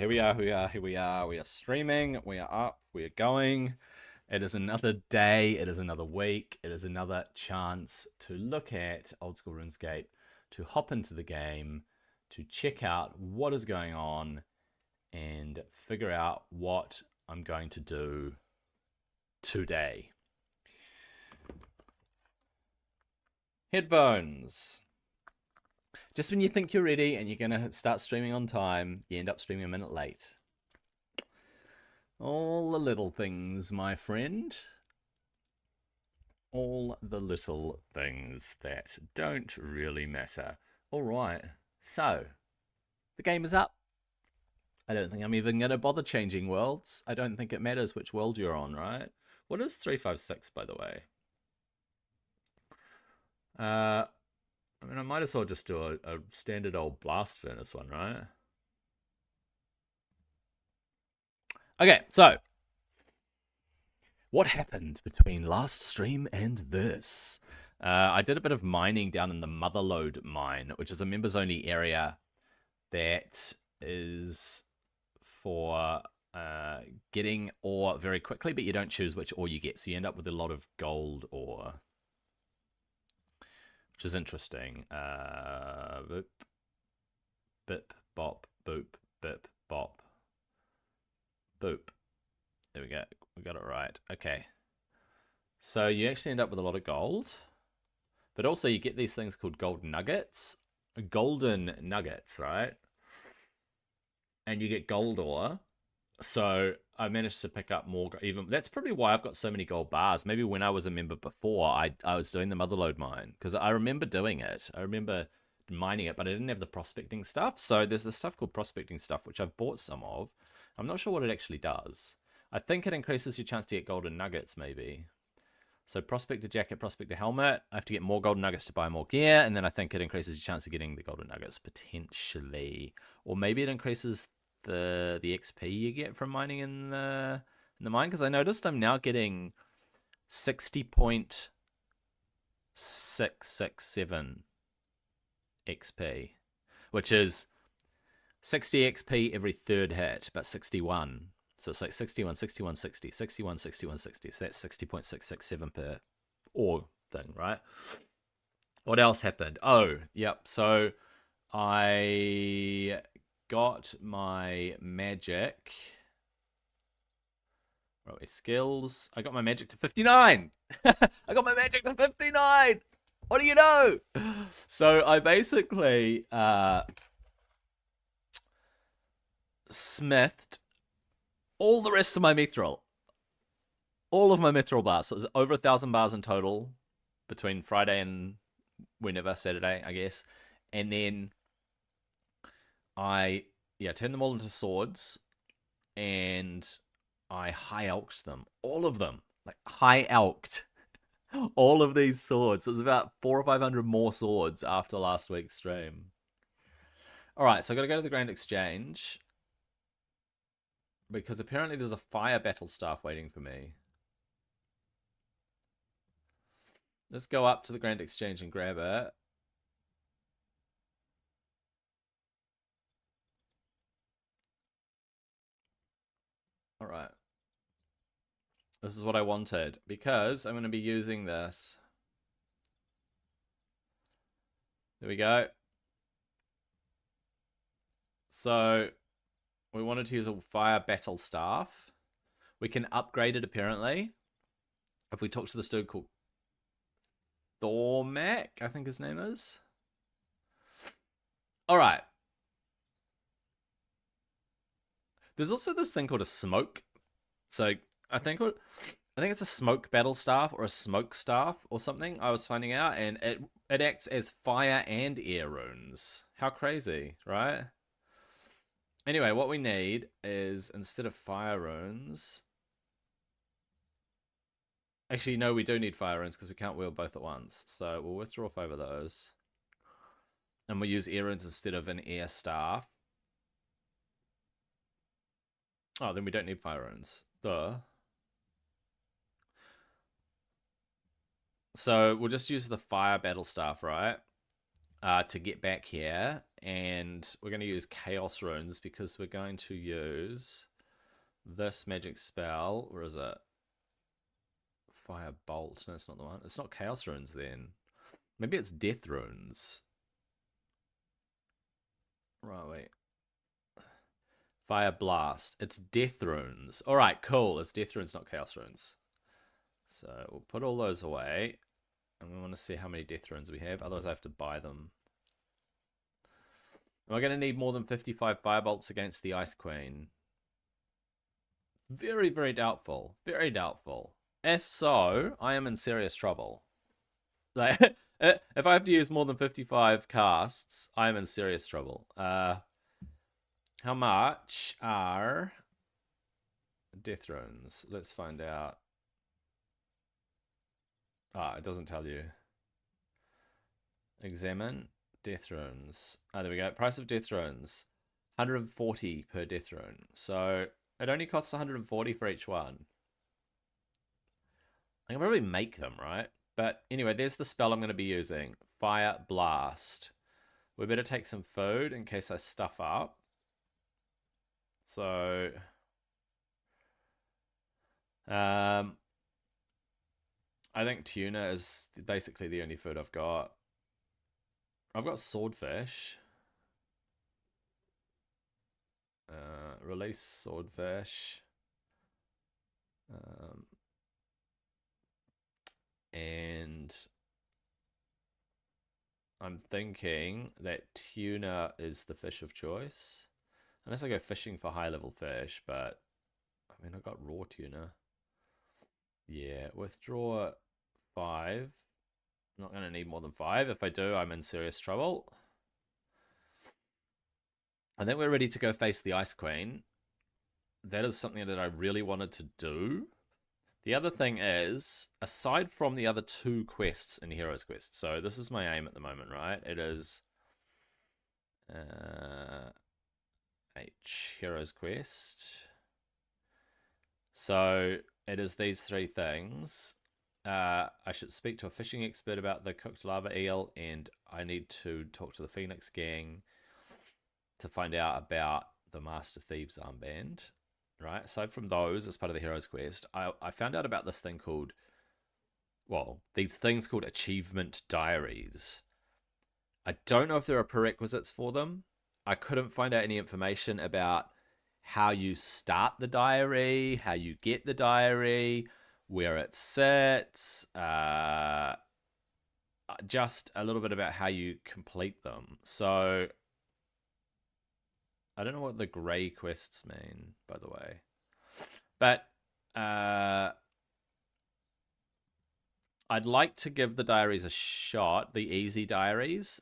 Here we are, here we are. We are streaming, we are up, we are going. It is another day, it is another week, it is another chance to look at Old School RuneScape, to hop into the game, to check out what is going on, and figure out what I'm going to do today. Headphones. Just when you think you're ready and you're going to start streaming on time, you end up streaming a minute late. All the little things, my friend. All the little things that don't really matter. All right, so the game is up. I don't think I'm even going to bother changing worlds. I don't think it matters which world you're on, right? What is 356, by the way? I mean, I might as well just do a standard old blast furnace one, right? Okay, so what happened between last stream and this? I did a bit of mining down in the Motherlode mine, which is a members-only area that is for getting ore very quickly, but you don't choose which ore you get, so you end up with a lot of gold ore, which is interesting. Boop, bip, bop, boop, bip, bop, boop. There we go. We got it right. Okay. So you actually end up with a lot of gold, but also you get these things called gold nuggets, golden nuggets, right? And you get gold ore. So I managed to pick up more. Even that's probably why I've got so many gold bars. Maybe when I was a member before, I was doing the Motherlode mine because I remember doing it. I remember mining it, but I didn't have the prospecting stuff. So there's this stuff called prospecting stuff, which I've bought some of. I'm not sure what it actually does. I think it increases your chance to get golden nuggets, maybe. So prospector jacket, prospector helmet. I have to get more golden nuggets to buy more gear, and then I think it increases your chance of getting the golden nuggets potentially, or maybe it increases the XP you get from mining in the mine, because I noticed I'm now getting 60.667 XP, which is 60 XP every third hit, but 61. So it's like 61, 61, 60, 61, 61, 60. So that's 60.667 per ore thing, right? What else happened? Oh, yep. So I got my magic. Where are we? Skills. I got my magic to 59. I got my magic to 59. What do you know? So I basically smithed all the rest of my mithril. All of my mithril bars. So it was over 1,000 bars in total between Friday and whenever, Saturday, I guess. And then I turned them all into swords, and I high elked them, all of them, like high elked all of these swords. It was about 400 or 500 more swords after last week's stream. All right, so I got to go to the Grand Exchange because apparently there's a fire battle staff waiting for me. Let's go up to the Grand Exchange and grab it. All right. This is what I wanted because I'm going to be using this. There we go. So we wanted to use a fire battle staff. We can upgrade it apparently if we talk to this dude called Thormac, I think his name is. All right. There's also this thing called a smoke. So I think it's a smoke battle staff or a smoke staff or something. I was finding out, and it acts as fire and air runes. How crazy, right? Anyway, what we need is, instead of fire runes, actually no, we do need fire runes because we can't wield both at once. So we'll withdraw 5 of those, and we'll use air runes instead of an air staff. Oh, then we don't need fire runes. Duh. So we'll just use the fire battle staff, right? to get back here, and we're going to use Chaos Runes because we're going to use this magic spell. Where is it? Fire Bolt. No, it's not the one. It's not Chaos Runes then. Maybe it's Death Runes. Right, wait. Fire Blast. It's Death Runes. All right, cool. It's Death Runes, not Chaos Runes. So we'll put all those away. And we want to see how many Death Runes we have. Otherwise, I have to buy them. Am I going to need more than 55 Firebolts against the Ice Queen? Very, very doubtful. Very doubtful. If so, I am in serious trouble. Like, if I have to use more than 55 casts, I am in serious trouble. How much are Death Runes? Let's find out. It doesn't tell you. Examine Death Runes. There we go. Price of Death Runes. 140 per Death Rune. So it only costs 140 for each one. I can probably make them, right? But anyway, there's the spell I'm going to be using. Fire Blast. We better take some food in case I stuff up. So I think tuna is basically the only food I've got. I've got swordfish. Release swordfish. And I'm thinking that tuna is the fish of choice. Unless I go fishing for high level fish, but I mean, I got raw tuna. Yeah, withdraw 5. I'm not going to need more than 5. If I do, I'm in serious trouble. I think we're ready to go face the Ice Queen. That is something that I really wanted to do. The other thing is, aside from the other 2 quests in Hero's Quest, so this is my aim at the moment, right? It is Hero's Quest. So it is these 3 things. I should speak to a fishing expert about the cooked lava eel, and I need to talk to the Phoenix gang to find out about the Master Thieves armband. Right. Aside from those, as part of the Hero's Quest, I found out about this thing called, well, these things called achievement diaries. I don't know if there are prerequisites for them. I couldn't find out any information about how you start the diary, how you get the diary, where it sits, just a little bit about how you complete them. So I don't know what the grey quests mean, by the way. But I'd like to give the diaries a shot, the easy diaries,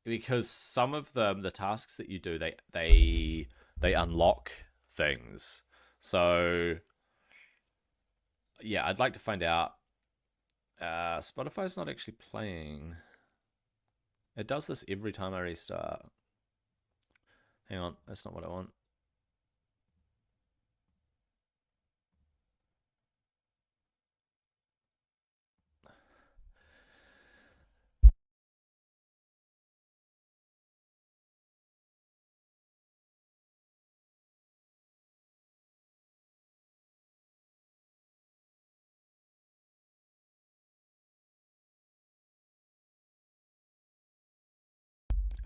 because some of them, the tasks that you do, they unlock things. So yeah, I'd like to find out. Spotify's not actually playing. It does this every time I restart. Hang on, that's not what I want.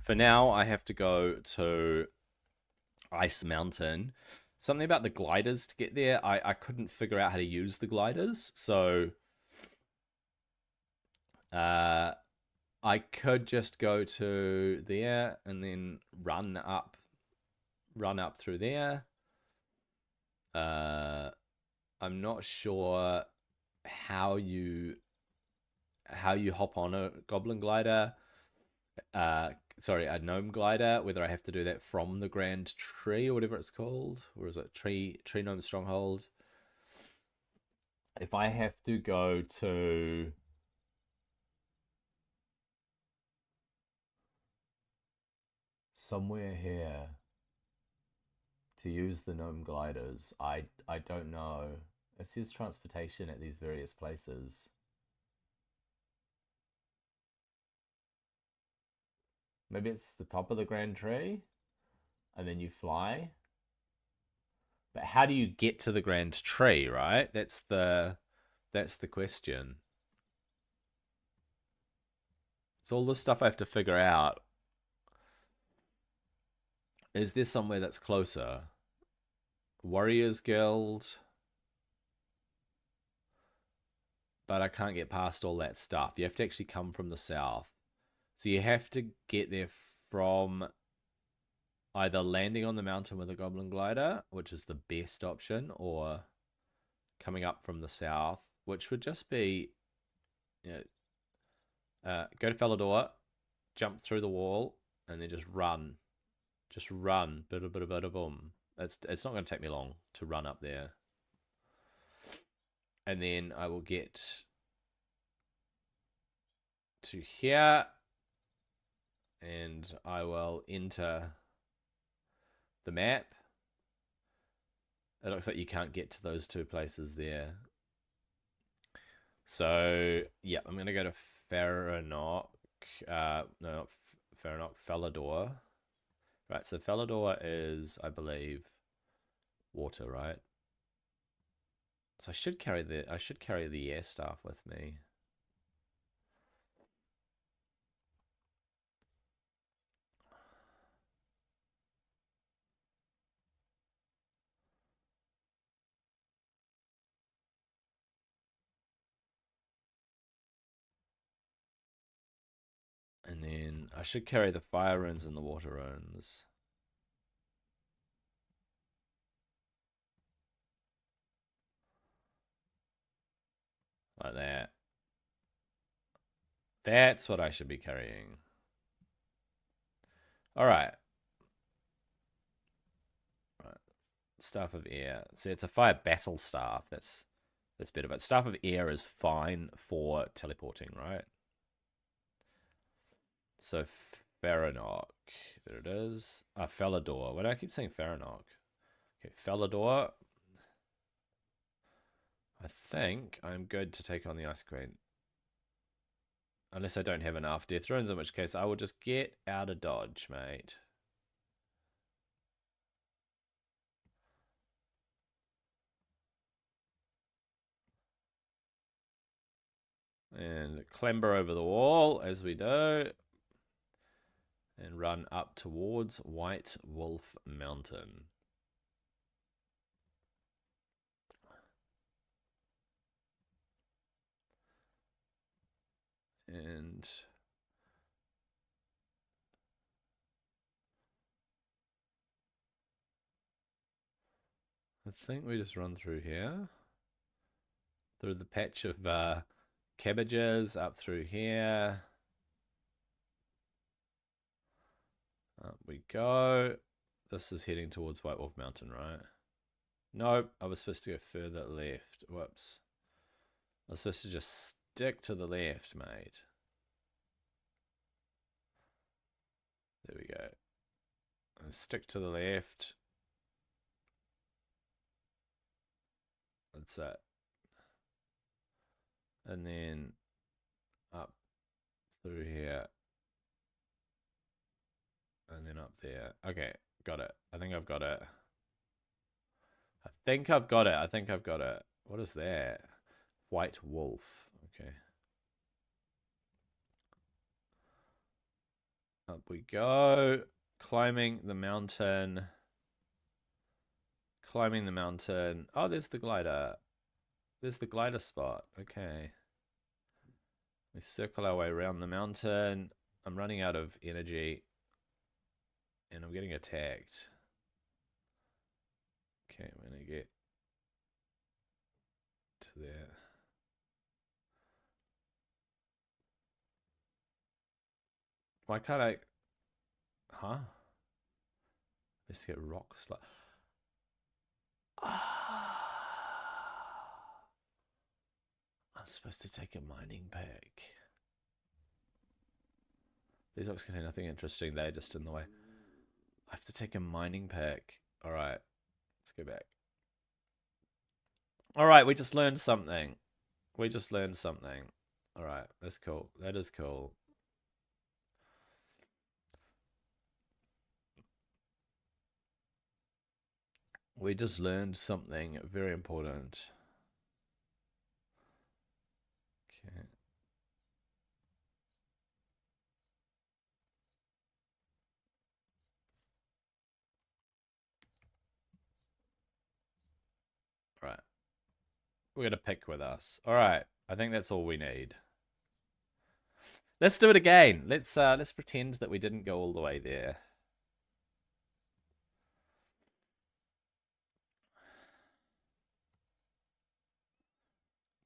For now, I have to go to Ice Mountain. Something about the gliders to get there. I couldn't figure out how to use the gliders, so I could just go to there and then run up through there. I'm not sure how you hop on a goblin glider. Sorry, a gnome glider, whether I have to do that from the Grand Tree or whatever it's called, or is it Tree Gnome Stronghold? If I have to go to somewhere here to use the gnome gliders, I don't know. It says transportation at these various places. Maybe it's the top of the grand tree, and then you fly. But how do you get to the grand tree, right? That's the question. It's all the stuff I have to figure out. Is there somewhere that's closer? Warriors Guild. But I can't get past all that stuff. You have to actually come from the south. So you have to get there from either landing on the mountain with a goblin glider, which is the best option, or coming up from the south, which would just be, you know, go to Falador, jump through the wall, and then just run. Just run. Bada bada bada boom. It's not going to take me long to run up there. And then I will get to here, and I will enter the map. It looks like you can't get to those two places there. So, yeah, I'm going to go to Faranok. No, not Faranok, Falador. Right, so Falador is, I believe, water, right? So I should carry the air staff with me. And then I should carry the fire runes and the water runes. Like that. That's what I should be carrying. Alright. Right. Staff of Air. See, it's a fire battle staff. That's better. But Staff of Air is fine for teleporting, right? So Faranok. There it is. Falador. Why do I keep saying Faranok? Okay, Falador. I think I'm good to take on the Ice Queen. Unless I don't have enough Death Runes, in which case I will just get out of dodge, mate. And clamber over the wall, as we do. And run up towards White Wolf Mountain. And I think we just run through here. Through the patch of cabbages, up through here. Up we go. This is heading towards White Wolf Mountain, right? Nope, I was supposed to go further left. Whoops. I was supposed to just stick to the left, mate. There we go. And stick to the left. That's it. And then up through here. And then up there. Okay, got it. I think I've got it. I think I've got it. I think I've got it. What is that? White wolf. Okay. Up we go. Climbing the mountain. Climbing the mountain. Oh, there's the glider. There's the glider spot. Okay. We circle our way around the mountain. I'm running out of energy. And I'm getting attacked. Okay, I'm going to get to there. Why can't I... Huh? Just to get rock slide. I'm supposed to take a mining pack. These rocks contain nothing interesting. They're just in the way. I have to take a mining pack. Alright. Let's go back. Alright, we just learned something. We just learned something. Alright, that's cool. That is cool. We just learned something very important. Okay. Right. We're gonna pick with us. All right. I think that's all we need. Let's do it again. Let's pretend that we didn't go all the way there.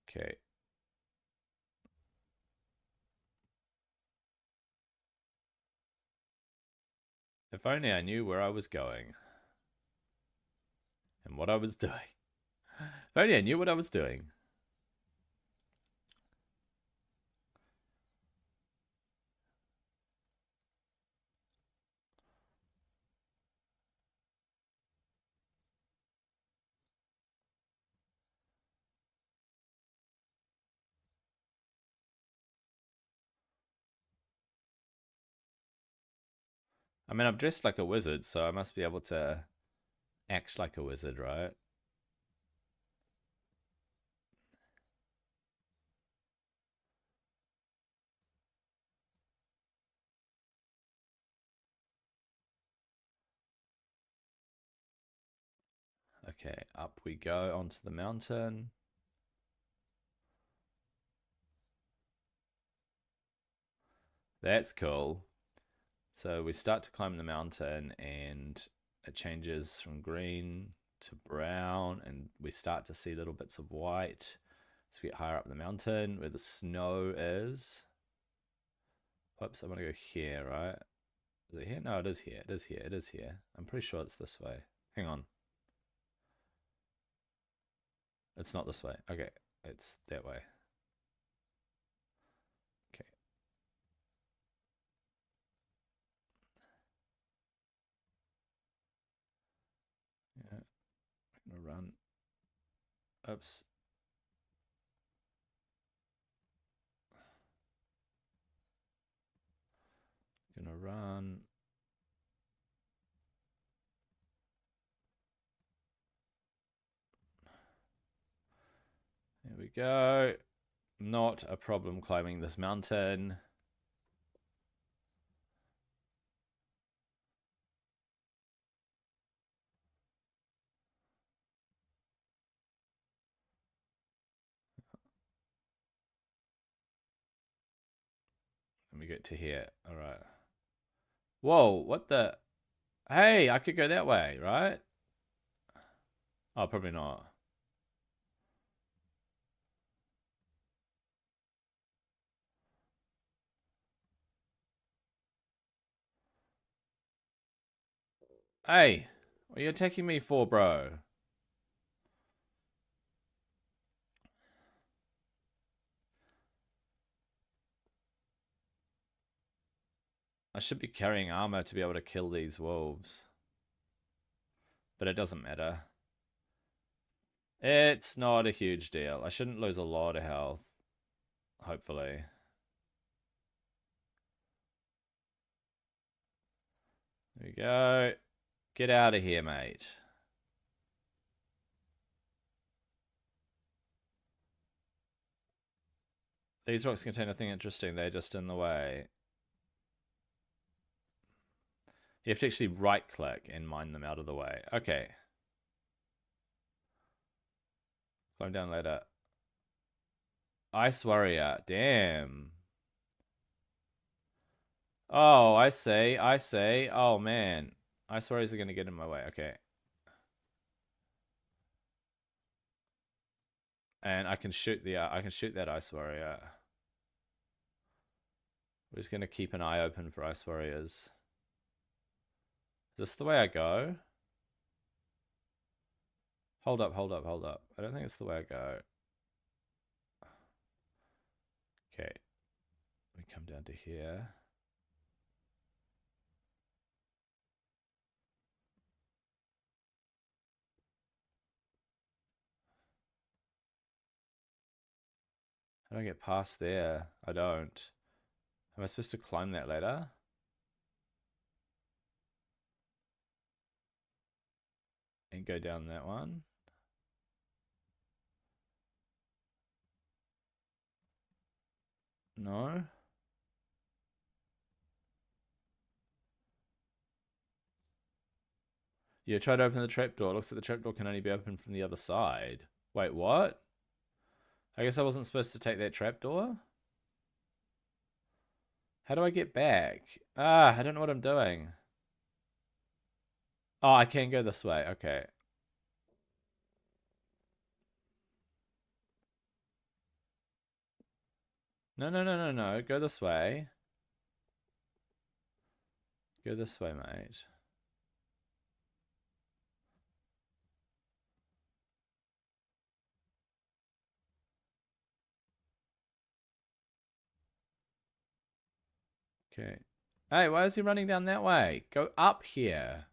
Okay. If only I knew where I was going and what I was doing. If only I knew what I was doing. I mean, I'm dressed like a wizard, so I must be able to act like a wizard, right? Okay, up we go onto the mountain. That's cool. So we start to climb the mountain and it changes from green to brown and we start to see little bits of white as we get higher up the mountain where the snow is. Whoops, I want to go here, right? Is it here? No, it is here. It is here. It is here. I'm pretty sure it's this way. Hang on. It's not this way. Okay, it's that way. Okay. Yeah, I'm gonna run. Oops. Gonna run. There we go. Not a problem climbing this mountain. Let me get to here. All right. Whoa, what the? Hey, I could go that way, right? Oh, probably not. Hey, what are you attacking me for, bro? I should be carrying armor to be able to kill these wolves. But it doesn't matter. It's not a huge deal. I shouldn't lose a lot of health. Hopefully. There we go. Get out of here, mate. These rocks contain nothing interesting. They're just in the way. You have to actually right click and mine them out of the way. Okay. Climb down later. Ice Warrior. Damn. Oh, I see. I see. Oh, man. Ice Warriors are going to get in my way. Okay. And I can shoot that Ice Warrior. We're just going to keep an eye open for Ice Warriors. Is this the way I go? Hold up, hold up, hold up. I don't think it's the way I go. Okay. We come down to here. I don't get past there. I don't. Am I supposed to climb that ladder? then go down that one. No. Yeah, try to open the trapdoor. It looks like the trapdoor can only be opened from the other side. Wait, what? I guess I wasn't supposed to take that trapdoor? How do I get back? Ah, I don't know what I'm doing. Oh, I can go this way. Okay. No, no, no, no, no. Go this way. Go this way, mate. Okay. Hey, why is he running down that way? Go up here.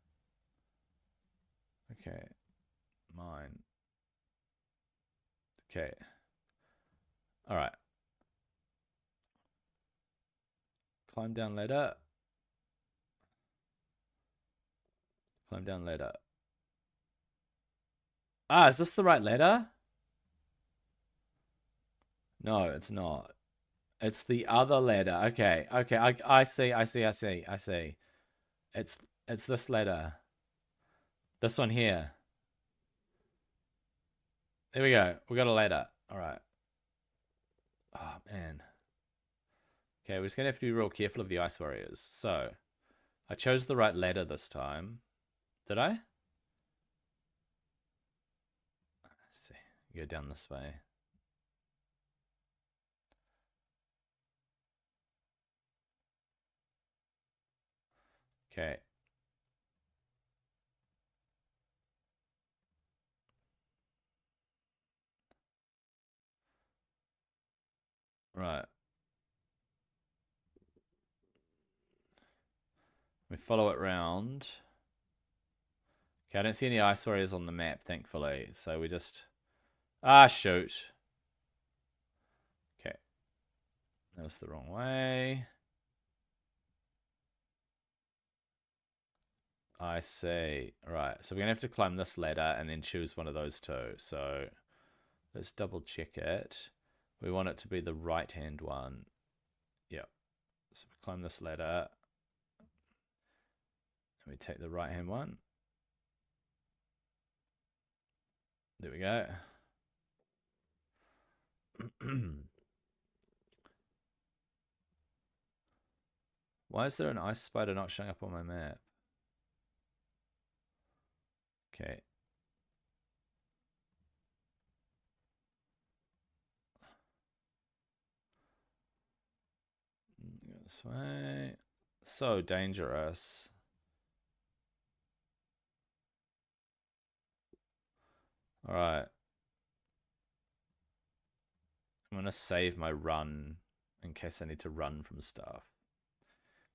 Okay. Mine. Okay. All right. Climb down ladder. Climb down ladder. Ah, is this the right ladder? No, it's not. It's the other ladder. Okay. Okay. I see. I see. I see. I see. It's it's this ladder. This one here. There we go. We got a ladder. All right. Oh man. Okay, we're just gonna have to be real careful of the ice warriors. So, I chose the right ladder this time. Did I? Let's see. Go down this way. Okay. Right. We follow it round. Okay, I don't see any ice warriors on the map, thankfully. So we just... Ah, shoot. Okay. That was the wrong way. I see. Right. So we're going to have to climb this ladder and then choose one of those two. So let's double check it. We want it to be the right-hand one. Yep. So we climb this ladder. And we take the right-hand one. There we go. Why is there an ice spider not showing up on my map? Okay. Go this way. So dangerous. All right. I'm going to save my run in case I need to run from stuff.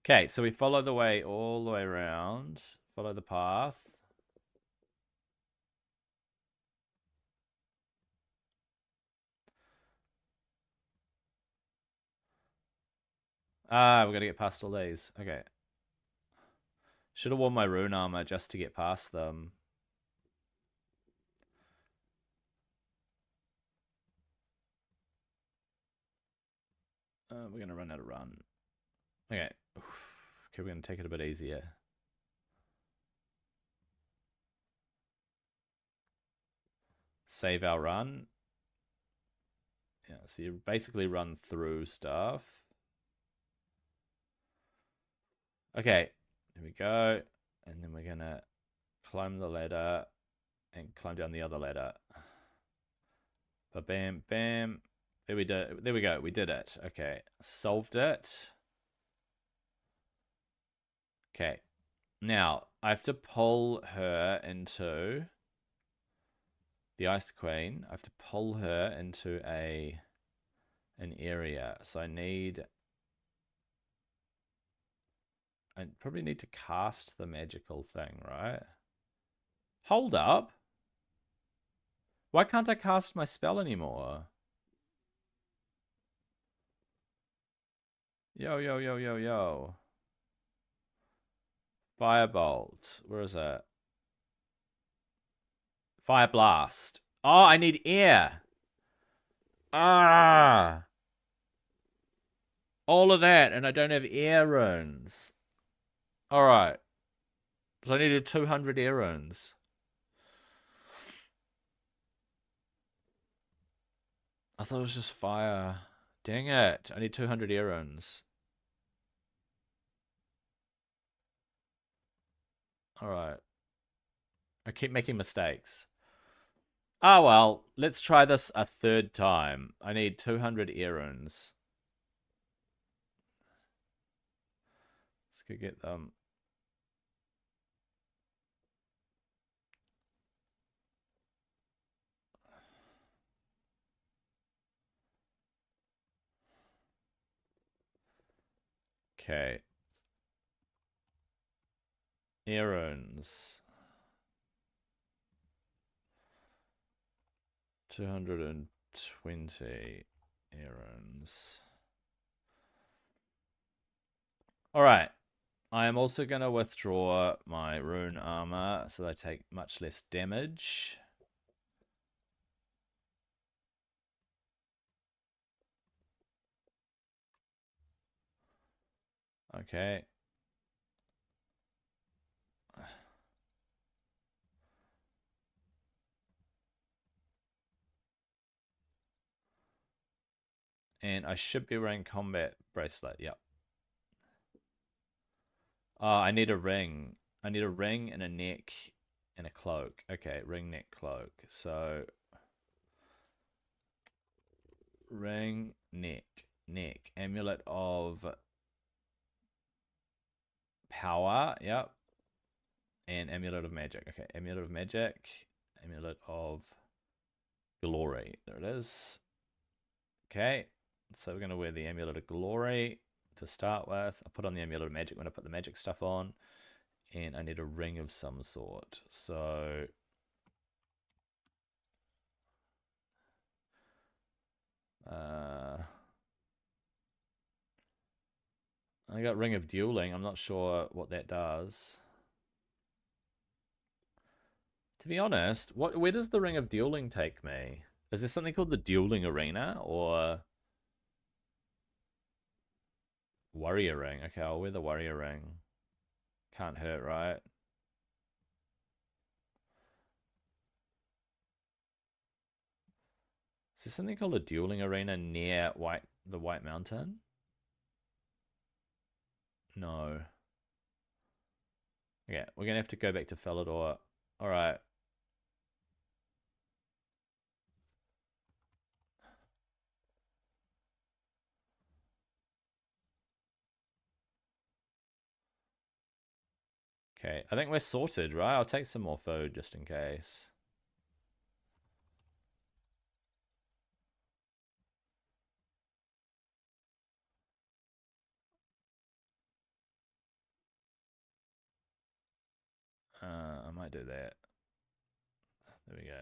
Okay, so we follow the way all the way around. Follow the path. Ah, we've got to get past all these. Okay. Should have worn my rune armor just to get past them. We're going to run out of run. Okay. Okay, we're going to take it a bit easier. Save our run. Yeah, so you basically run through stuff. Okay, here we go. And then we're going to climb the ladder and climb down the other ladder. But bam, bam. There we do. There we go. We did it. Okay, solved it. Okay, now I have to pull her into the Ice Queen. I have to pull her into an area. So I probably need to cast the magical thing, right? Hold up. Why can't I cast my spell anymore? Yo, yo, yo, yo, yo. Firebolt. Where is it? Fire blast. Oh, I need air. Ah. All of that, and I don't have air runes. Alright. So I needed 200 air runes. I thought it was just fire. Dang it. I need 200 air runes. Alright. I keep making mistakes. Ah, well. Let's try this a third time. I need 200 air runes. Let's go get them. Okay. Air runes. 220 air runes. Alright. I am also going to withdraw my rune armor so that I take much less damage. Okay. And I should be wearing combat bracelet. Yep. Oh, I need a ring. I need a ring and a neck and a cloak. Okay, ring, neck, cloak. So ring, neck, amulet of power. Yep. And amulet of magic. Okay, amulet of magic, amulet of glory. There it is. Okay, so we're going to wear the amulet of glory to start with. I put on the amulet of magic when I put the magic stuff on. And I need a ring of some sort. So I got ring of dueling. I'm not sure what that does. To be honest, where does the ring of dueling take me? Is there something called the dueling arena or warrior ring? Okay, I'll wear the warrior ring. Can't hurt, right? Is there something called a dueling arena near the White Mountain? No. Yeah, we're gonna have to go back to Felidor. Alright. Okay, I think we're sorted, right? I'll take some more food just in case. I might do that. There we go.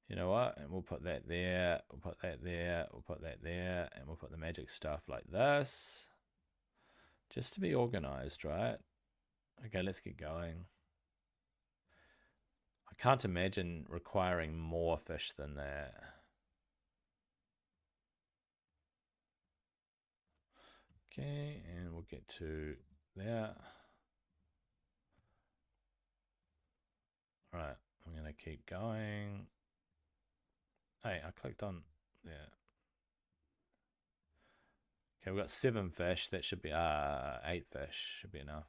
You know what? And we'll put that there. We'll put that there. We'll put that there. And we'll put the magic stuff like this. Just to be organized, right? Okay, let's get going. I can't imagine requiring more fish than that. Okay, and we'll get to there. Right, I'm going to keep going. Hey, I clicked on there. Okay, we've got 7 fish. That should be 8 fish. Should be enough.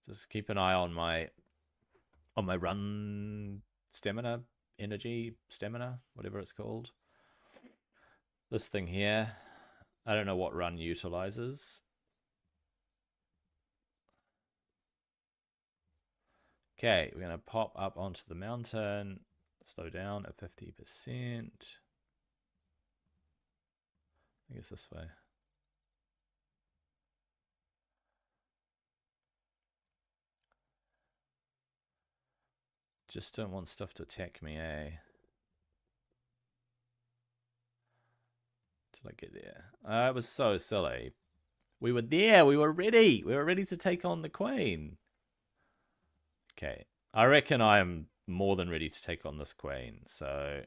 Just keep an eye on my run stamina, energy, stamina, whatever it's called. This thing here, I don't know what run utilizes. Okay, we're going to pop up onto the mountain, slow down at 50%. I guess this way. Just don't want stuff to attack me, eh? Till I get there. It was so silly. We were there. We were ready. We were ready to take on the queen. Okay. I reckon I am more than ready to take on this queen. So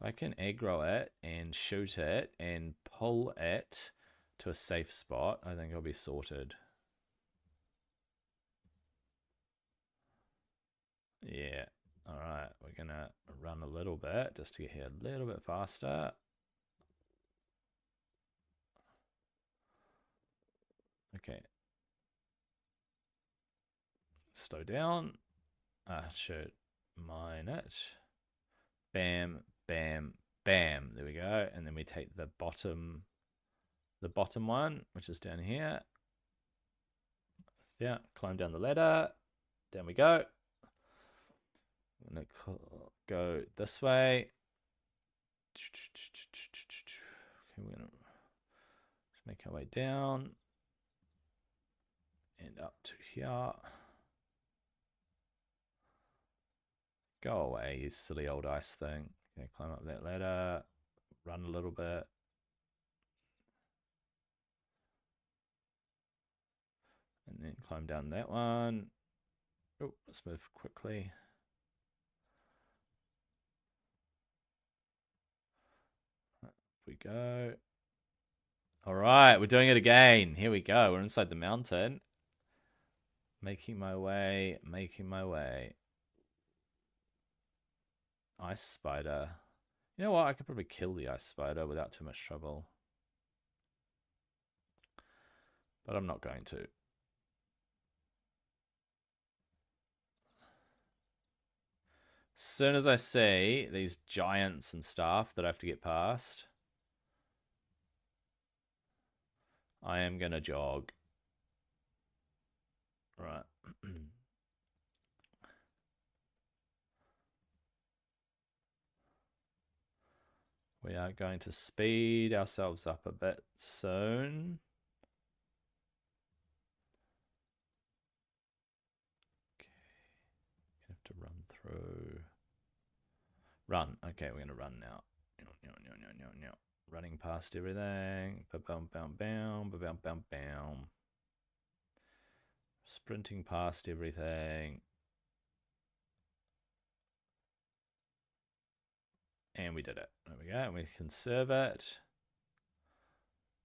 I can aggro it and shoot it and pull it to a safe spot. I think I'll be sorted. Yeah. All right. We're going to run a little bit just to get here a little bit faster. Okay. Slow down. Should mine it. Bam, bam, bam. There we go. And then we take the bottom one, which is down here. Yeah, climb down the ladder. Down we go. I'm going to go this way. Okay, we're going to make our way down and up to here. Go away, you silly old ice thing. Okay, climb up that ladder, run a little bit. And then climb down that one. Oh, let's move quickly. Up we go. All right, we're doing it again. Here we go. We're inside the mountain. Making my way, making my way. Ice spider. You know what? I could probably kill the ice spider without too much trouble. But I'm not going to. As soon as I see these giants and stuff that I have to get past, I am going to jog. Right. We are going to speed ourselves up a bit soon. Okay. Have to run through. Run. Okay, we're going to run now. Running past everything. Ba-bam, bam, bam, ba-bam, bam, bam. Sprinting past everything. And we did it. There we go. And we can serve it.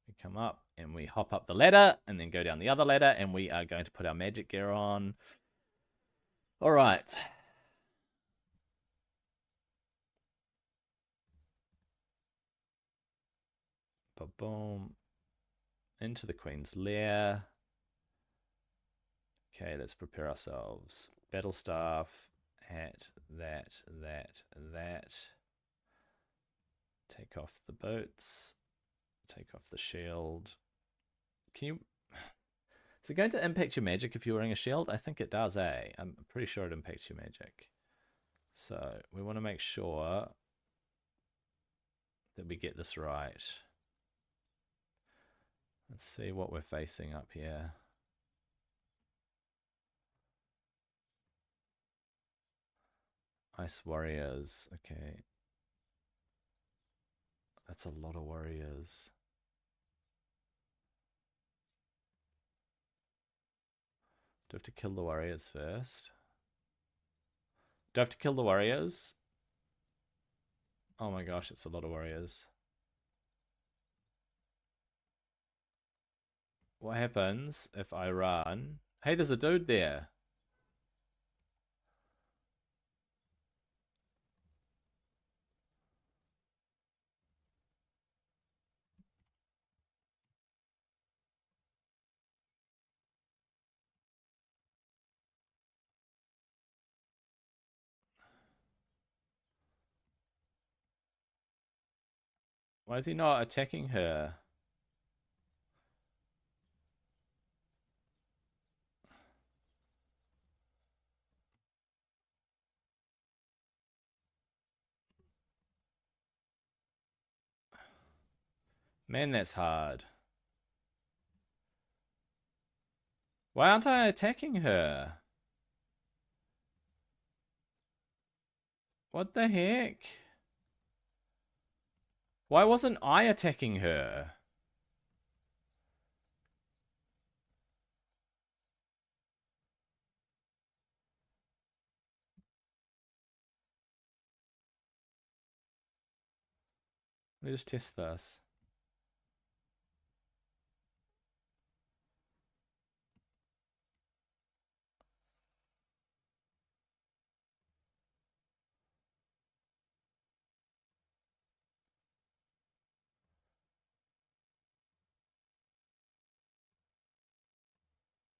We come up and we hop up the ladder and then go down the other ladder, and we are going to put our magic gear on. All right. Boom. Into the Queen's lair. Okay, let's prepare ourselves. Battle staff, hat, that. Take off the boots. Take off the shield. Can you... Is it going to impact your magic if you're wearing a shield? I think it does, eh? I'm pretty sure it impacts your magic. So we want to make sure that we get this right. Let's see what we're facing up here. Ice warriors. Okay. That's a lot of warriors. Do I have to kill the warriors first? Do I have to kill the warriors? Oh my gosh, it's a lot of warriors. What happens if I run? Hey, there's a dude there. Why is he not attacking her? Man, that's hard. Why aren't I attacking her? What the heck? Why wasn't I attacking her? Let me just test this.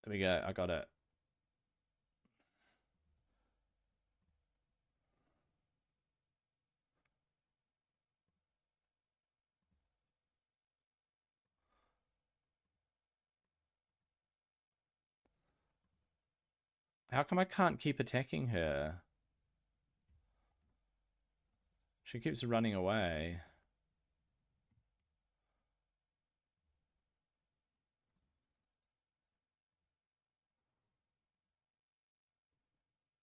There we go. I got it. How come I can't keep attacking her? She keeps running away.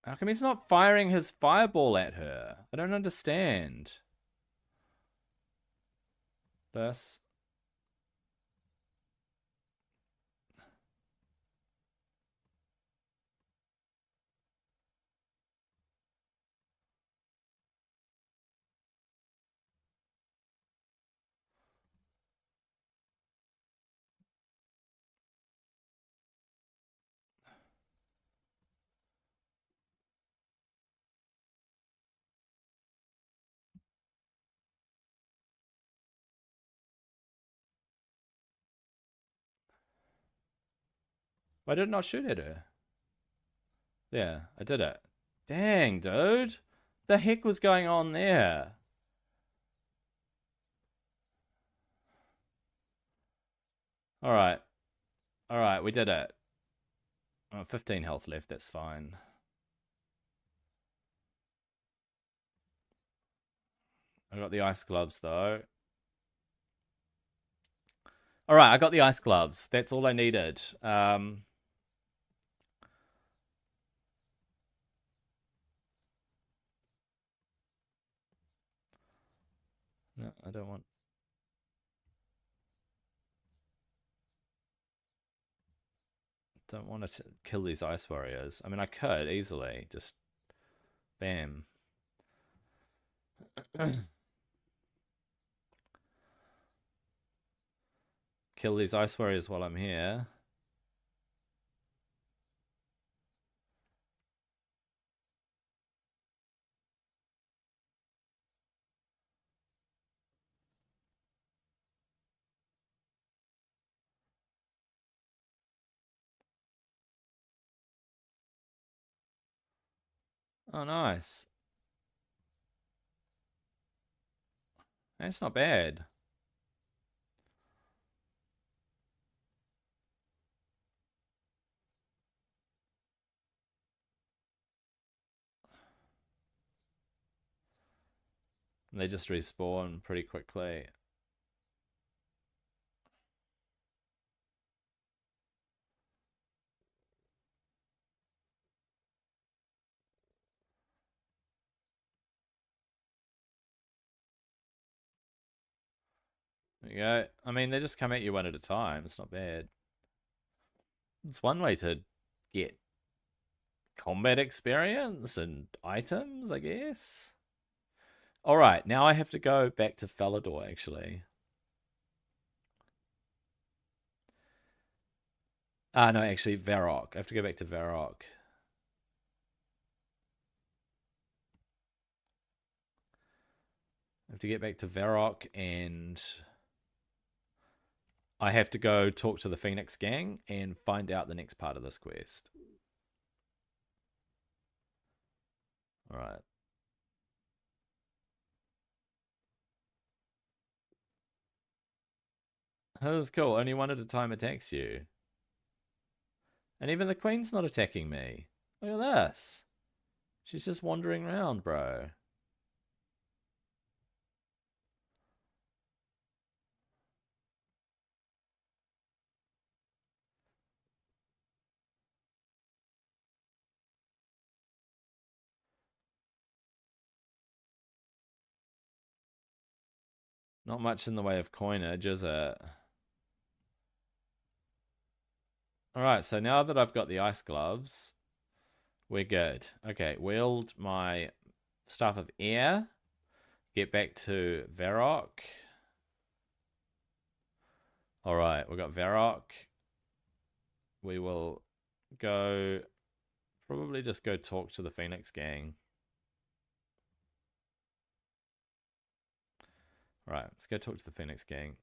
How come he's not firing his fireball at her? I don't understand. This. Why did it not shoot at her? Yeah, I did it. Dang, dude. The heck was going on there? Alright. Alright, we did it. 15 health left, that's fine. I got the ice gloves, though. Alright, I got the ice gloves. That's all I needed. No, I don't want... Don't want to kill these ice warriors. I mean, I could easily. Just... Bam. Kill these ice warriors while I'm here. Oh, nice. That's not bad. They just respawn pretty quickly. There you go. I mean, they just come at you one at a time. It's not bad. It's one way to get combat experience and items, I guess. All right, now I have to go back to Falador, actually. No, actually, Varrock. I have to go back to Varrock. I have to get back to Varrock, and I have to go talk to the Phoenix gang and find out the next part of this quest. All right. That's cool. Only one at a time attacks you. And even the queen's not attacking me. Look at this. She's just wandering around, bro. Not much in the way of coinage, is it? Alright, so now that I've got the ice gloves, we're good. Okay, wield my Staff of Air. Get back to Varrock. All right, we got Varrock. We will go, probably just go talk to the Phoenix gang. All right, let's go talk to the Phoenix gang.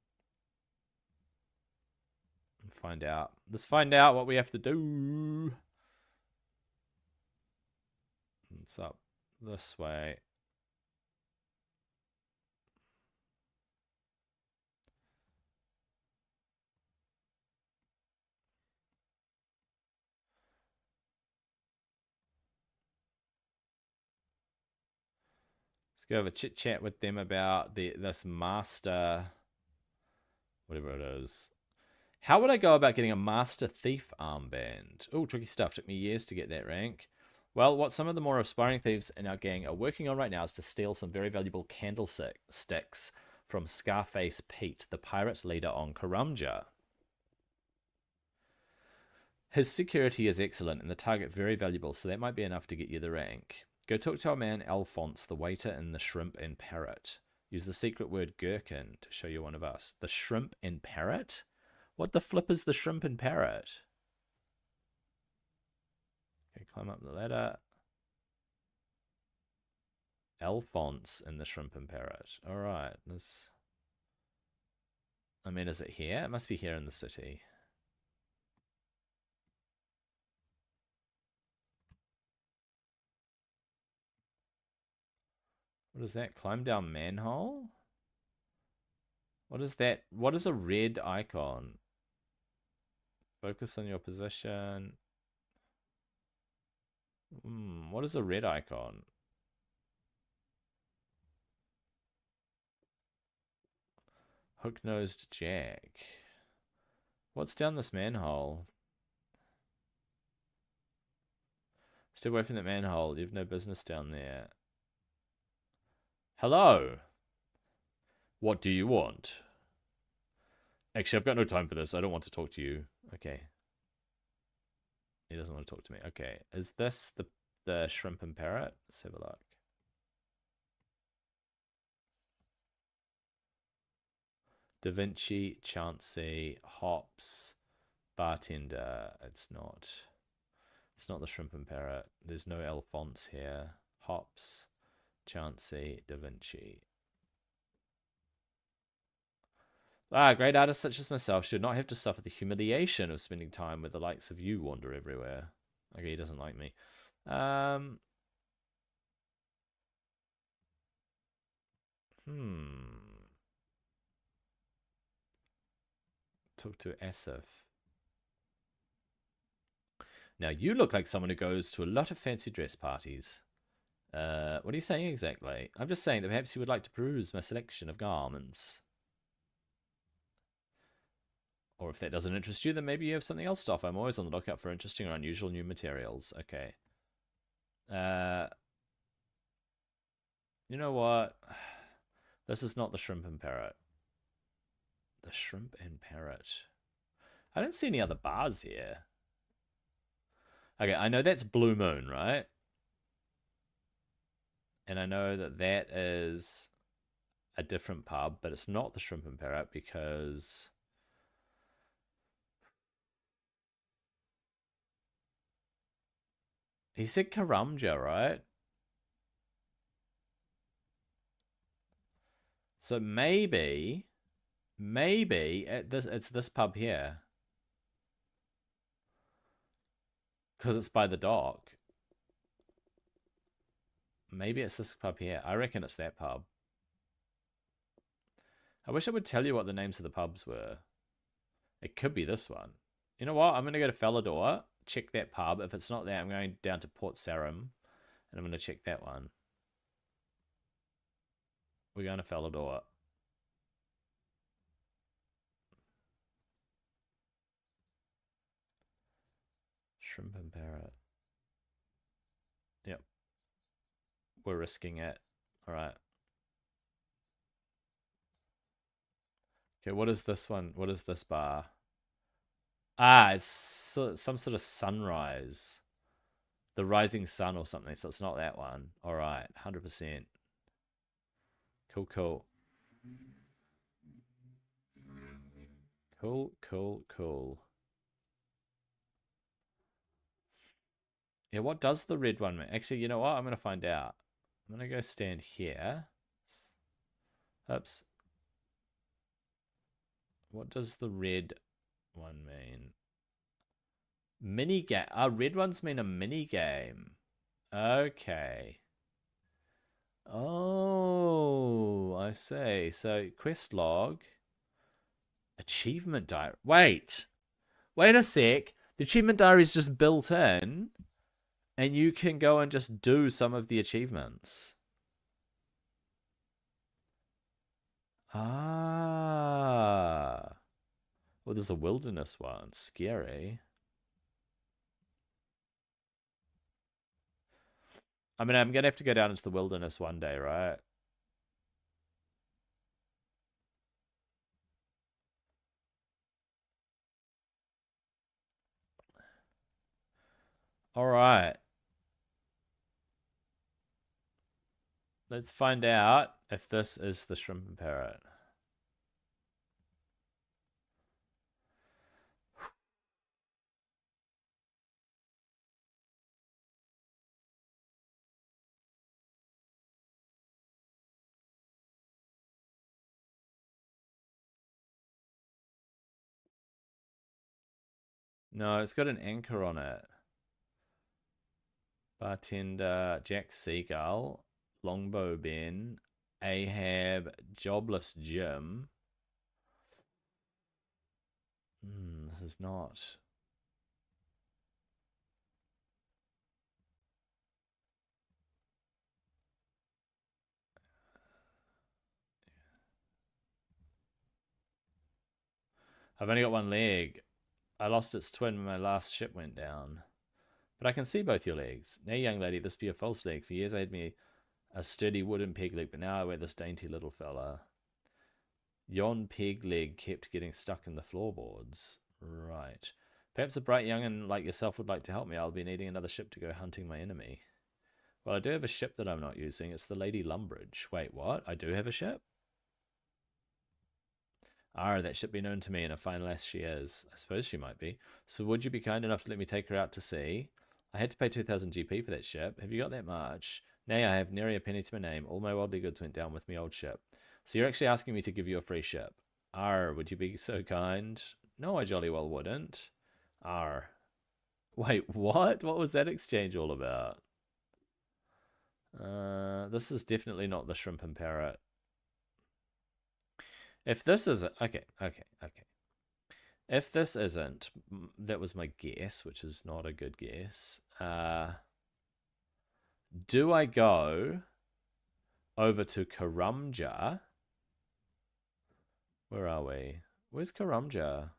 And find out. Let's find out what we have to do. It's up this way. Let's go have a chit chat with them about this master, whatever it is. How would I go about getting a master thief armband? Oh, tricky stuff. Took me years to get that rank. Well, what some of the more aspiring thieves in our gang are working on right now is to steal some very valuable candlesticks from Scarface Pete, the pirate leader on Karamja. His security is excellent and the target very valuable, so that might be enough to get you the rank. Go talk to our man Alphonse, the waiter in the Shrimp and Parrot. Use the secret word gherkin to show you one of us. The Shrimp and Parrot? What the flip is the Shrimp and Parrot? Okay, climb up the ladder. Alphonse in the Shrimp and Parrot. Alright, this... I mean, is it here? It must be here in the city. What is that? Climb down manhole? What is that? What is a red icon? Focus on your position. What is a red icon? Hook-nosed Jack. What's down this manhole? Stay away from that manhole. You have no business down there. Hello. What do you want? Actually, I've got no time for this. I don't want to talk to you. Okay. He doesn't want to talk to me. Okay. Is this the Shrimp and Parrot? Let's have a look. Da Vinci, Chauncey, Hops, Bartender. It's not. It's not the Shrimp and Parrot. There's no Alphonse here. Hops, Chauncey, Da Vinci. Great artists such as myself should not have to suffer the humiliation of spending time where the likes of you wander everywhere. Okay, he doesn't like me. Talk to Asif. Now, you look like someone who goes to a lot of fancy dress parties. What are you saying exactly? I'm just saying that perhaps you would like to peruse my selection of garments. Or if that doesn't interest you, then maybe you have something else to offer. I'm always on the lookout for interesting or unusual new materials. Okay. You know what? This is not the Shrimp and Parrot. The Shrimp and Parrot. I don't see any other bars here. Okay, I know that's Blue Moon, right? And I know that that is a different pub, but it's not the Shrimp and Parrot because... He said Karamja, right? So maybe it's this pub here. Because it's by the dock. Maybe it's this pub here. I reckon it's that pub. I wish I would tell you what the names of the pubs were. It could be this one. You know what? I'm going to go to Falador, check that pub. If it's not there, I'm going down to Port Sarim, and I'm going to check that one. We're going to Falador. Shrimp and Parrot. Yep. We're risking it. All right. Okay, what is this one? What is this bar? It's some sort of sunrise. The rising sun or something, so it's not that one. All right, 100%. Cool. Cool, cool, cool. Yeah, what does the red one mean? Actually, you know what? I'm going to find out. I'm going to go stand here. Oops. What does the red one mean? Mini game. Red ones mean a mini game. Okay. Oh, I see. So quest log, achievement diary. Wait a sec. The achievement diary is just built in, and you can go and just do some of the achievements. Ah. Well, there's a wilderness one. Scary. I mean, I'm going to have to go down into the wilderness one day, right? All right. Let's find out if this is the shrimp and parrot. No, it's got an anchor on it. Bartender, Jack Seagull, Longbow Ben, Ahab, Jobless Jim. This is not. I've only got one leg. I lost its twin when my last ship went down. But I can see both your legs. Nay, young lady, this be a false leg. For years I had me a sturdy wooden peg leg, but now I wear this dainty little fella. Yon peg leg kept getting stuck in the floorboards. Right. Perhaps a bright young'un like yourself would like to help me. I'll be needing another ship to go hunting my enemy. Well, I do have a ship that I'm not using. It's the Lady Lumbridge. Wait, what? I do have a ship? Ah, that ship be known to me, and a fine lass she is. I suppose she might be. So would you be kind enough to let me take her out to sea? I had to pay 2,000 GP for that ship. Have you got that much? Nay, I have nary a penny to my name. All my worldly goods went down with me old ship. So you're actually asking me to give you a free ship? Arr, would you be so kind? No, I jolly well wouldn't. Arr. Wait, what? What was that exchange all about? This is definitely not the shrimp and parrot. If this isn't... Okay. If this isn't... That was my guess, which is not a good guess. Do I go over to Karumja? Where are we? Where's Karumja?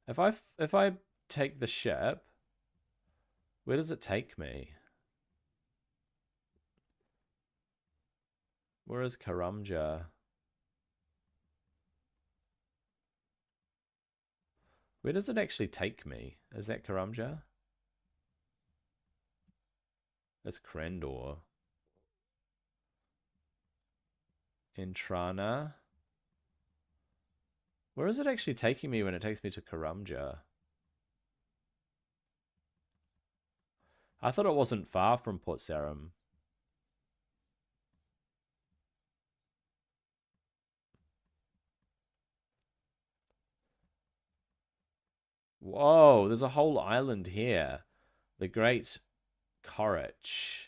If I take the ship, where does it take me? Where is Karumja? Where does it actually take me? Is that Karumja? That's Krendor. Entrana. Where is it actually taking me when it takes me to Karumja? I thought it wasn't far from Port Sarim. Whoa, there's a whole island here. The Great Corach.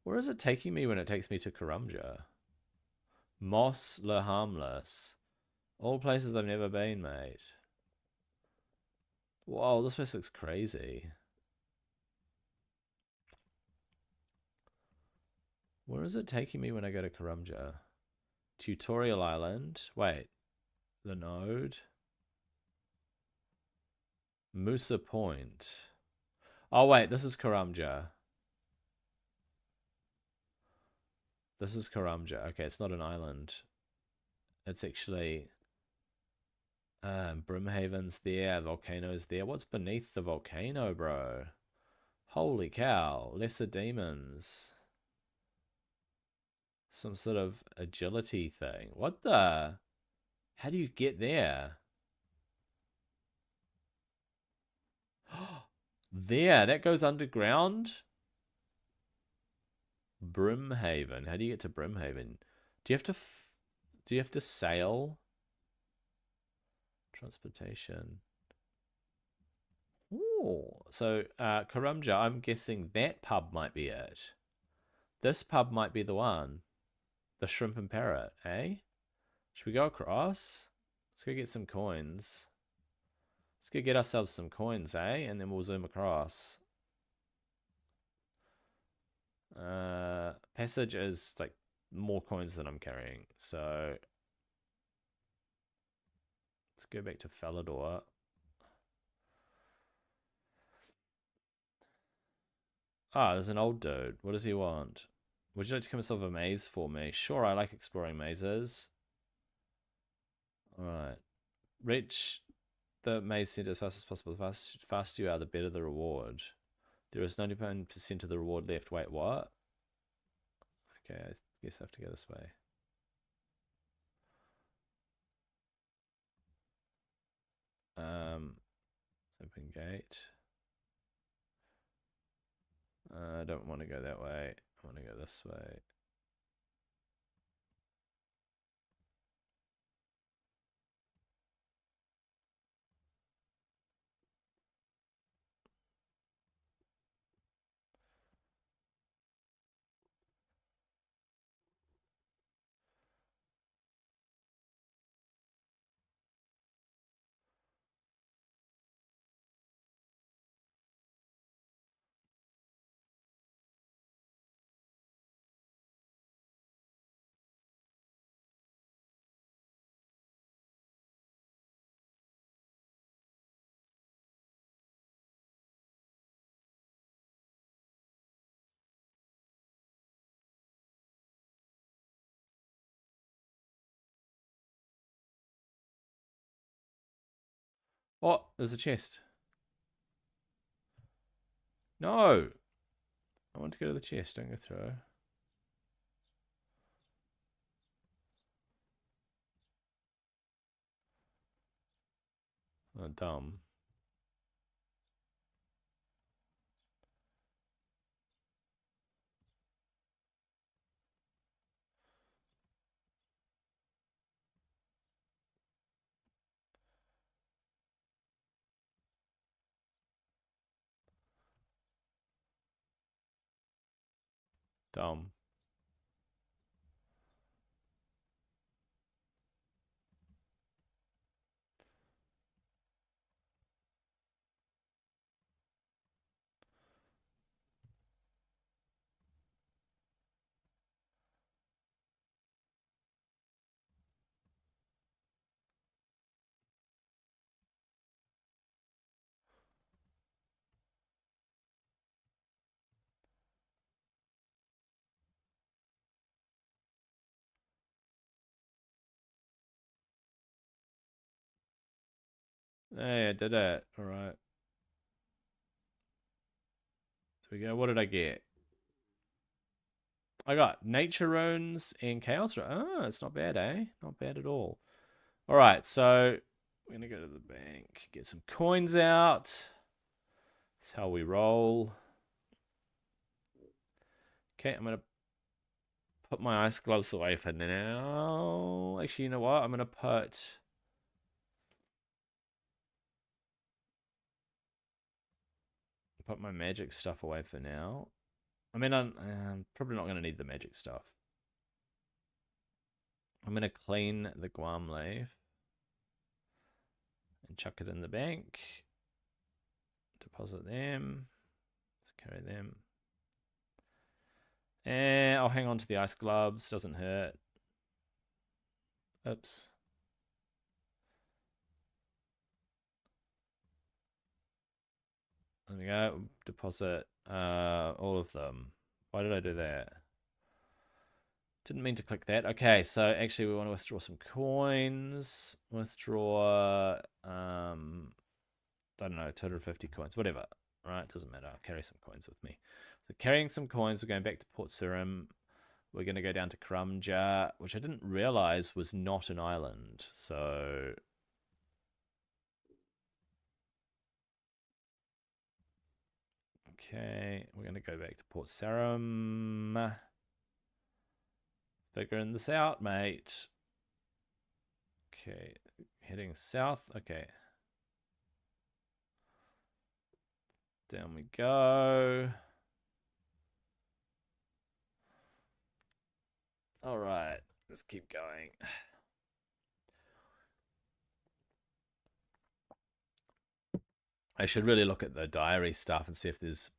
Where is it taking me when it takes me to Karumja? Moss Le Harmless. All places I've never been, mate. Whoa, this place looks crazy. Where is it taking me when I go to Karumja? Tutorial Island. Wait. The node. Musa Point. Oh, wait. This is Karumja. This is Karumja. Okay, it's not an island. It's actually... Brimhaven's there. Volcano's there. What's beneath the volcano, bro? Holy cow. Lesser demons. Some sort of agility thing. What the? How do you get there? There. That goes underground? Brimhaven. How do you get to Brimhaven? Do you have to... do you have to sail? Transportation. Ooh. So, Karumja, I'm guessing that pub might be it. This pub might be the one. The Shrimp and Parrot, eh? Should we go across? Let's go get some coins. Let's go get ourselves some coins, eh? And then we'll zoom across. Passage is like more coins than I'm carrying. So let's go back to Falador. Ah, there's an old dude. What does he want? Would you like to come and solve a maze for me? Sure, I like exploring mazes. Alright. Reach the maze center as fast as possible. The faster you are, the better the reward. There is 99% of the reward left. Wait, what? Okay, I guess I have to go this way. Open gate. I don't want to go that way. I want to go this way. Oh, there's a chest. No! I want to go to the chest, don't go through. Oh, dumb. Dumb. Hey, I did it. Alright. There we go. What did I get? I got nature runes and chaos runes. Oh, it's not bad, eh? Not bad at all. Alright, so we're going to go to the bank, get some coins out. That's how we roll. Okay, I'm going to put my ice gloves away for now. Actually, you know what? I'm going to put my magic stuff away for now. I mean, I'm probably not going to need the magic stuff. I'm going to clean the Guam leaf and chuck it in the bank. Deposit them. Let's carry them. And I'll hang on to the ice gloves. Doesn't hurt. Oops. There we go. Deposit all of them. Why did I do that? Didn't mean to click that. Okay, so actually we want to withdraw some coins. Withdraw, I don't know, 250 coins, whatever. Right, doesn't matter. I'll carry some coins with me. So carrying some coins, we're going back to Port Sarim. We're going to go down to Karamja, which I didn't realize was not an island. So okay, we're going to go back to Port Sarim. Figuring this out, mate. Okay, heading south. Okay. Down we go. All right, let's keep going. I should really look at the diary stuff and see if there's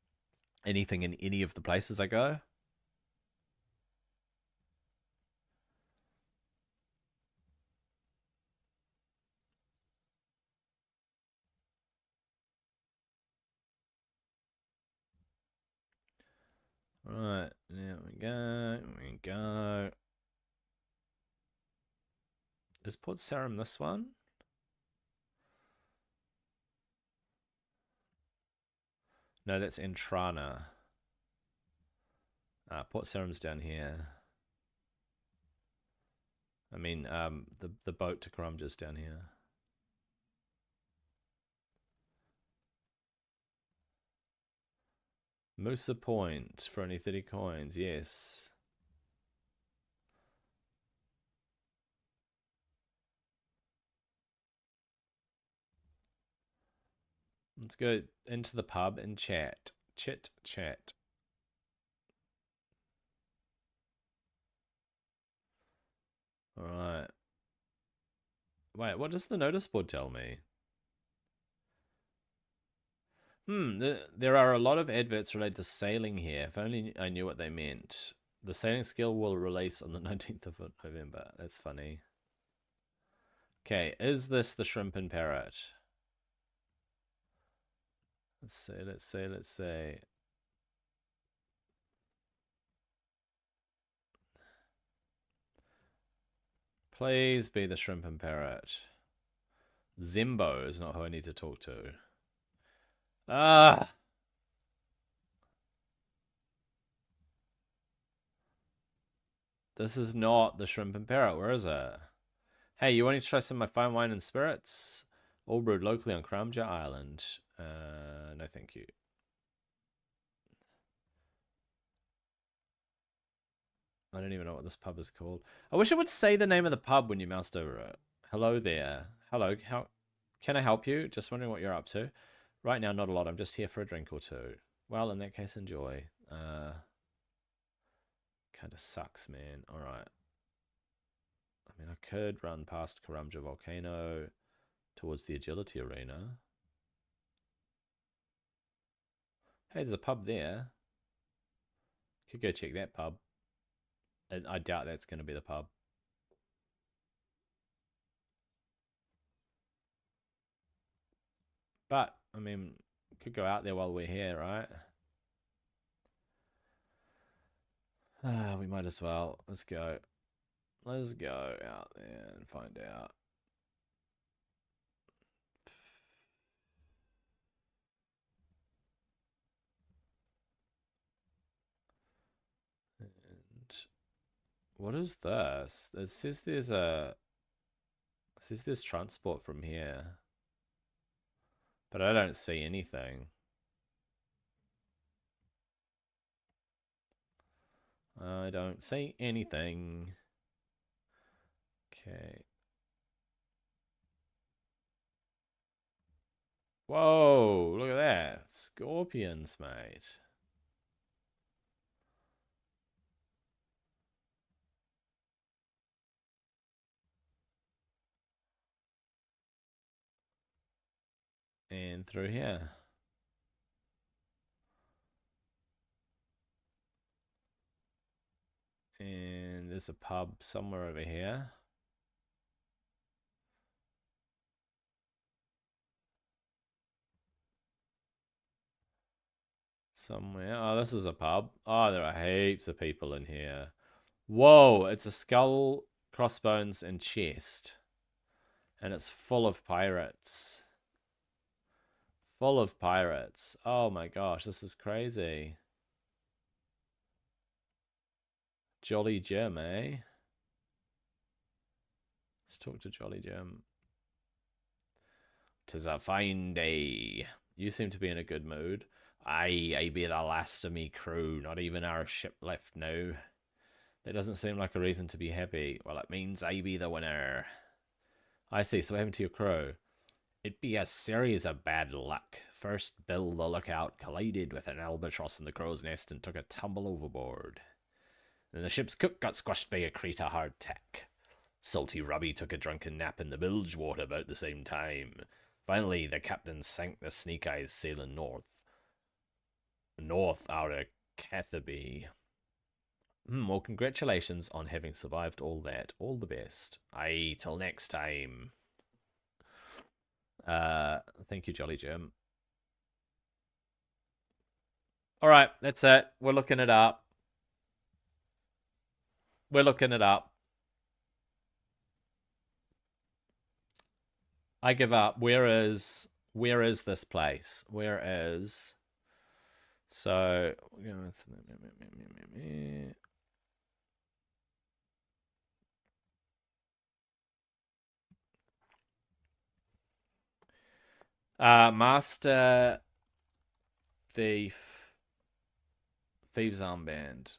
anything in any of the places I go. Right, there we go. There we go. Is Port Sarim this one? No, that's Entrana. Port Sarim's down here. I mean, the boat to Karamja's down here. Musa Point for only 30 coins, yes. Let's go into the pub and chat. Chit chat. Alright. Wait, what does the notice board tell me? There are a lot of adverts related to sailing here. If only I knew what they meant. The sailing skill will release on the 19th of November. That's funny. Okay, is this the shrimp and parrot? Let's see. Please be the shrimp and parrot. Zimbo is not who I need to talk to. Ah! This is not the shrimp and parrot. Where is it? Hey, you want to try some of my fine wine and spirits? All brewed locally on Karamja Island. No thank you. I don't even know what this pub is called. I wish it would say the name of the pub when you moused over it. Hello there. Hello, how can I help you? Just wondering what you're up to. Right now, not a lot. I'm just here for a drink or two. Well, in that case, enjoy. Kind of sucks, man. All right. I mean, I could run past Karamja Volcano towards the agility arena. Hey, there's a pub there. Could go check that pub. And I doubt that's going to be the pub. But, I mean, could go out there while we're here, right? We might as well. Let's go. Let's go out there and find out. And what is this? It says there's transport from here. But I don't see anything. I don't see anything. Okay. Whoa, look at that. Scorpions, mate. And through here. And there's a pub somewhere over here. Somewhere. Oh, this is a pub. Oh, there are heaps of people in here. Whoa, it's a skull, crossbones, and chest. And it's full of pirates. Full of pirates. Oh my gosh, this is crazy. Jolly Jim, eh? Let's talk to Jolly Jim. 'Tis a fine day. You seem to be in a good mood. Aye, I be the last of me crew. Not even our ship left now. That doesn't seem like a reason to be happy. Well, it means I be the winner. I see. So what happened to your crew? It be a series of bad luck. First, Bill the lookout collided with an albatross in the crow's nest and took a tumble overboard. Then the ship's cook got squashed by a crater hardtack. Salty Robbie took a drunken nap in the bilge water about the same time. Finally, the captain sank the Snake Eyes sailing north out of Cathaby. Well, congratulations on having survived all that. All the best. Aye, till next time. Thank you, Jolly Jim. All right, that's it. We're looking it up. We're looking it up. I give up. Where is this place? Where is so Master Thieves Armband.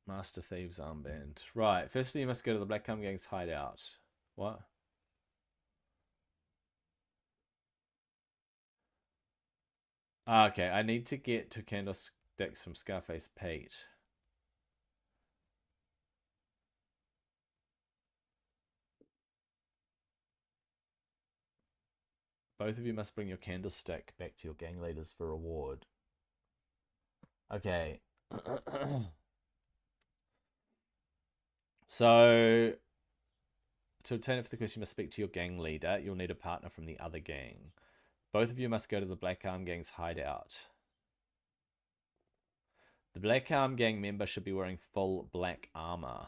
Master Thieves Armband. Right. Firstly, you must go to the Black Cum Gang's hideout. What? Okay, I need to get 2 candlesticks from Scarface Pete. Both of you must bring your candlestick back to your gang leaders for reward. Okay. So, to obtain it for the quest, you must speak to your gang leader. You'll need a partner from the other gang. Both of you must go to the Black Arm Gang's hideout. The Black Arm Gang member should be wearing full black armor.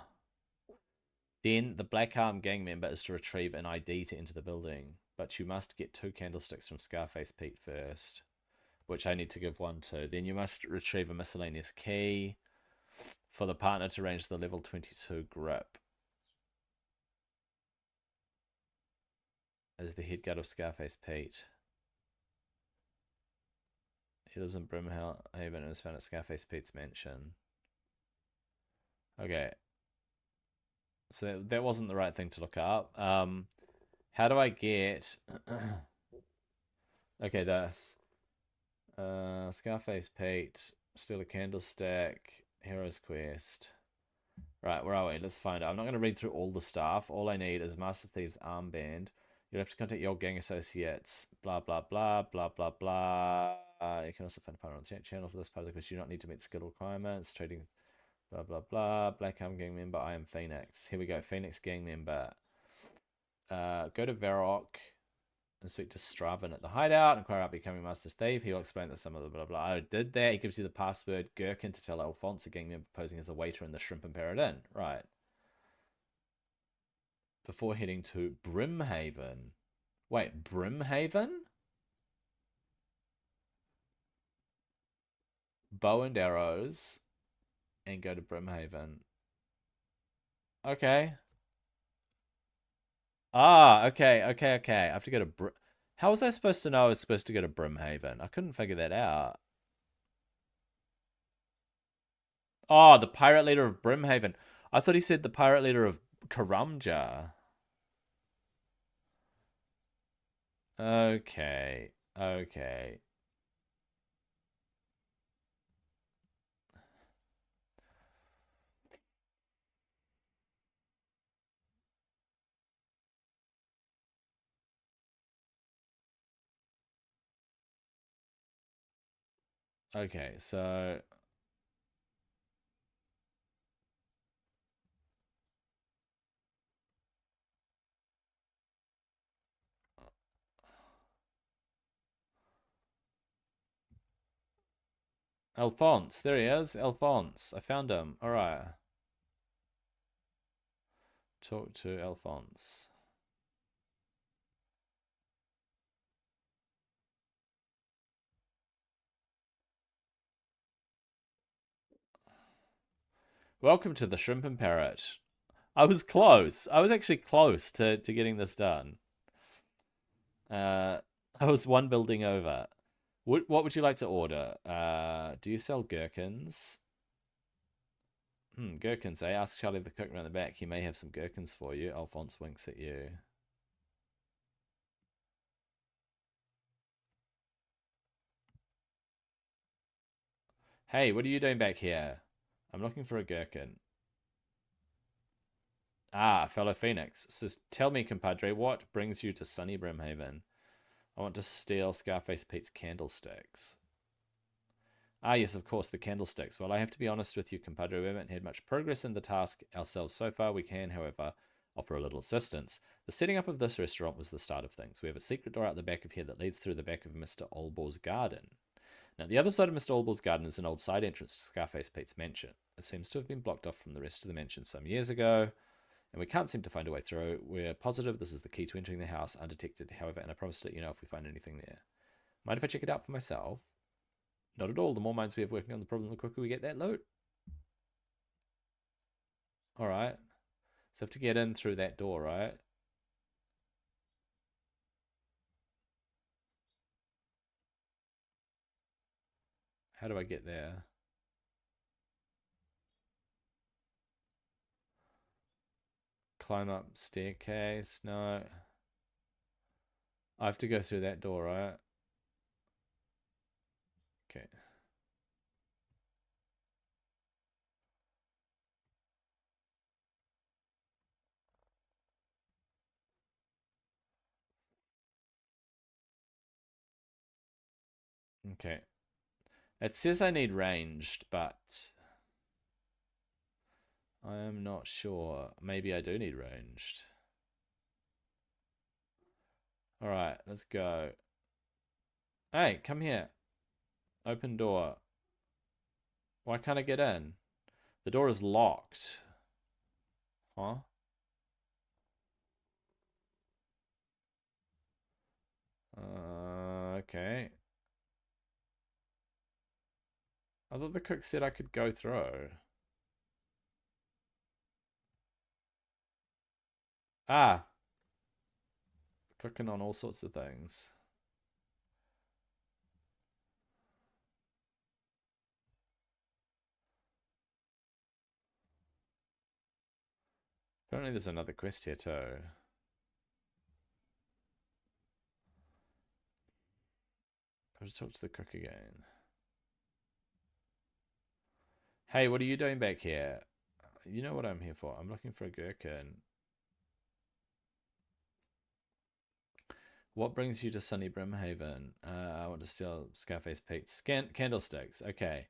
Then, the Black Arm Gang member is to retrieve an ID to enter the building. But you must get 2 candlesticks from Scarface Pete first, which I need to give 1 to. Then you must retrieve a miscellaneous key for the partner to range the level 22 grip. As the head guard of Scarface Pete. He lives in Brimhaven and is found at Scarface Pete's mansion. Okay. So that wasn't the right thing to look up. How do I get... okay, this. Scarface Pete, steal a candlestick, Hero's Quest. Right, where are we? Let's find out. I'm not going to read through all the stuff. All I need is Master Thief's armband. You'll have to contact your gang associates. Blah, blah, blah, blah, blah, blah. You can also find a partner on the channel for this part of the quest. You don't need to meet skill requirements. Trading, blah, blah, blah. Black Arm Gang member. I am Phoenix. Here we go. Phoenix Gang member. Go to Varrock and speak to Straven at the hideout. Inquire about becoming Master Thief. He'll explain that some of the blah, blah. I did that. He gives you the password Gherkin to tell Alphonse, a gang member posing as a waiter in the Shrimp and Parrot Inn. Right. Before heading to Brimhaven. Wait, Brimhaven? Bow and arrows. And go to Brimhaven. Okay. Ah, okay. I have to go to How was I supposed to know I was supposed to go to Brimhaven? I couldn't figure that out. Oh, the pirate leader of Brimhaven. I thought he said the pirate leader of Karamja. Okay. Okay. Okay, so Alphonse, there he is. Alphonse. I found him. All right. Talk to Alphonse. Welcome to the Shrimp and Parrot. I was close. I was actually close to getting this done. I was one building over. What would you like to order? Do you sell gherkins? Gherkins, eh? Ask Charlie the cook around the back. He may have some gherkins for you. Alphonse winks at you. Hey, what are you doing back here? I'm looking for a gherkin. Ah, fellow Phoenix. So tell me, compadre, what brings you to sunny Brimhaven? I want to steal Scarface Pete's candlesticks. Ah, yes, of course, the candlesticks. Well, I have to be honest with you, compadre. We haven't had much progress in the task ourselves so far. We can, however, offer a little assistance. The setting up of this restaurant was the start of things. We have a secret door out the back of here that leads through the back of Mr. Olbor's garden. Now, the other side of Mr. Olbor's garden is an old side entrance to Scarface Pete's mansion. It seems to have been blocked off from the rest of the mansion some years ago, and we can't seem to find a way through. We're positive this is the key to entering the house undetected, however, and I promise to let you know if we find anything there. Mind if I check it out for myself? Not at all. The more minds we have working on the problem, the quicker we get that loot. Alright. So I have to get in through that door, right? How do I get there? Climb up staircase? No. I have to go through that door, right? Okay. Okay. It says I need ranged, but I am not sure. Maybe I do need ranged. Alright, let's go. Hey, come here. Open door. Why can't I get in? The door is locked. Huh? Okay. I thought the cook said I could go through. Ah, clicking on all sorts of things. Apparently there's another quest here too. I'll just talk to the cook again. Hey, what are you doing back here? You know what I'm here for. I'm looking for a gherkin. What brings you to sunny Brimhaven? I want to steal Scarface Pete's candlesticks. Okay.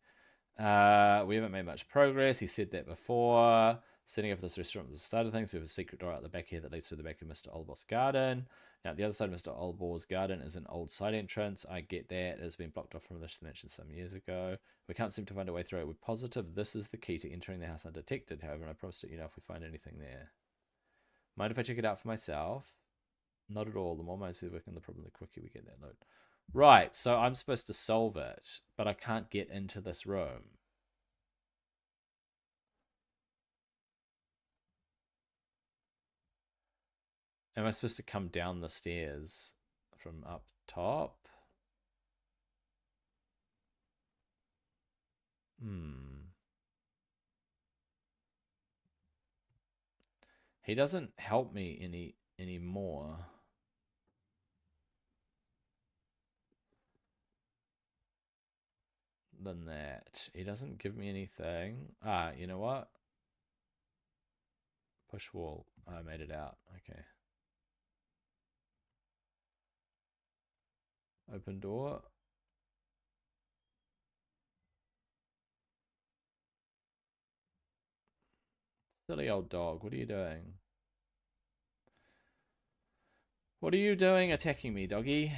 We haven't made much progress. He said that before. Setting up this restaurant was the start of things. We have a secret door out the back here that leads to the back of Mr. Olbor's garden. Now, the other side of Mr. Olbor's garden is an old side entrance. I get that. It has been blocked off from this dimension some years ago. We can't seem to find a way through it. We're positive this is the key to entering the house undetected. However, I promise to let you know if we find anything there. Mind if I check it out for myself? Not at all. The more minds we work on the problem, the quicker we get that loot. Right, so I'm supposed to solve it, but I can't get into this room. Am I supposed to come down the stairs from up top? He doesn't help me anymore. Than that. He doesn't give me anything. Ah, you know what? Push wall. I made it out. Okay. Open door. Silly old dog. What are you doing? What are you doing attacking me, doggy?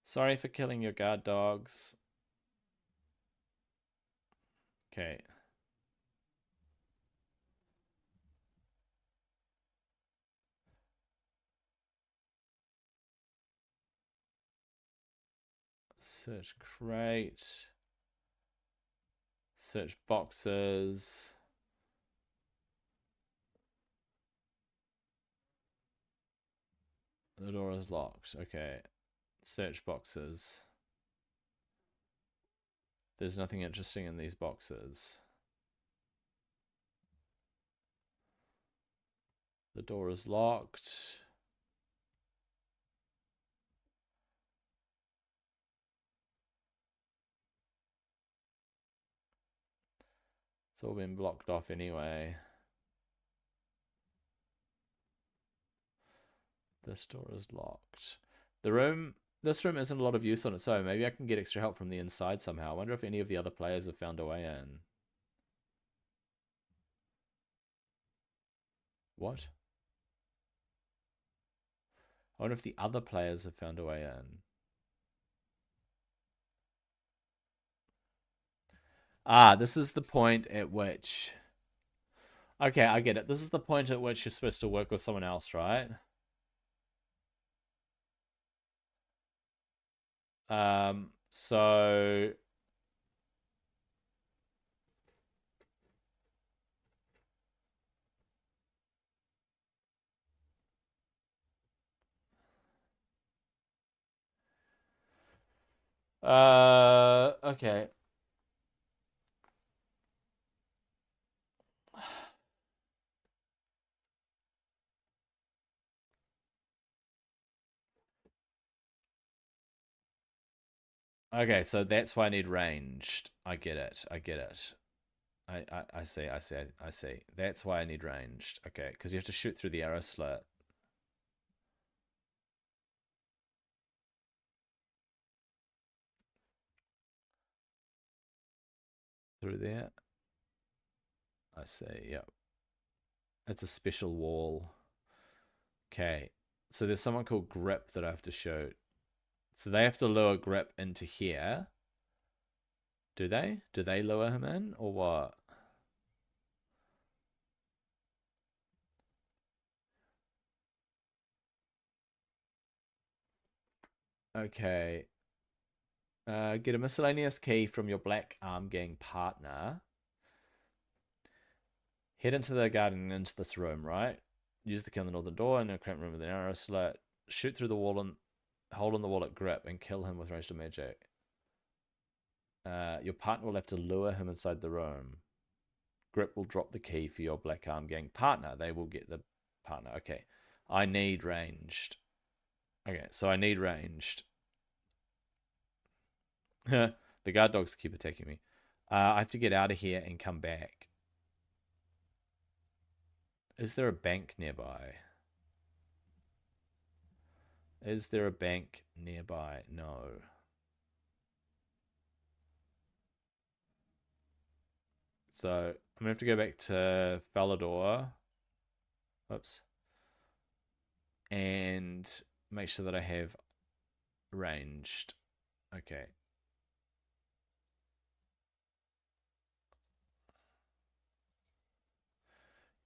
Sorry for killing your guard dogs. Okay. Search crate. Search boxes. The door is locked. Okay. Search boxes. There's nothing interesting in these boxes. The door is locked. It's all been blocked off anyway. This door is locked. This room isn't a lot of use on its own. Maybe I can get extra help from the inside somehow. I wonder if any of the other players have found a way in. What? I wonder if the other players have found a way in. Ah, this is the point at which... Okay, I get it. This is the point at which you're supposed to work with someone else, right? So... Okay. Okay, so that's why I need ranged. I get it. I get it. I see. I see. I see. That's why I need ranged. Okay, because you have to shoot through the arrow slit. Through there. I see. Yep. It's a special wall. Okay. So there's someone called Grip that I have to shoot. So they have to lure Grip into here. Do they? Do they lure him in or what? Okay. Get a miscellaneous key from your Black Arm Gang partner. Head into the garden into this room, right? Use the key on the northern door in a cramped room with an arrow slit. Shoot through the wall and hold on the wall at Grip and kill him with ranged magic. Your partner will have to lure him inside the room. Grip will drop the key for your Black Arm Gang partner. They will get the partner. Okay. I need ranged. Okay, so I need ranged. The guard dogs keep attacking me. I have to get out of here and come back. Is there a bank nearby? Is there a bank nearby? No. So I'm gonna have to go back to Falador. Oops. And make sure that I have ranged. Okay.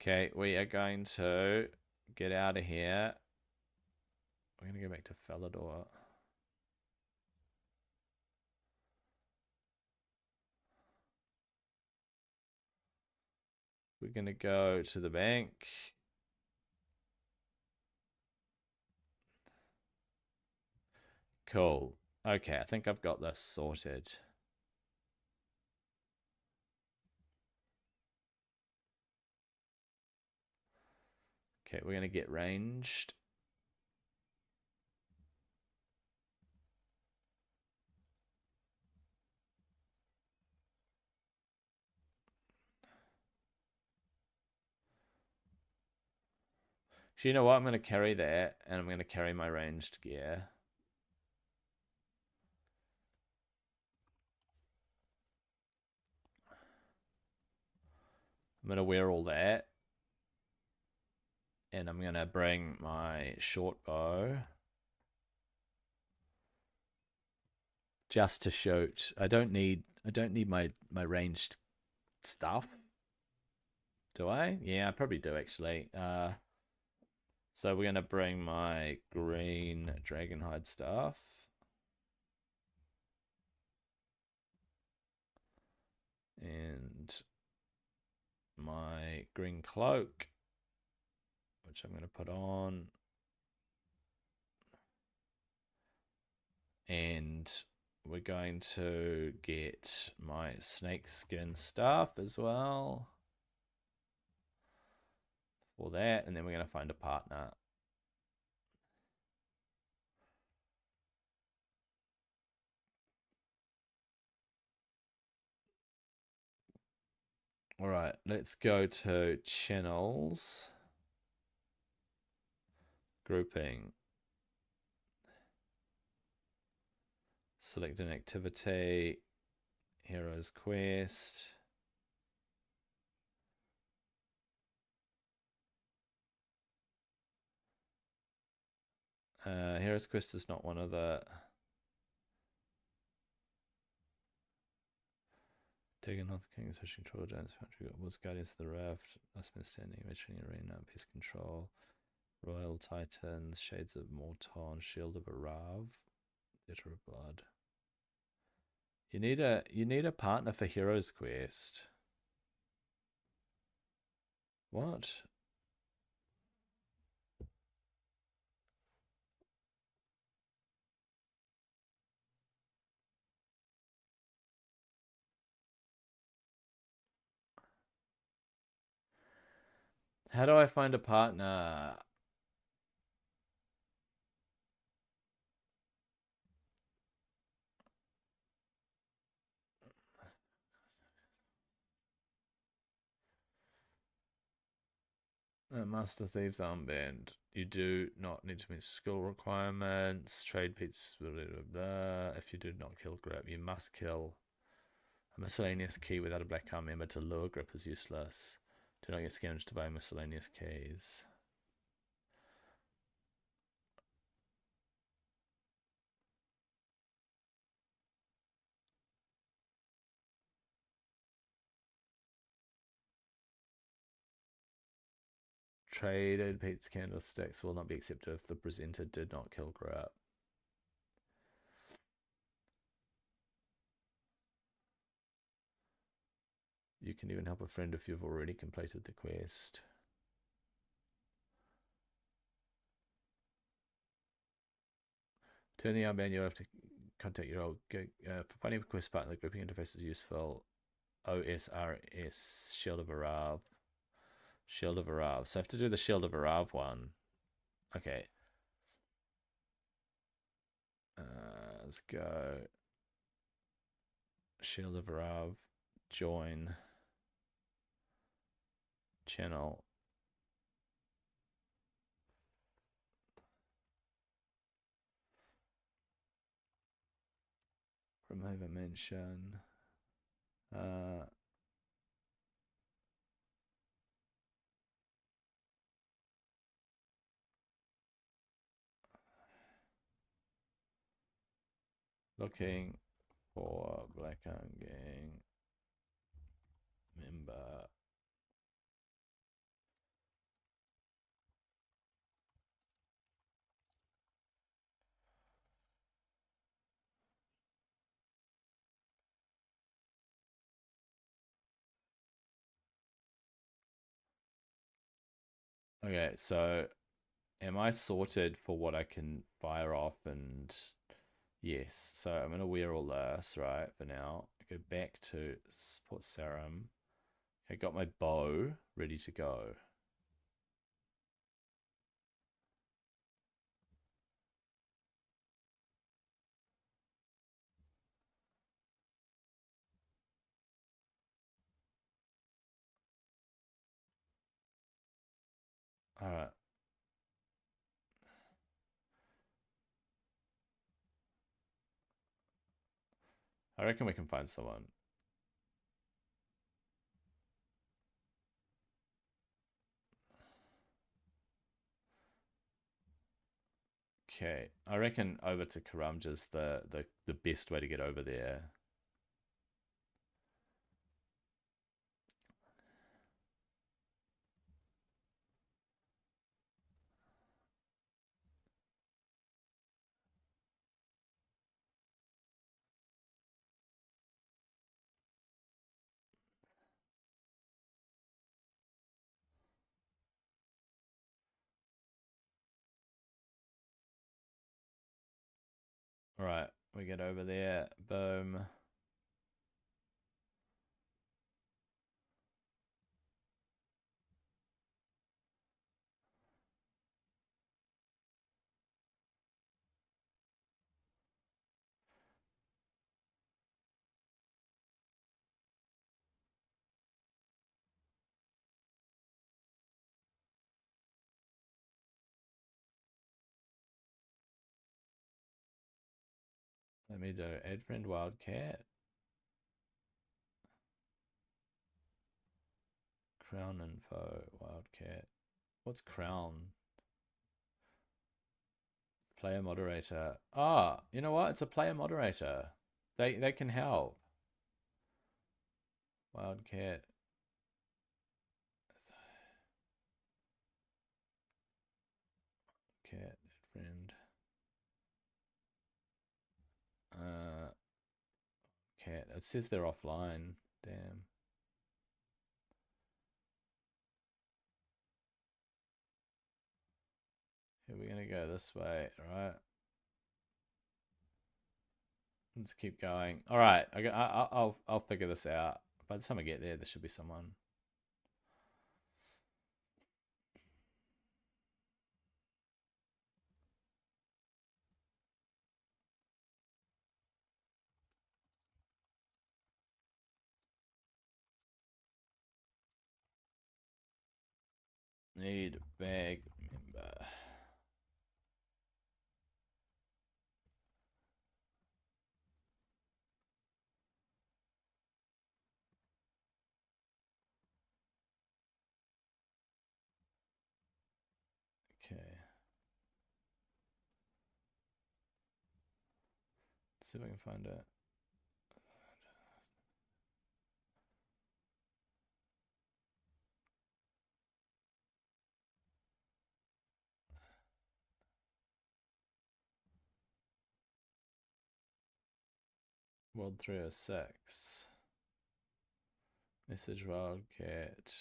Okay, we are going to get out of here. We're going to go back to Falador. We're going to go to the bank. Cool. Okay, I think I've got this sorted. Okay, we're going to get ranged. So you know what? I'm going to carry that, and I'm going to carry my ranged gear. I'm going to wear all that. And I'm going to bring my short bow. Just to shoot. I don't need my ranged stuff. Do I? Yeah, I probably do actually. So we're gonna bring my green dragonhide stuff. my green cloak, which I'm going to put on. And we're going to get my snakeskin stuff as well for that. And then we're going to find a partner. All right, let's go to channels, grouping, select an activity, heroes quest. Heroes quest is not one of the. Taking North King's fishing control, Giants Factory, Woods Guardians of the Raft, Last Man Standing, Witching Arena, Peace Control, Royal Titans, Shades of Morton, Shield of Arav, Theatre of Blood. You need a partner for Heroes Quest. What? How do I find a partner? Master Thieves Armband. You do not need to meet skill requirements. Trade beats blah, blah, blah. If you do not kill grip, you must kill. A miscellaneous key without a black arm member to lure grip is useless. Do not get scammed to buy miscellaneous keys. Traded Pete's candlesticks will not be accepted if the presenter did not kill grip. You can even help a friend if you've already completed the quest. Turn the armband, you'll have to contact your old gig. For finding a quest partner, the grouping interface is useful. OSRS, Shield of Arav. Shield of Arav. So I have to do the Shield of Arav one. Okay. Let's go. Shield of Arav. Join. Channel. Remove a mention. Looking for Black Arm Gang member. Okay, so am I sorted for what I can fire off? And yes, so I'm going to wear all this, right, for now. Go back to Port Sarum. I got my bow ready to go. All right. I reckon we can find someone. Okay, I reckon over to Karamja's the best way to get over there. All right, we get over there. Boom. Let me do add friend wildcat. Crown info wildcat. What's crown? Player moderator. Ah, you know what? It's a player moderator. They can help. Wildcat. Cat friend. Cat. It says they're offline. Damn. Here we're gonna go this way, right? Let's keep going. All right, I'll figure this out. By the time I get there, there should be someone. Need bag member. Okay. Let's see if I can find it. World 306. Message wildcat.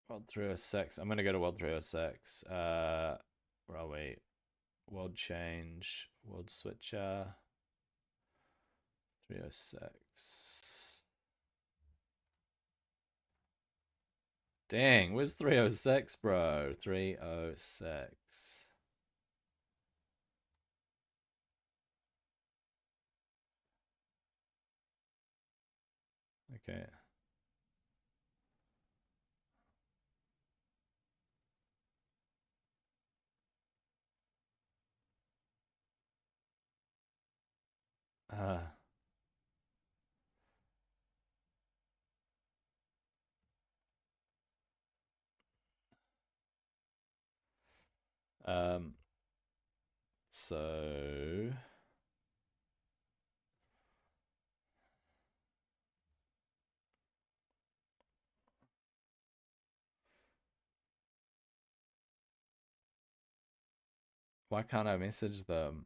World 306. I'm gonna go to World 306. Where are we? World change. World switcher. 306. Dang, where's 306, bro? 306. Okay. Uh, um, so why can't I message them?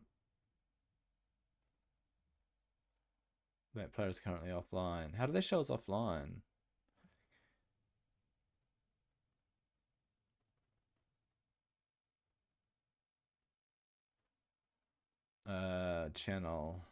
That player is currently offline. How do they show us offline? Channel.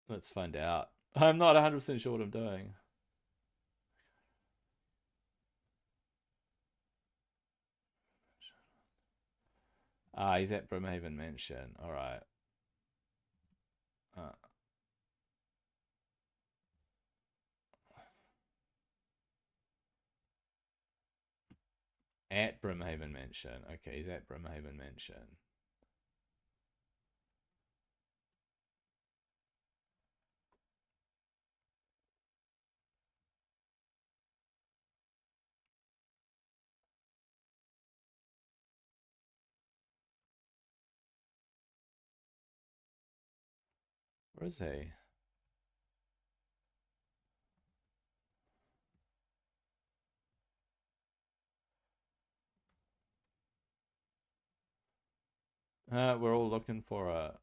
Let's find out. I'm not 100% sure what I'm doing. Ah, he's at Brimhaven Mansion. All right. Uh, At Brimhaven Mansion. Okay, he's at Brimhaven Mansion. Where is he? We're all looking for a.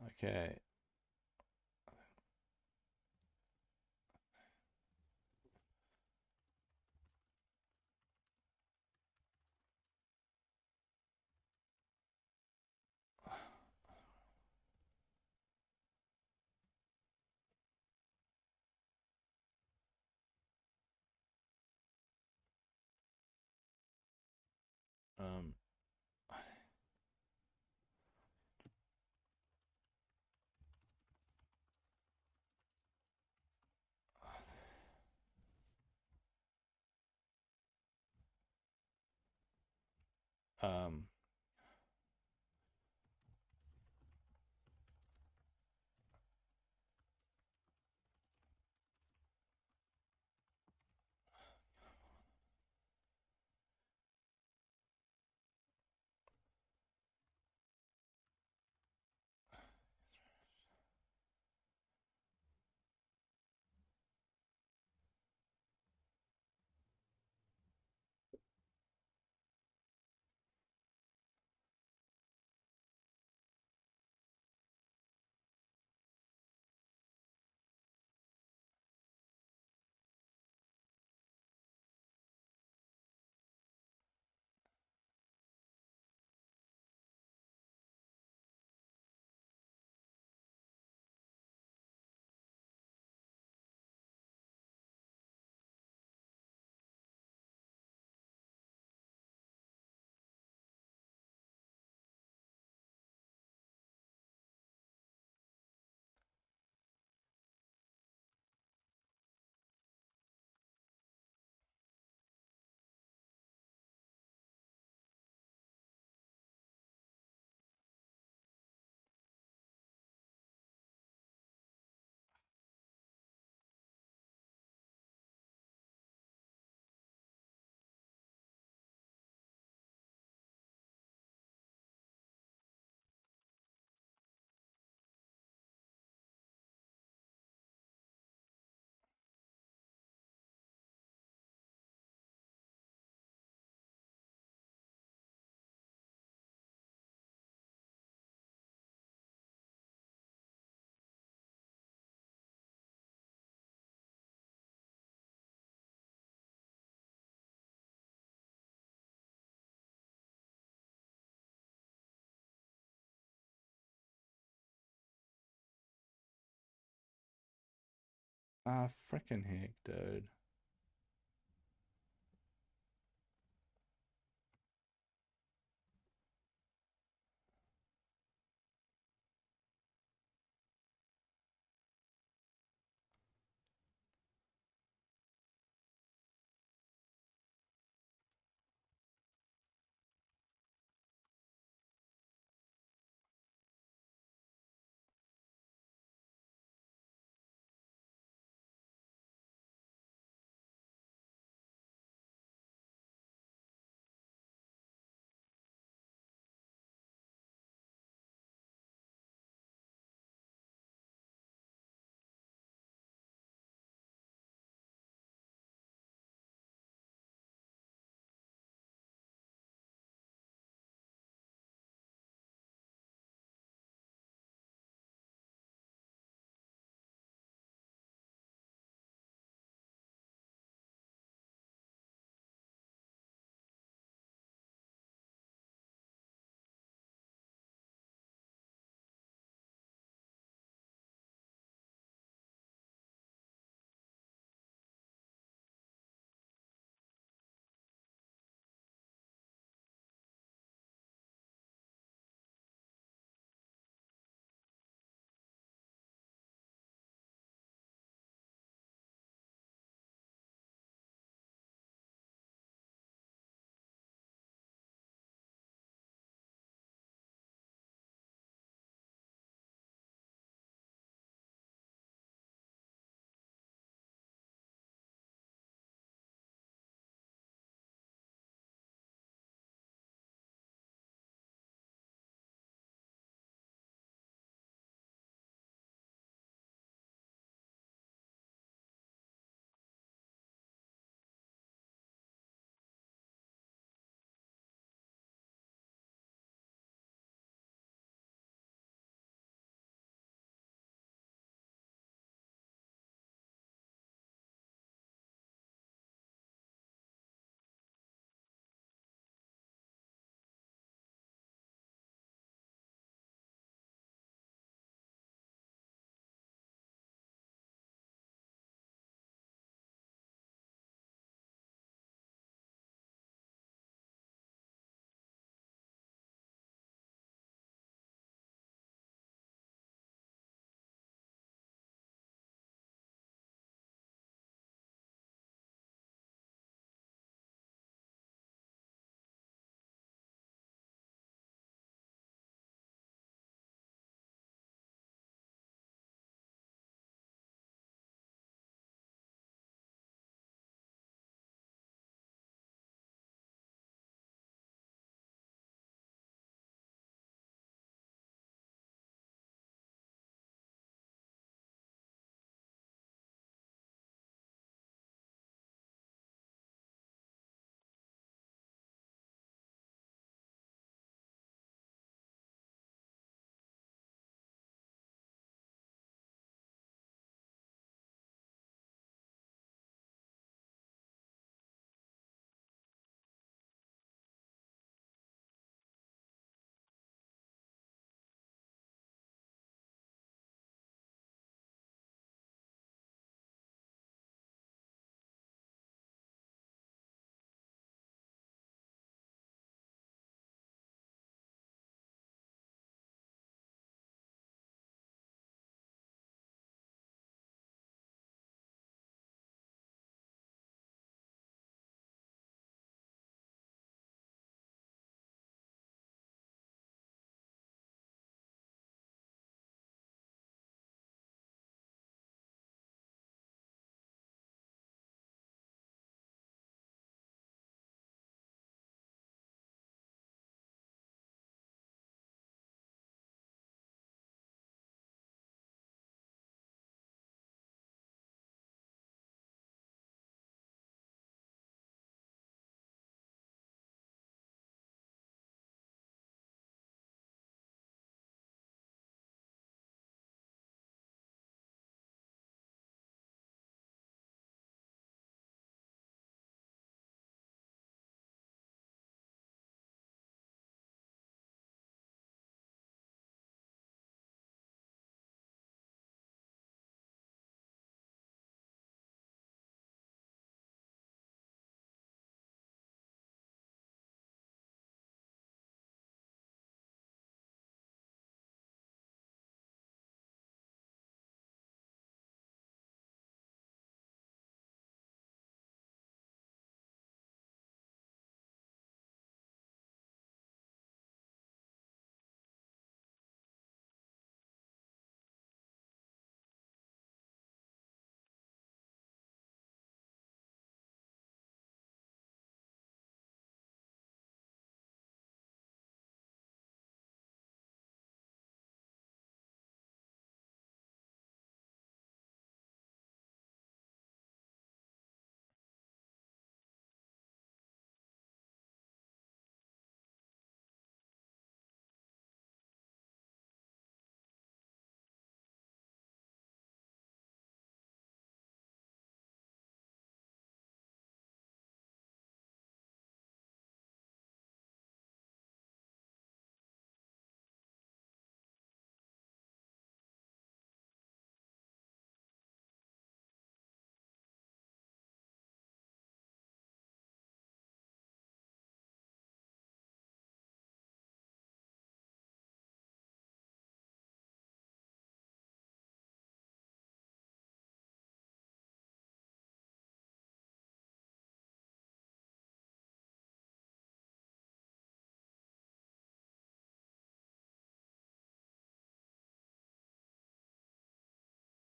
Okay. Um. Um. Ah, frickin' heck, dude.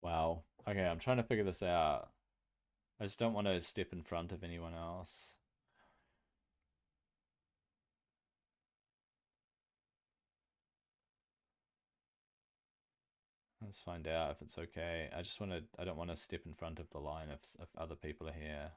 Wow. Okay, I'm trying to figure this out. I just don't want to step in front of anyone else. Let's find out if it's okay. I don't want to step in front of the line if other people are here.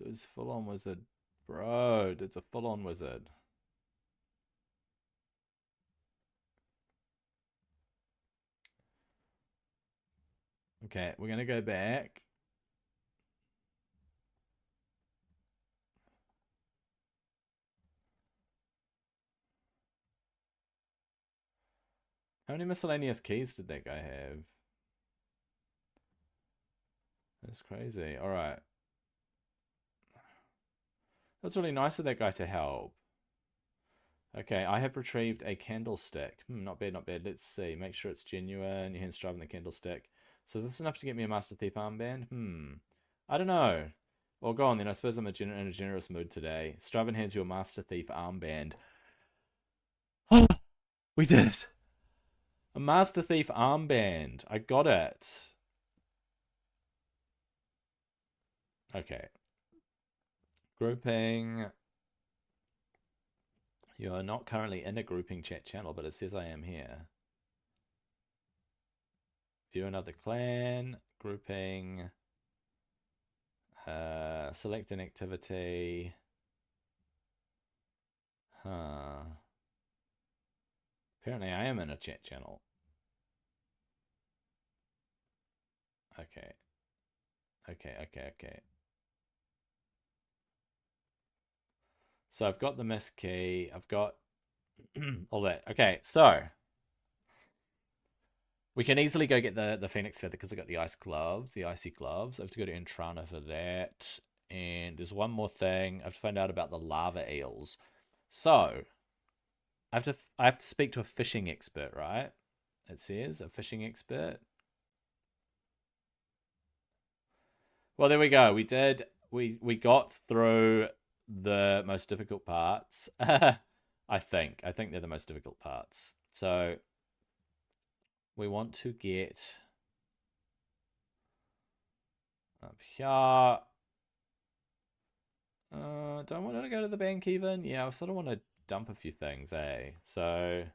Dude's full on wizard. Bro, dude's a full on wizard. Okay, we're gonna go back. How many miscellaneous keys did that guy have? That's crazy. Alright. That's really nice of that guy to help. Okay, I have retrieved a candlestick. Not bad, not bad. Let's see. Make sure it's genuine. Your hand's driving the candlestick. So is this enough to get me a Master Thief armband? I don't know. Well, go on then. I suppose I'm in a generous mood today. Straven hands you a Master Thief armband. We did it! A Master Thief armband. I got it. Okay. Grouping. You are not currently in a grouping chat channel, but it says I am here. View another clan. Grouping. Select an activity. Huh. Apparently I am in a chat channel. Okay. Okay. So I've got the miss key. I've got all that. Okay, so we can easily go get the Phoenix Feather because I got the icy gloves. I have to go to Entrana for that. And there's one more thing. I have to find out about the lava eels. So I have to speak to a fishing expert, right? It says a fishing expert. Well, there we go. We did. We got through the most difficult parts. I think. I think they're the most difficult parts. So we want to get up here. Do I want to go to the bank even? Yeah, I sort of want to dump a few things, eh? So I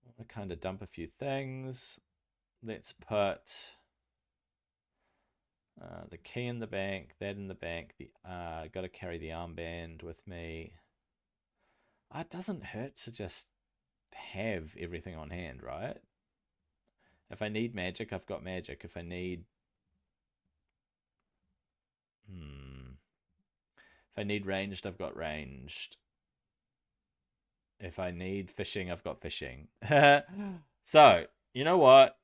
want to kind of dump a few things. Let's put the key in the bank, that in the bank. The got to carry the armband with me. It doesn't hurt to just have everything on hand, right? If I need magic, I've got magic. If I need, if I need ranged, I've got ranged. If I need fishing, I've got fishing. So, you know what?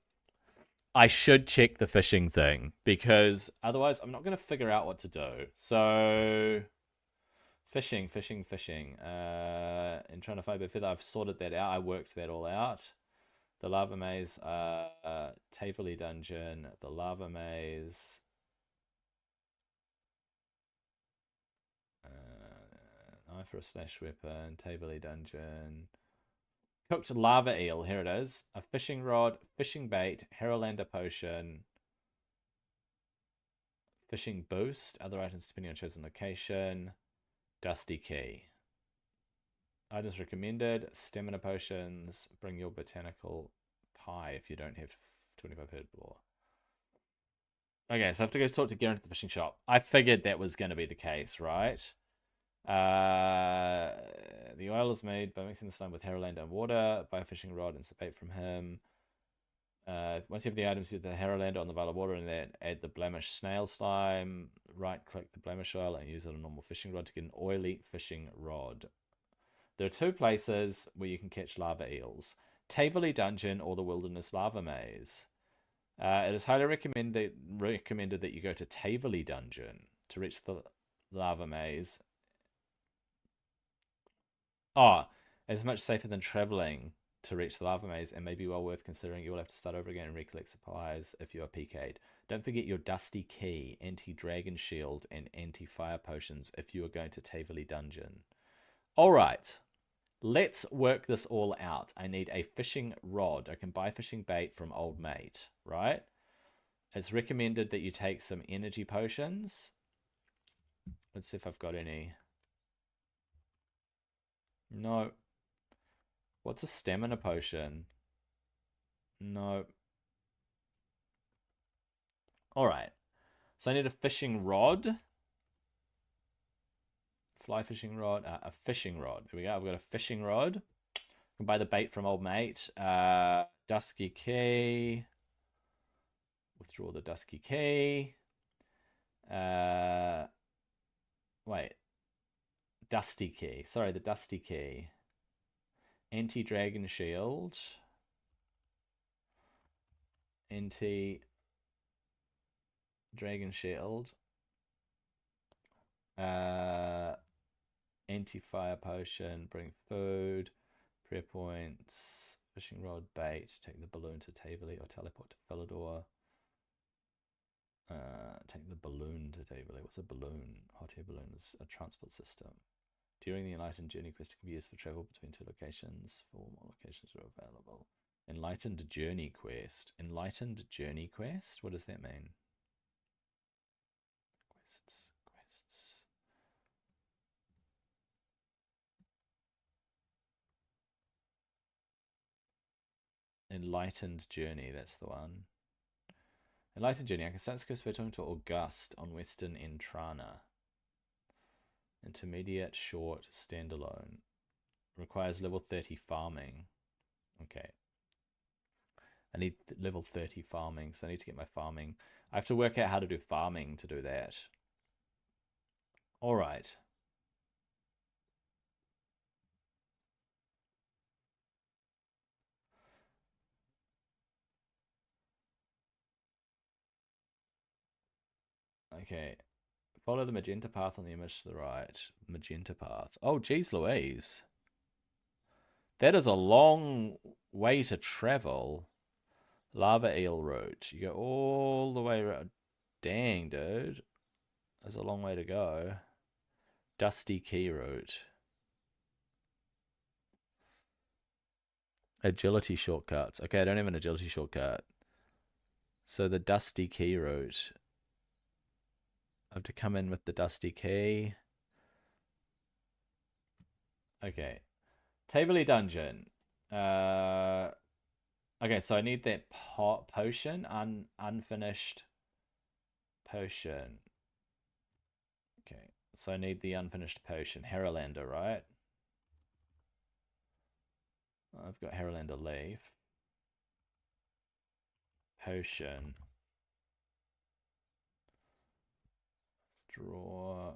I should check the fishing thing because otherwise I'm not going to figure out what to do. So, fishing, fishing, fishing. And trying to find a feather. I've sorted that out. I worked that all out. The lava maze, Taverley dungeon, the lava maze. Knife for a slash weapon, Taverley dungeon. Cooked lava eel, here it is. A fishing rod, fishing bait, Herolander potion, fishing boost, other items depending on chosen location, dusty key. Items recommended, stamina potions, bring your botanical pie if you don't have 25 herblore. Okay, so I have to go talk to Garrett at the fishing shop. I figured that was going to be the case, right? The oil is made by mixing the slime with Herolander and water. Buy a fishing rod and some bait from him. Once you have the items, you the Herolander on the vial of water and then add the blemish snail slime. Right click the blemish oil and use it on a normal fishing rod to get an oily fishing rod. There are two places where you can catch lava eels: Taverley Dungeon or the Wilderness Lava Maze. It is highly recommended that you go to Taverley Dungeon to reach the lava maze. Oh, it's much safer than traveling to reach the lava maze and may be well worth considering. You will have to start over again and recollect supplies if you are PK'd. Don't forget your dusty key, anti-dragon shield, and anti-fire potions if you are going to Taverley Dungeon. Alright, let's work this all out. I need a fishing rod. I can buy fishing bait from Old Mate, right? It's recommended that you take some energy potions. Let's see if I've got any. No. What's a stamina potion? No. Alright. So I need a fishing rod. Fly fishing rod. A fishing rod. There we go. I've got a fishing rod. I can buy the bait from Old Mate. Dusky key. Withdraw the dusky key. Wait. Dusty key. Sorry, the dusty key. Anti-dragon shield. Anti-dragon shield. Anti-fire potion. Bring food. Prayer points. Fishing rod, bait. Take the balloon to Taverley or teleport to Philidor. Take the balloon to Taverley. What's a balloon? Hot air balloon is a transport system. During the Enlightened Journey quest, it can be used for travel between two locations. 4 more locations are available. Enlightened Journey quest. Enlightened Journey quest? What does that mean? Quests. Enlightened Journey, that's the one. Enlightened Journey. I can start this quest by talking to August on Western Entrana. Intermediate, short, standalone. Requires level 30 farming. Okay. I need level 30 farming, so I need to get my farming. I have to work out how to do farming to do that. Alright. Okay. Follow the magenta path on the image to the right. Magenta path. Oh, geez Louise. That is a long way to travel. Lava eel route. You go all the way around. Dang, dude. That's a long way to go. Dusty key route. Agility shortcuts. Okay, I don't have an agility shortcut. So the dusty key route. I have to come in with the dusty key. Okay. Taverley Dungeon. Okay, so I need that potion. Unfinished potion. Okay, so I need the unfinished potion. Herolander, right? I've got Herolander leaf. Potion. Straw.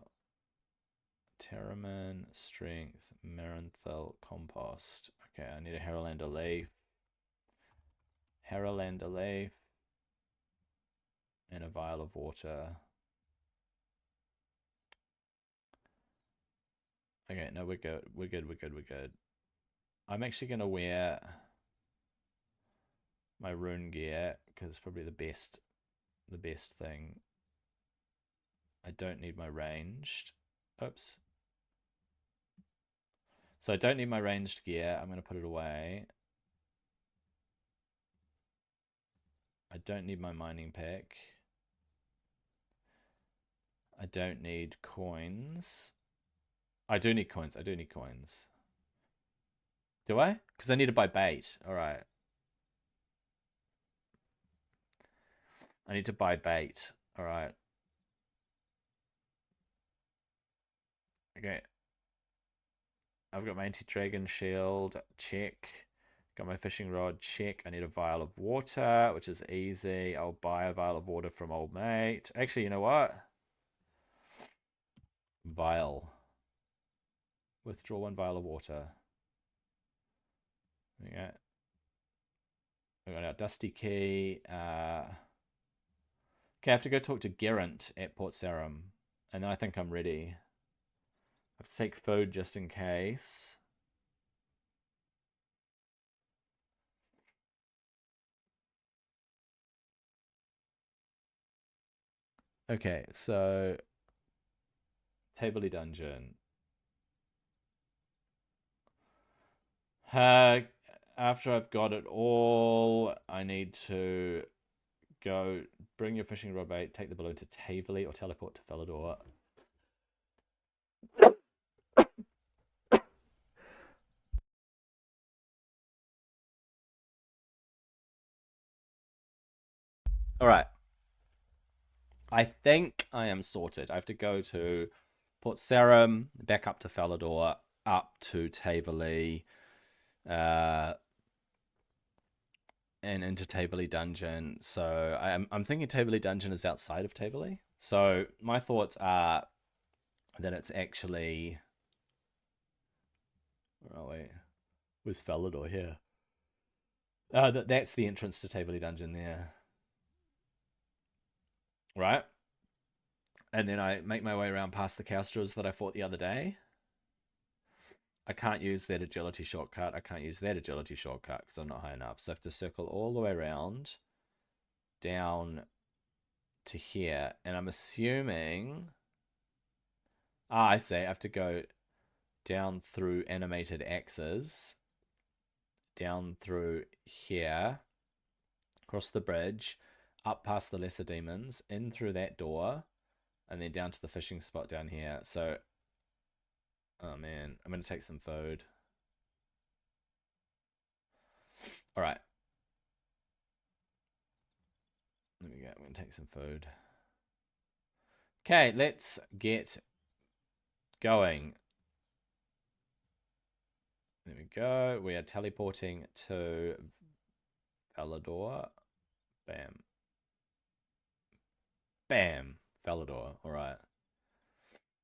Terramin, strength, Maranthal, compost. Okay, I need a Herolander leaf. Herolander leaf. And a vial of water. Okay, no, we're good. We're good, we're good, we're good. I'm actually going to wear my rune gear because it's probably the best thing. I don't need my ranged. Oops. So I don't need my ranged gear. I'm going to put it away. I don't need my mining pack. I don't need coins. I do need coins. I do need coins. Do I? Because I need to buy bait. All right. I need to buy bait. All right. Okay. I've got my anti-dragon shield. Check. Got my fishing rod. Check. I need a vial of water, which is easy. I'll buy a vial of water from old mate. Actually, you know what? Vial. Withdraw 1 vial of water. Okay. We got our dusty key. Okay, I have to go talk to Geraint at Port Sarim. And then I think I'm ready. I have to take food just in case. Okay, so Taverley Dungeon. After I've got it all, I need to go bring your fishing rod bait, take the balloon to Taverley, or teleport to Falador. All right. I think I am sorted. I have to go to Port Sarim, back up to Falador, up to Taverley, and into Taverley Dungeon. So I'm thinking Taverley Dungeon is outside of Taverley. So my thoughts are that it's actually... Oh, wait. Where's Falador here? That's the entrance to Taverley Dungeon there. Right? And then I make my way around past the Castras that I fought the other day. I can't use that agility shortcut. I can't use that agility shortcut because I'm not high enough. So I have to circle all the way around down to here. And I'm assuming... I see. I have to go down through animated axes. Down through here. Across the bridge. Up past the lesser demons. In through that door. And then down to the fishing spot down here. So... Oh man, I'm going to take some food. All right. There we go. I'm going to take some food. Okay, let's get going. There we go. We are teleporting to Falador. Bam. Bam. Falador. All right.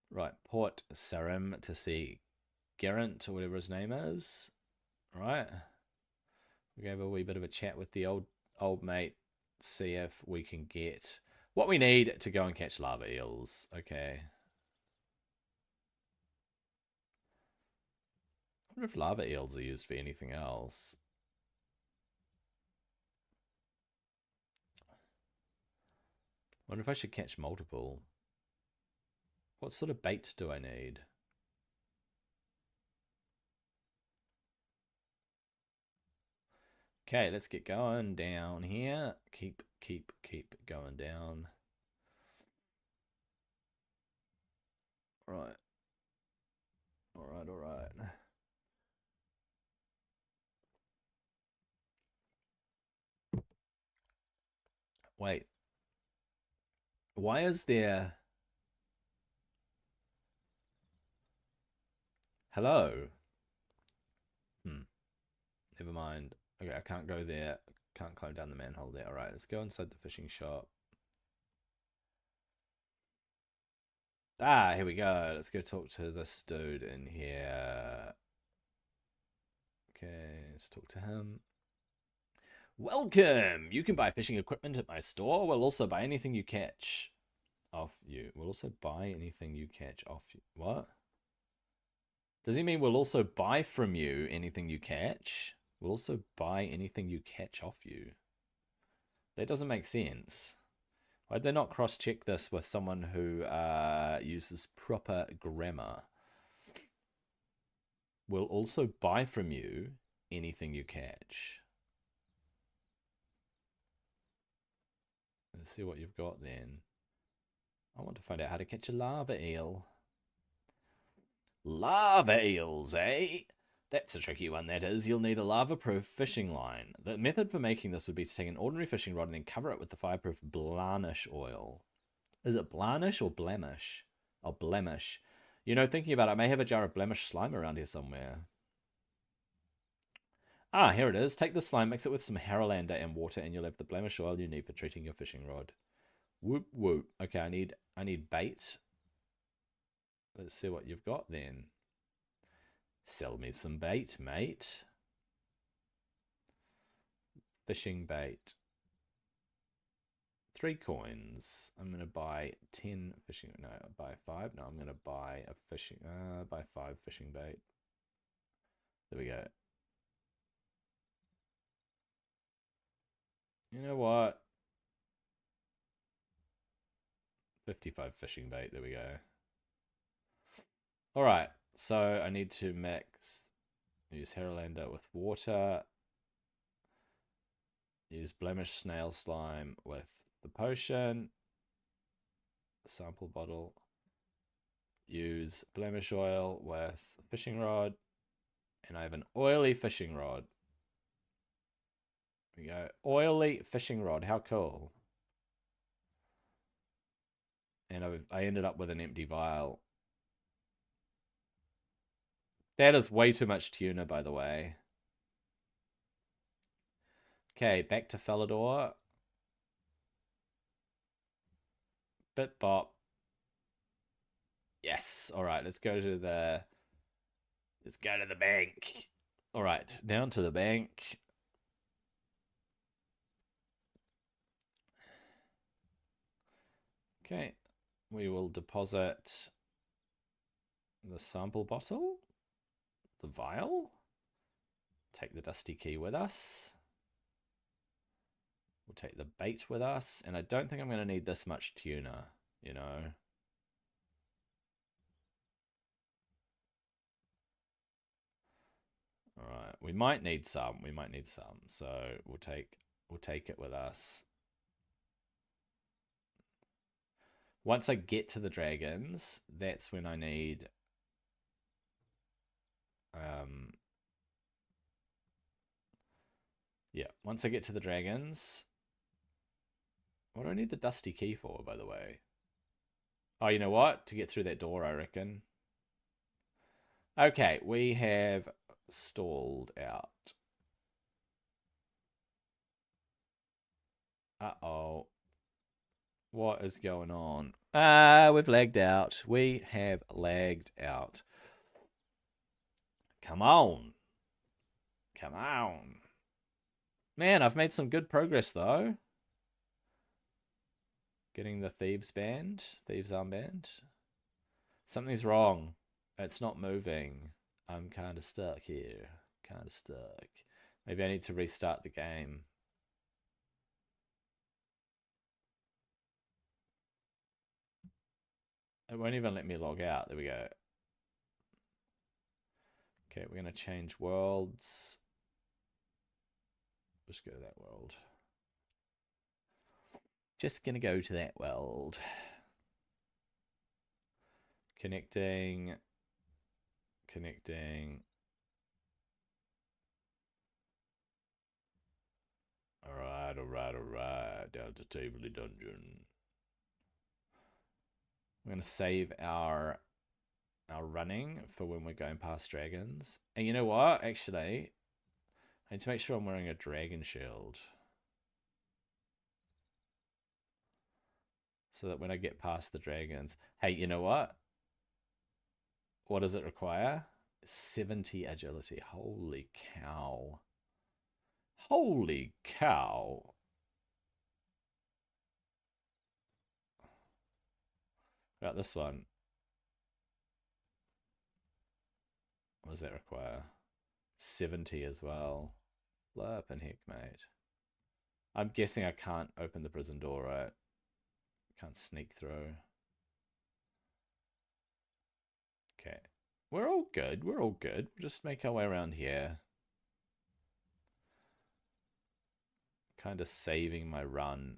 Right, Port Sarim to see Geraint, or whatever his name is. All right. We gave a wee bit of a chat with the old mate, see if we can get What we need to go and catch lava eels. Okay. I wonder if lava eels are used for anything else. I wonder if I should catch multiple. What sort of bait do I need? Okay, let's get going down here. Keep going down. Right. All right. Wait. Why is there... Hello? Never mind. Okay, I can't go there. Can't climb down the manhole there. All right, let's go inside the fishing shop. Ah, here we go. Let's go talk to this dude in here. Okay, let's talk to him. Welcome! You can buy fishing equipment at my store. We'll also buy anything you catch off you. We'll also buy anything you catch off you. What? Does he mean we'll also buy from you anything you catch? We'll also buy anything you catch off you. That doesn't make sense. Why'd they not cross-check this with someone who uses proper grammar? We'll also buy from you anything you catch. Let's see what you've got then. I want to find out how to catch a lava eel. Lava eels, eh? That's a tricky one, that is. You'll need a lava-proof fishing line. The method for making this would be to take an ordinary fishing rod and then cover it with the fireproof Blanish oil. Is it Blanish or Blemish? Oh, Blemish. You know, thinking about it, I may have a jar of Blemish slime around here somewhere. Ah, here it is. Take the slime, mix it with some Harolander and water, and you'll have the Blemish oil you need for treating your fishing rod. Whoop, whoop. Okay, I need bait. Let's see what you've got then. Sell me some bait, mate. Fishing bait. 3 coins. I'm going to buy 10 fishing... No, buy 5. No, I'm going to buy a fishing... buy 5 fishing bait. There we go. You know what? 55 fishing bait. There we go. All right. So I need to use Harolander with water. Use Blemish snail slime with the potion. Sample bottle. Use Blemish oil with fishing rod. And I have an oily fishing rod. There we go. Oily fishing rod. How cool. And I ended up with an empty vial. That is way too much tuna, by the way. Okay, back to Falador. Bit bop. Yes. All right, let's go to the bank. All right, down to the bank. Okay, we will deposit the sample bottle, the vial, take the dusty key with us. We'll take the bait with us, and I don't think I'm going to need this much tuna, you know. All right, we might need some. So we'll take it with us. Once I get to the dragons, that's when I need yeah, once I get to the dragons. What do I need the dusty key for, by the way? Oh, you know what? To get through that door, I reckon. Okay, we have stalled out. Uh-oh. What is going on? We've lagged out. We have lagged out. Come on. Come on. Man, I've made some good progress, though. Getting the thieves armband. Something's wrong. It's not moving. I'm kind of stuck here. Kind of stuck. Maybe I need to restart the game. It won't even let me log out. There we go. Okay, we're going to change worlds. Just go to that world. Just going to go to that world. Connecting. Alright. Down to Tabley Dungeon. We're going to save our running for when we're going past dragons. And you know what? Actually, I need to make sure I'm wearing a dragon shield. So that when I get past the dragons... Hey, you know what? What does it require? 70 agility. Holy cow. Holy cow. What about this one? What does that require? 70 as well. Flippin' heck, mate. I'm guessing I can't open the prison door, right? Can't sneak through. Okay. We're all good. We'll just make our way around here. Kind of saving my run.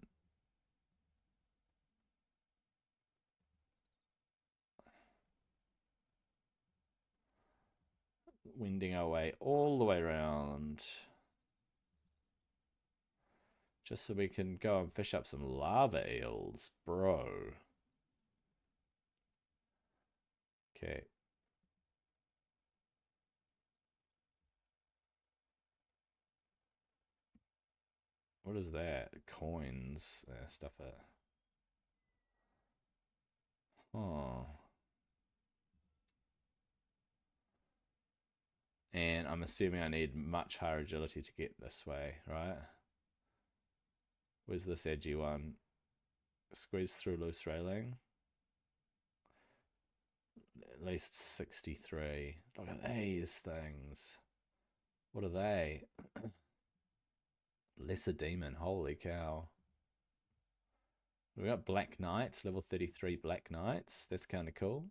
Winding our way all the way around. Just so we can go and fish up some lava eels, bro. Okay. What is that? Coins. Stuff it. Oh. And I'm assuming I need much higher agility to get this way, right? Where's this edgy one? Squeeze through loose railing. At least 63. Look at these things. What are they? Lesser demon. Holy cow. We got Black Knights, level 33 Black Knights. That's kind of cool.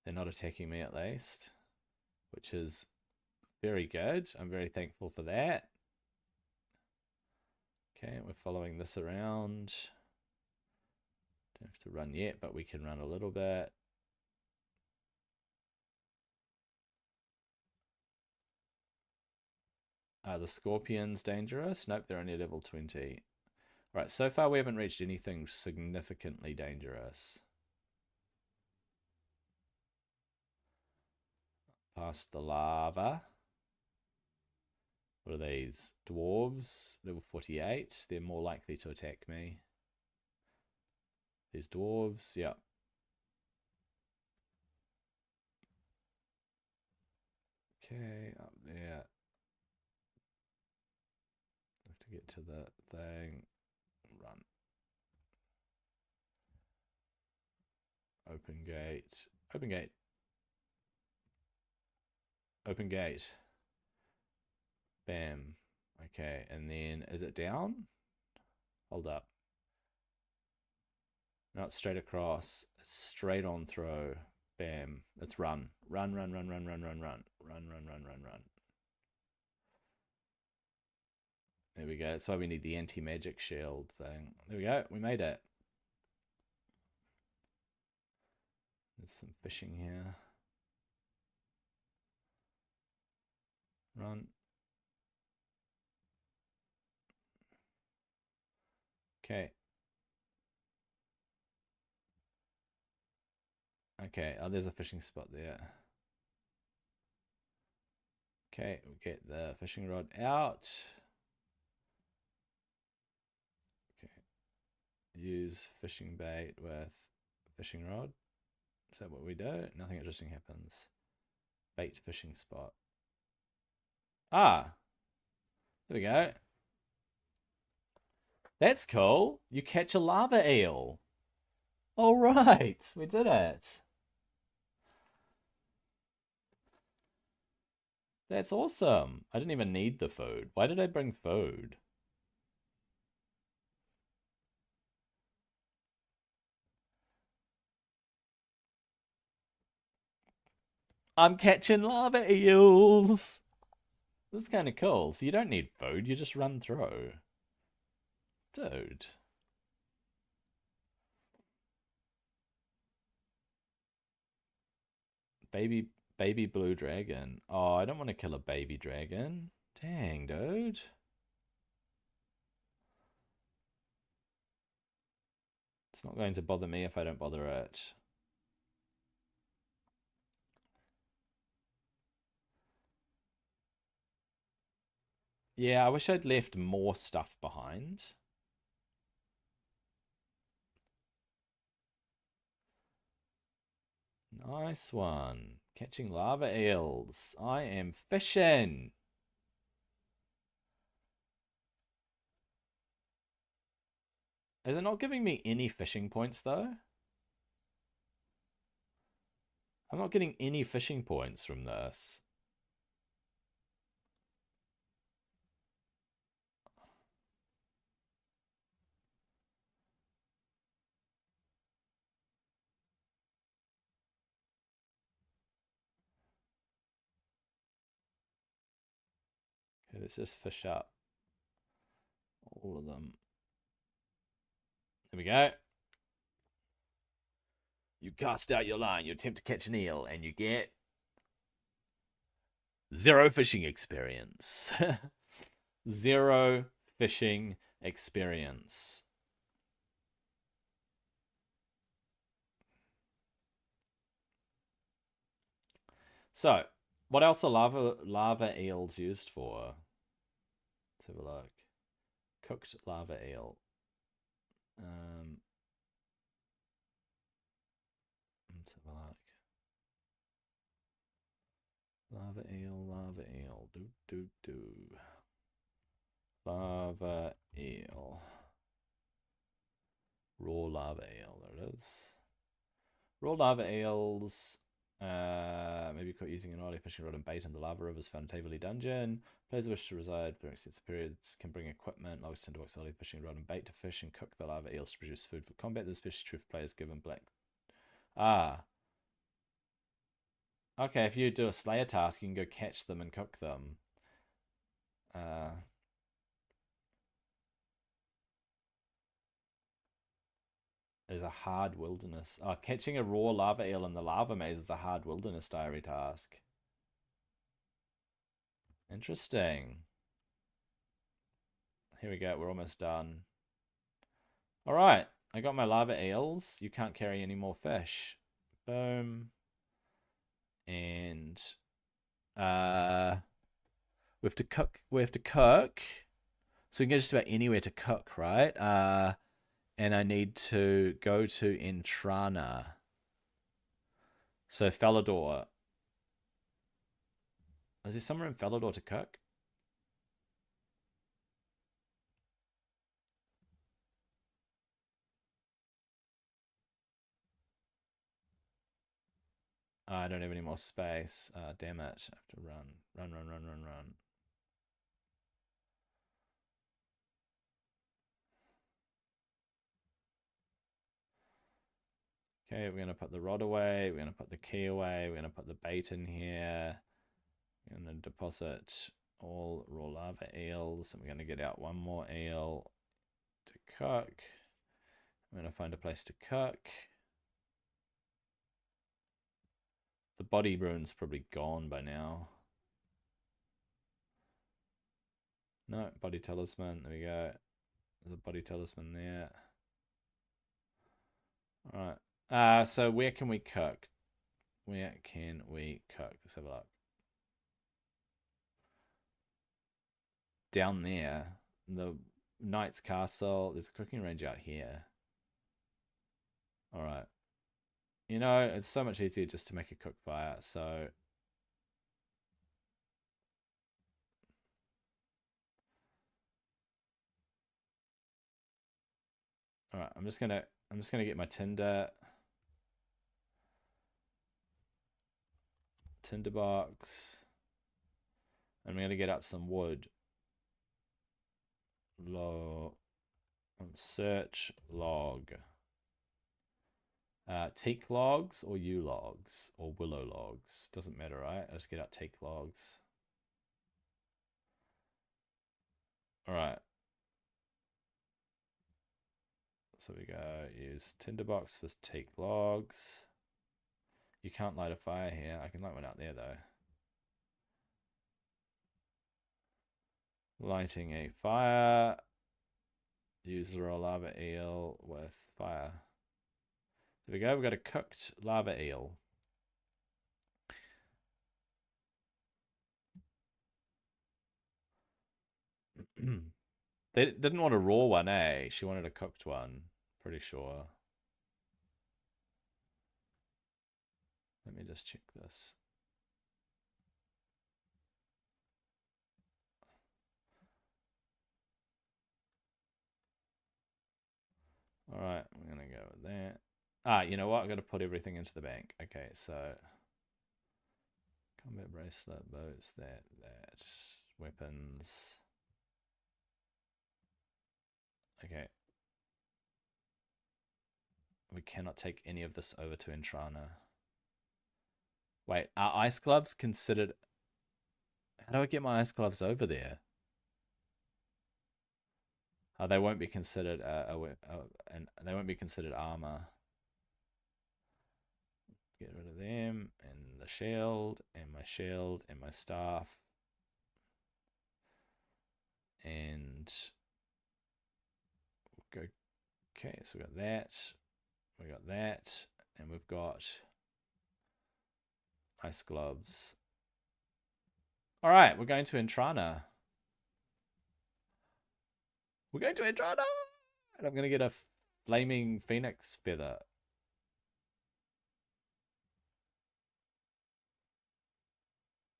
They're not attacking me at least, which is very good. I'm very thankful for that. Okay, we're following this around. Don't have to run yet, but we can run a little bit. Are the scorpions dangerous? Nope, they're only level 20. Right, so far we haven't reached anything significantly dangerous. Past the lava. What are these? Dwarves, level 48. They're more likely to attack me. There's dwarves, yep. Okay, up there. Have to get to the thing. Run. Open gate. Open gate. Open gate. Bam. Okay, and then is it down? Hold up. No, it's straight across. It's straight on throw. Bam. Let's run. Run. There we go. That's why we need the anti-magic shield thing. There we go. We made it. There's some fishing here. Run. Okay. Okay. Oh, there's a fishing spot there. Okay, we'll get the fishing rod out. Okay. Use fishing bait with fishing rod. Is that what we do? Nothing interesting happens. Bait fishing spot. Ah! There we go. That's cool. You catch a lava eel. All right, we did it. That's awesome. I didn't even need the food. Why did I bring food? I'm catching lava eels. This is kind of cool. So you don't need food, you just run through. Dude. Baby blue dragon. Oh, I don't want to kill a baby dragon. Dang, dude. It's not going to bother me if I don't bother it. Yeah, I wish I'd left more stuff behind. Nice one. Catching lava eels. I am fishing. Is it not giving me any fishing points though? I'm not getting any fishing points from this. Okay, let's just fish up all of them. There we go. You cast out your line, you attempt to catch an eel, and you get 0 fishing experience. 0 fishing experience. So, what else are lava eels used for? Let's have a look. Cooked lava eel. Let's have a look. Lava eel, lava eel. Do. Lava eel. Raw lava eel. There it is. Raw lava eels. Maybe caught using an audio fishing rod and bait in the lava rivers found in Taverley Dungeon. Players who wish to reside for extensive periods can bring equipment, logs, tinderbox, audio fishing rod and bait to fish and cook the lava eels to produce food for combat. This fish is true for players given black. Ah. Okay, if you do a Slayer task, you can go catch them and cook them. Is a hard wilderness. Oh, catching a raw lava eel in the lava maze is a hard wilderness diary task. Interesting. Here we go. We're almost done. All right. I got my lava eels. You can't carry any more fish. Boom. And we have to cook. We have to cook. So we can go just about anywhere to cook, right? And I need to go to Entrana. So Falador. Is there somewhere in Falador to cook? Oh, I don't have any more space. Damn it. I have to run. Run. Okay, we're going to put the rod away. We're going to put the key away. We're going to put the bait in here. We're going to deposit all raw lava eels. And we're going to get out one more eel to cook. I'm going to find a place to cook. The body rune's probably gone by now. No, body talisman. There we go. There's a body talisman there. All right. So where can we cook? Where can we cook? Let's have a look. Down there, the Knight's Castle. There's a cooking range out here. All right. You know, it's so much easier just to make a cook fire. So All right, I'm just gonna get my tinderbox. I'm gonna get out some wood. Search log. Teak logs or yew logs or willow logs. Doesn't matter, right? I'll just get out teak logs. All right. So we go use tinderbox for teak logs. You can't light a fire here. I can light one out there though. Lighting a fire. Use raw lava eel with fire. There we go. We've got a cooked lava eel. They didn't want a raw one, eh? She wanted a cooked one. Pretty sure. Let me just check this. All right, I'm gonna go with that. Ah, you know what? I'm gonna put everything into the bank. Okay, so combat bracelet, boats, that, weapons. Okay. We cannot take any of this over to Intrana. Wait, are ice gloves considered? How do I get my ice gloves over there? Oh, they won't be considered and they won't be considered armor. Get rid of them and the shield and my staff. And we'll go. Okay, so we got that, and we've got ice gloves. All right, we're going to Intrana. We're going to Intrana, and I'm going to get a flaming phoenix feather.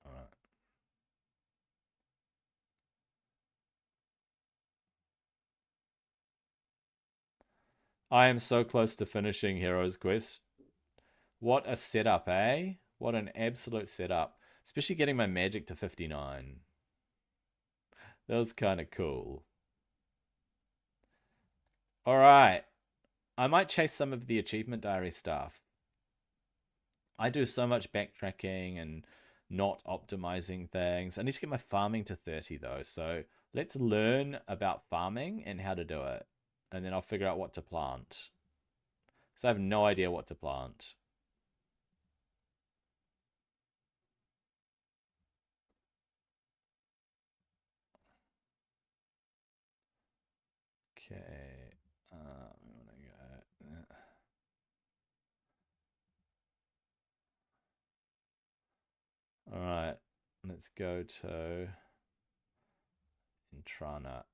All right. I am so close to finishing Heroes Quest. What a setup, eh? What an absolute setup. Especially getting my magic to 59. That was kind of cool. All right. I might chase some of the achievement diary stuff. I do so much backtracking and not optimizing things. I need to get my farming to 30 though. So let's learn about farming and how to do it. And then I'll figure out what to plant. Because I have no idea what to plant. Okay. We want to go. All right. Let's go to Intrana.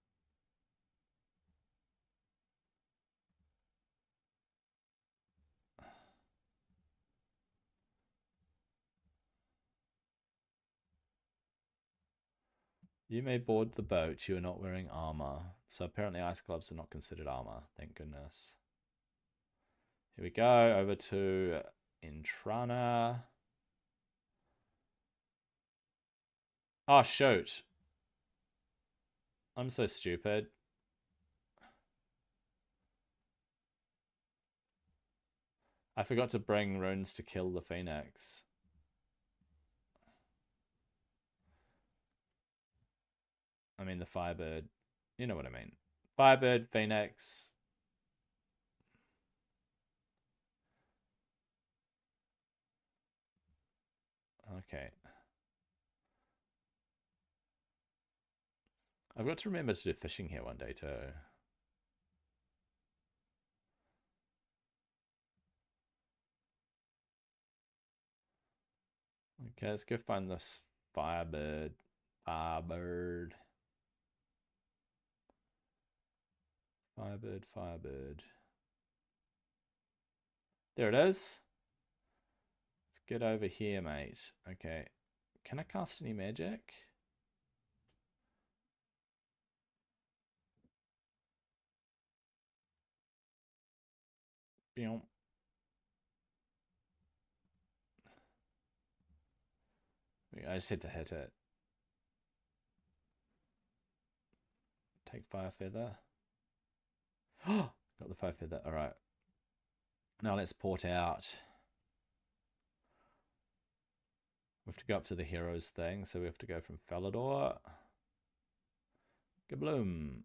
You may board the boat. You are not wearing armor. So apparently ice gloves are not considered armor. Thank goodness. Here we go. Over to Intrana. Oh, shoot. I'm so stupid. I forgot to bring runes to kill the phoenix. I mean the firebird. You know what I mean. Firebird, phoenix. Okay. I've got to remember to do fishing here one day too. Okay, let's go find this firebird. Firebird. Firebird, firebird. There it is. Let's get over here, mate. Okay. Can I cast any magic? I just had to hit it. Take fire feather. Got the fire feather. All right. Now let's port out. We have to go up to the heroes thing, so we have to go from Falador. Gabloom.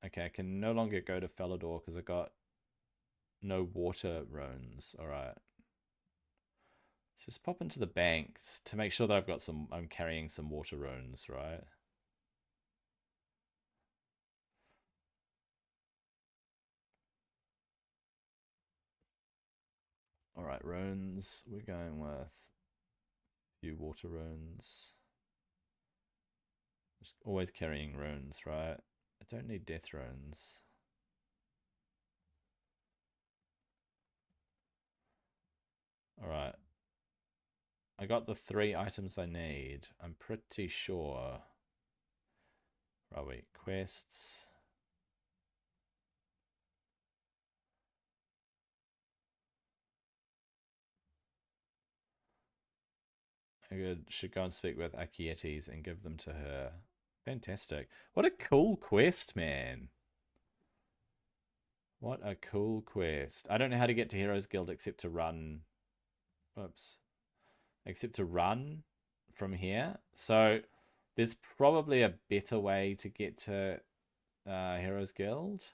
Okay, I can no longer go to Falador because I got no water runes. All right. Let's just pop into the banks to make sure that I've got some. I'm carrying some water runes, right? All right, runes. We're going with a few water runes. Just always carrying runes, right? I don't need death runes. All right. I got the 3 items I need. I'm pretty sure. Where are we? Quests. I should go and speak with Akietes and give them to her. Fantastic. What a cool quest, man. What a cool quest. I don't know how to get to Heroes Guild except to run. Oops. Except to run from here. So there's probably a better way to get to Heroes Guild.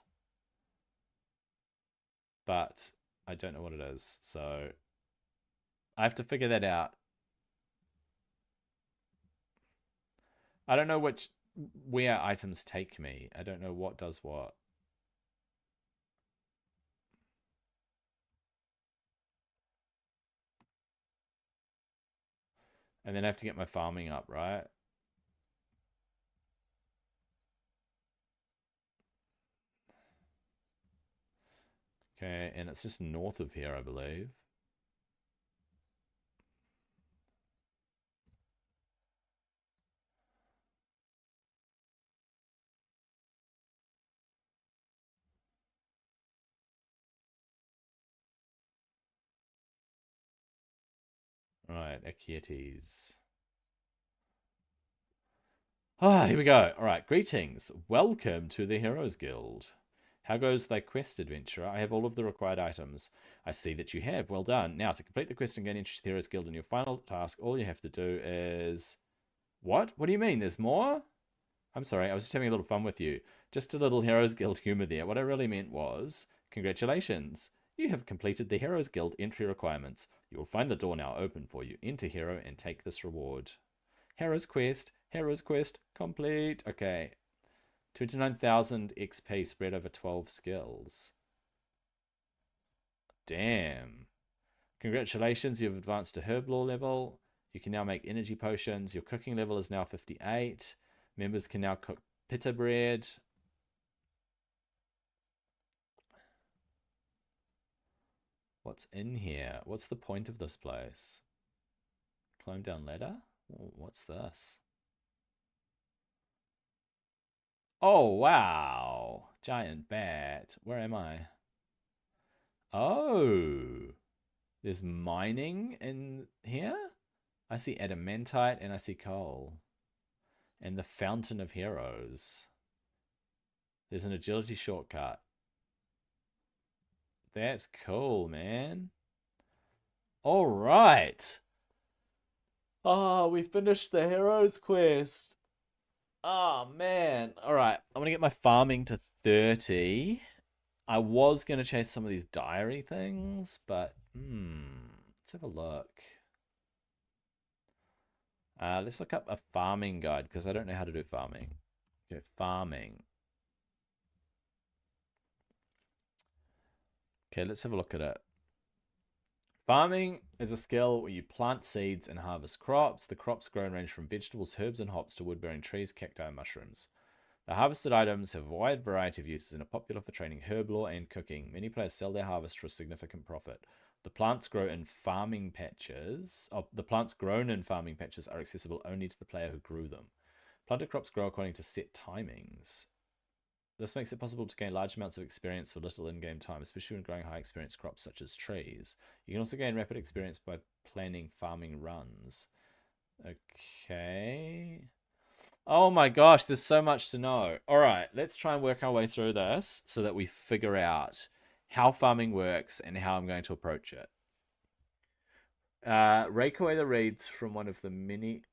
But I don't know what it is. So I have to figure that out. I don't know where items take me. I don't know what does what. And then I have to get my farming up, right? Okay, and it's just north of here, I believe. Right, Akietes. Ah, here we go. All right, greetings. Welcome to the Heroes Guild. How goes thy quest, adventurer? I have all of the required items. I see that you have. Well done. Now, to complete the quest and gain entry to the Heroes Guild in your final task, all you have to do is... What? What do you mean? There's more? I'm sorry, I was just having a little fun with you. Just a little Heroes Guild humor there. What I really meant was, congratulations. You have completed the Heroes Guild entry requirements. You will find the door now open for you. Enter hero and take this reward. Heroes Quest, complete. Okay. 29,000 XP spread over 12 skills. Damn. Congratulations, you've advanced to herb lore level. You can now make energy potions. Your cooking level is now 58. Members can now cook pita bread. What's in here? What's the point of this place? Climb down ladder? What's this? Oh, wow. Giant bat. Where am I? Oh. There's mining in here? I see adamantite and I see coal. And the Fountain of Heroes. There's an agility shortcut. That's cool, man. All right. Oh, we finished the Heroes quest. Oh, man. All right. I'm going to get my farming to 30. I was going to chase some of these diary things, but let's have a look. Let's look up a farming guide because I don't know how to do farming. Okay, farming. Okay, let's have a look at it. Farming is a skill where you plant seeds and harvest crops. The crops grow and range from vegetables, herbs, and hops to wood-bearing trees, cacti, and mushrooms. The harvested items have a wide variety of uses and are popular for training herb lore and cooking. Many players sell their harvest for a significant profit. The plants grow in farming patches. The plants grown in farming patches are accessible only to the player who grew them. Planted crops grow according to set timings. This makes it possible to gain large amounts of experience for little in-game time, especially when growing high experience crops such as trees. You can also gain rapid experience by planning farming runs. Okay. Oh my gosh, there's so much to know. All right, let's try and work our way through this so that we figure out how farming works and how I'm going to approach it. Rake away the reeds from one of the many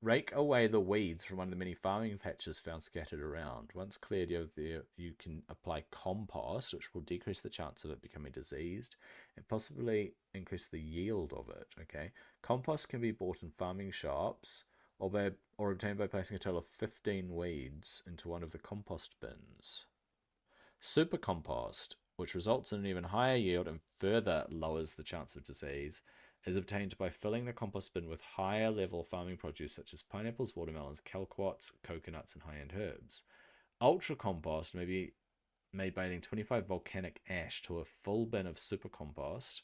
Rake away the weeds from one of the many farming patches found scattered around. Once cleared, you can apply compost, which will decrease the chance of it becoming diseased and possibly increase the yield of it. Okay, compost can be bought in farming shops or obtained by placing a total of 15 weeds into one of the compost bins. Super compost, which results in an even higher yield and further lowers the chance of disease, is obtained by filling the compost bin with higher level farming produce such as pineapples, watermelons, kumquats, coconuts, and high end herbs. Ultra compost may be made by adding 25 volcanic ash to a full bin of super compost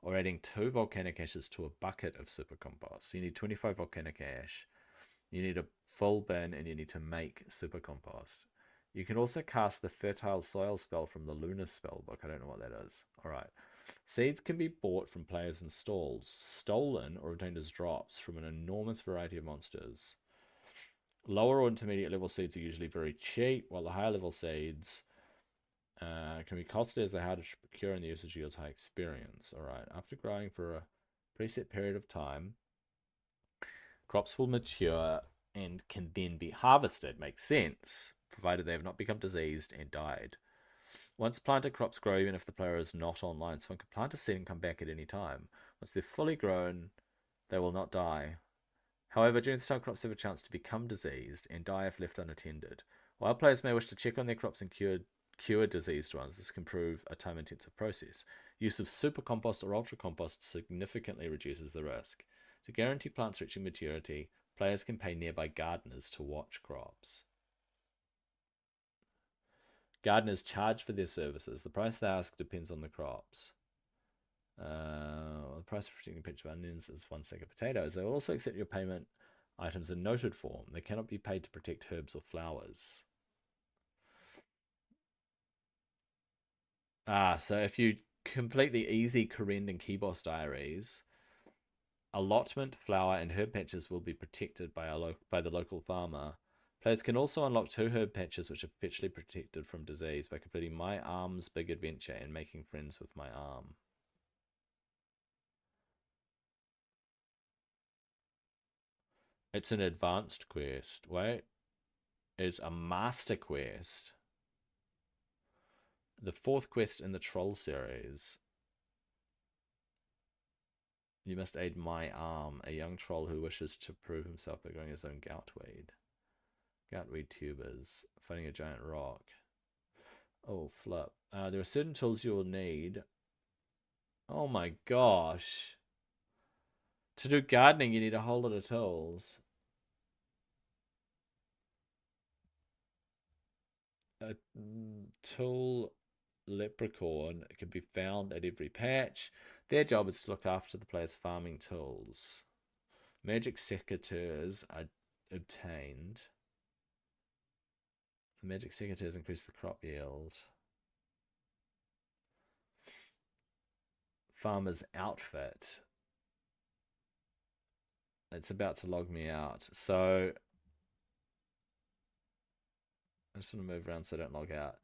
or adding 2 volcanic ashes to a bucket of super compost. So you need 25 volcanic ash, you need a full bin, and you need to make super compost. You can also cast the fertile soil spell from the Lunar spellbook. I don't know what that is. All right. Seeds can be bought from players in stalls, stolen or obtained as drops from an enormous variety of monsters. Lower or intermediate level seeds are usually very cheap, while the higher level seeds can be costly as they're harder to procure and the usage yields high experience. Alright, after growing for a preset period of time, crops will mature and can then be harvested. Makes sense, provided they have not become diseased and died. Once planted, crops grow even if the player is not online, so one can plant a seed and come back at any time. Once they're fully grown, they will not die. However, during this time, crops have a chance to become diseased and die if left unattended. While players may wish to check on their crops and cure diseased ones, this can prove a time-intensive process. Use of super compost or ultra compost significantly reduces the risk. To guarantee plants reaching maturity, players can pay nearby gardeners to watch crops. Gardeners charge for their services. The price they ask depends on the crops. The price for protecting a patch of onions is 1 sack of potatoes. They will also accept your payment items in noted form. They cannot be paid to protect herbs or flowers. So if you complete the easy Kourend and Keyboss diaries, allotment, flower, and herb patches will be protected by the local farmer. Players can also unlock 2 herb patches which are perpetually protected from disease by completing My Arm's Big Adventure and making friends with My Arm. It's an advanced quest. Wait. It's a master quest. The 4th quest in the Troll series. You must aid My Arm, a young troll who wishes to prove himself by growing his own goutweed. Goutweed tubers. Finding a giant rock. Oh, flip. There are certain tools you will need. Oh my gosh. To do gardening, you need a whole lot of tools. A tool leprechaun can be found at every patch. Their job is to look after the player's farming tools. Magic secateurs are obtained. The magic secateurs increase the crop yield. Farmer's outfit. It's about to log me out. So I just want to move around so I don't log out.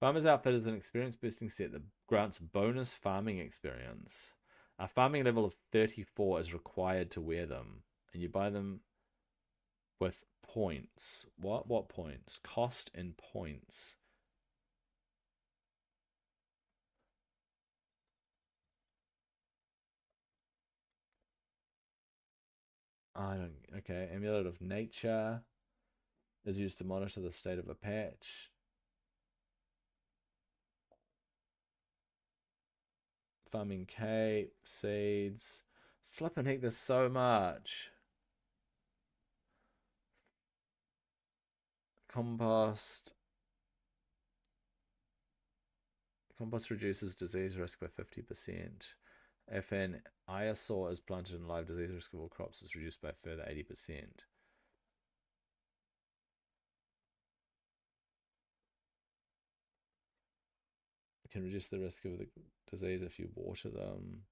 Farmer's Outfit is an experience boosting set that grants bonus farming experience. A farming level of 34 is required to wear them, and you buy them with points. What points? Cost and points. I don't. Okay, Amulet of Nature is used to monitor the state of a patch. Farming cape, seeds. Flippin' heck, there's so much. Compost. Compost reduces disease risk by 50%. If an eyesore is planted in live, disease risk of all crops is reduced by a further 80%. can reduce the risk of the disease if you water them.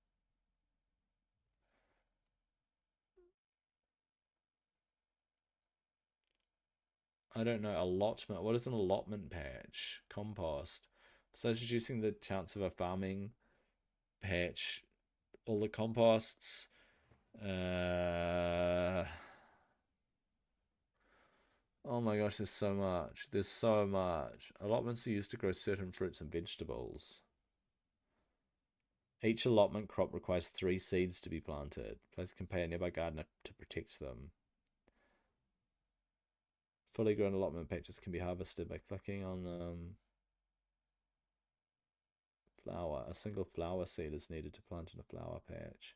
I don't know. Allotment. What is an allotment patch? Compost. Besides reducing the chance of a farming patch, all the composts. Oh my gosh, there's so much. There's so much. Allotments are used to grow certain fruits and vegetables. Each allotment crop requires 3 seeds to be planted. Players can pay a nearby gardener to protect them. Fully grown allotment patches can be harvested by clicking on flower. A single flower seed is needed to plant in a flower patch.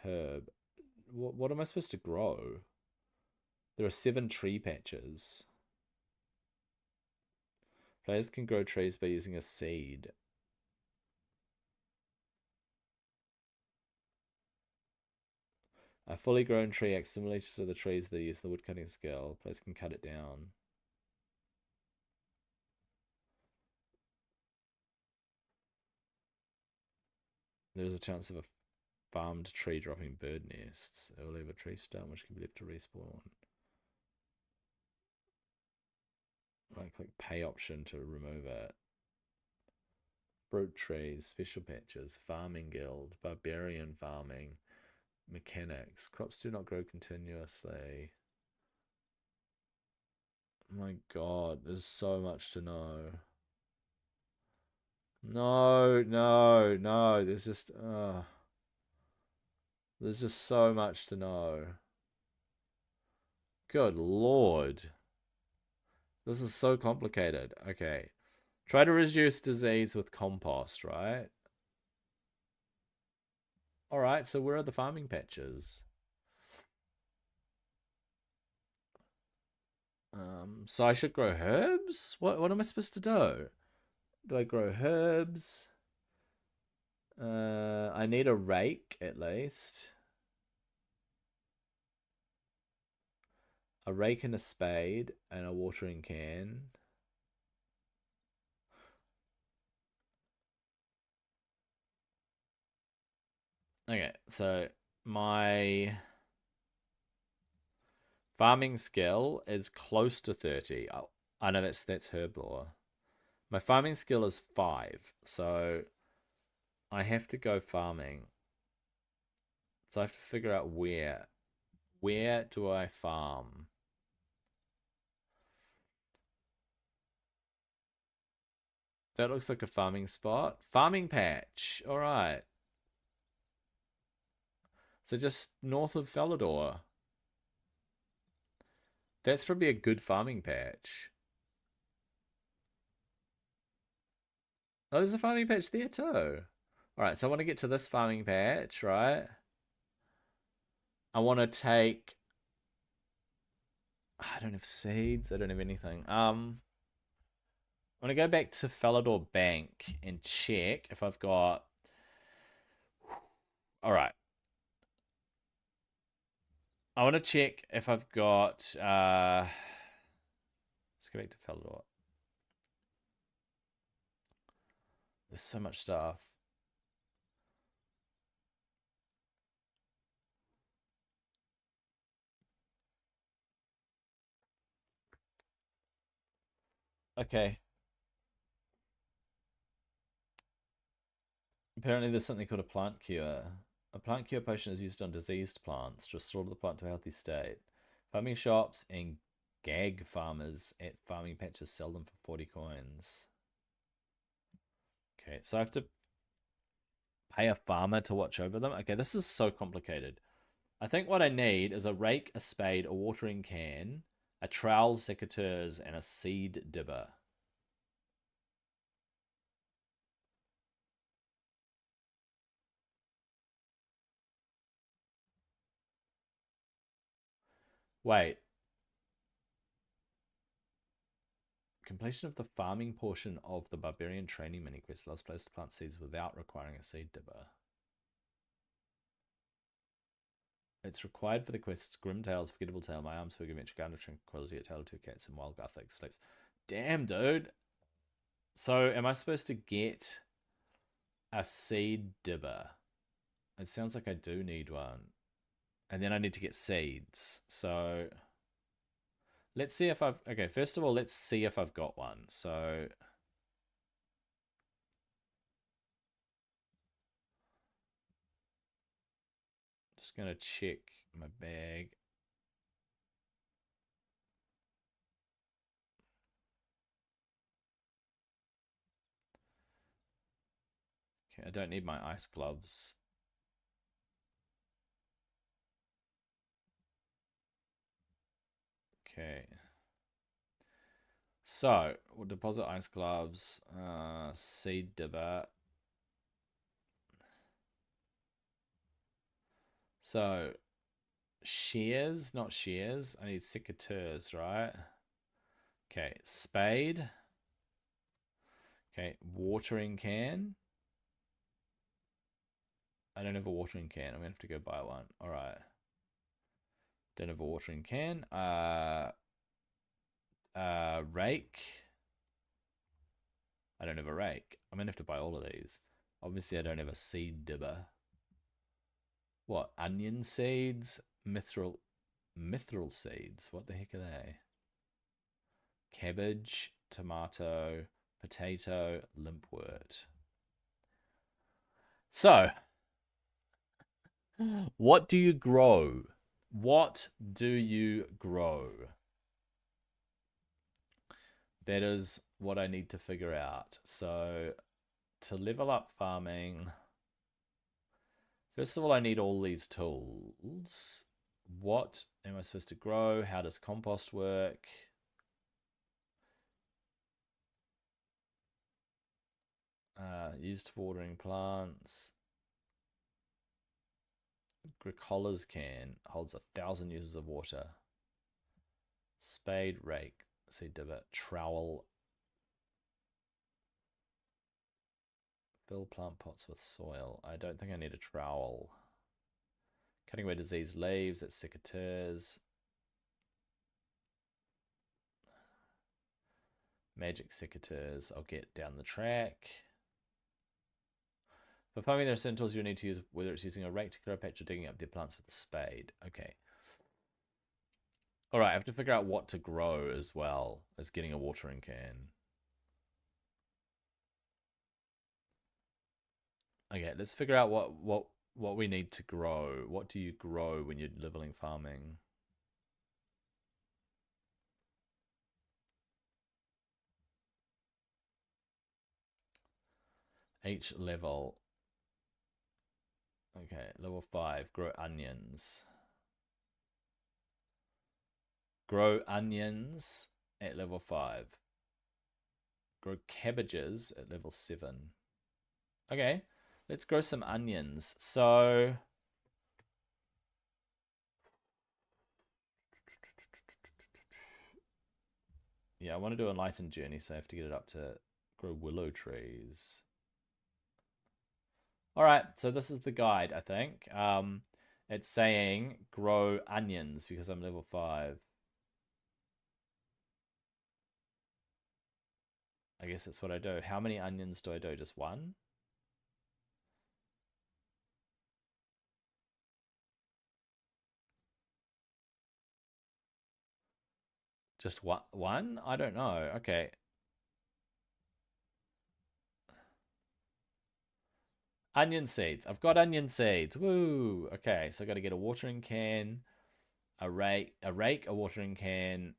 Herb. What am I supposed to grow? There are 7 tree patches. Players can grow trees by using a seed. A fully grown tree acts similarly to the trees that use the woodcutting skill. Players can cut it down. There is a chance of a farmed tree dropping bird nests. It will leave a tree stump which can be left to respawn. Right click pay option to remove it. Fruit trees, special patches, farming guild, barbarian farming, mechanics. Crops do not grow continuously. My god, there's so much to know. No, no, no. There's just so much to know. Good lord. This is so complicated. Okay. Try to reduce disease with compost, right? Alright, so where are the farming patches? So I should grow herbs? What am I supposed to do? Do I grow herbs? I need a rake at least. A rake and a spade and a watering can. Okay, so my farming skill is close to 30. Oh, I know that's herb lore. My farming skill is 5, so I have to go farming. So I have to figure out where. Where do I farm? That looks like a farming spot. Farming patch. All right. So just north of Falador. That's probably a good farming patch. Oh, there's a farming patch there too. All right, so I want to get to this farming patch, right? I want to take... I don't have seeds. I don't have anything. I'm going to go back to Falador Bank and check if I've got... All right. I want to check if I've got... Let's go back to Falador. There's so much stuff. Okay. Apparently there's something called a plant cure. A plant cure potion is used on diseased plants to restore the plant to a healthy state. Farming shops and gag farmers at farming patches sell them for 40 coins. Okay, so I have to pay a farmer to watch over them. Okay, this is so complicated. I think what I need is a rake, a spade, a watering can, a trowel, secateurs, and a seed dibber. Wait. Completion of the farming portion of the barbarian training mini quest allows players to plant seeds without requiring a seed dibber. It's required for the quests Grim Tales, Forgettable Tale, My Arms, Fig Adventure, Garden of Tranquility, A Tale of Two Cats, and Wild Gothic Sleeps. Damn, dude. So, am I supposed to get A seed dibber. It sounds like I do need one. And then I need to get seeds. So let's see if I've... Okay, first of all, let's see if I've got one. So... Just going to check my bag. Okay, I don't need my ice gloves. Okay. So, we'll deposit ice gloves, seed dibber. So, shears, not shears. I need secateurs, right? Okay, spade. Okay, watering can. I don't have a watering can. I'm gonna have to go buy one. All right. Don't have a watering can. Rake. I don't have a rake. I'm gonna have to buy all of these. Obviously, I don't have a seed dibber. What? Onion seeds? Mithril seeds? What the heck are they? Cabbage, tomato, potato, limpwort. So, what do you grow? What do you grow? That is what I need to figure out. So, to level up farming, first of all, I need all these tools. What am I supposed to grow? How does compost work? Used for watering plants. Gricola's can holds 1,000 uses of water. Spade, rake, seed dibber, trowel. Fill plant pots with soil. I don't think I need a trowel. Cutting away diseased leaves, that's secateurs. Magic secateurs, I'll get down the track. For farming, there are certain tools you need to use, whether it's using a rake to clear a patch or digging up dead plants with a spade. Okay. All right, I have to figure out what to grow as well as getting a watering can. Okay, let's figure out what we need to grow. What do you grow when you're leveling farming? Each level. Okay, level 5, grow onions. Grow onions at level 5. Grow cabbages at level 7. Okay, let's grow some onions. So, yeah, I want to do Enlightened Journey, so I have to get it up to grow willow trees. All right, so this is the guide, I think. It's saying grow onions because I'm level 5. I guess that's what I do. How many onions do I do? Just one? Just one? I don't know. Okay. Onion seeds. I've got onion seeds. Woo. Okay, so I got to get a watering can, a rake, a watering can.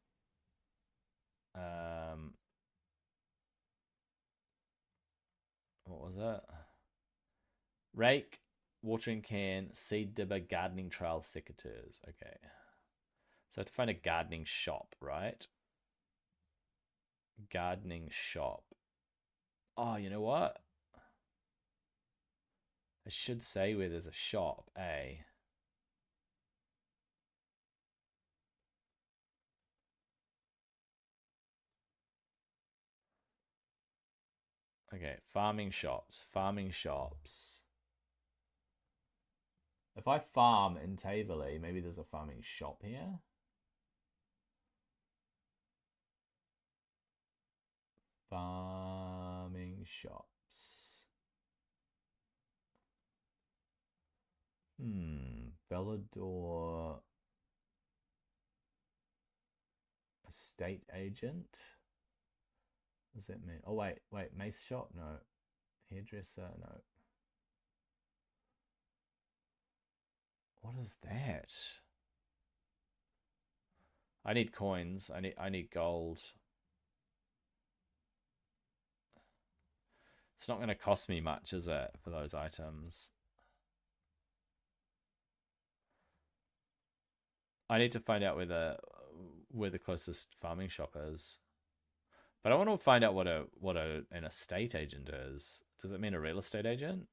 What was that? Rake, watering can, seed dibber, gardening trowel, secateurs. Okay. So I have to find a gardening shop, right? Gardening shop. Oh, you know what? I should say where there's a shop, eh? Okay, farming shops, farming shops. If I farm in Taverley, maybe there's a farming shop here. Farming shops. Bellador estate agent. What does that mean? Oh, wait. Mace shop? No. Hairdresser? No. What is that? I need coins. I need gold. It's not going to cost me much, is it, for those items? I need to find out where the closest farming shop is. But I want to find out what an estate agent is. Does it mean a real estate agent?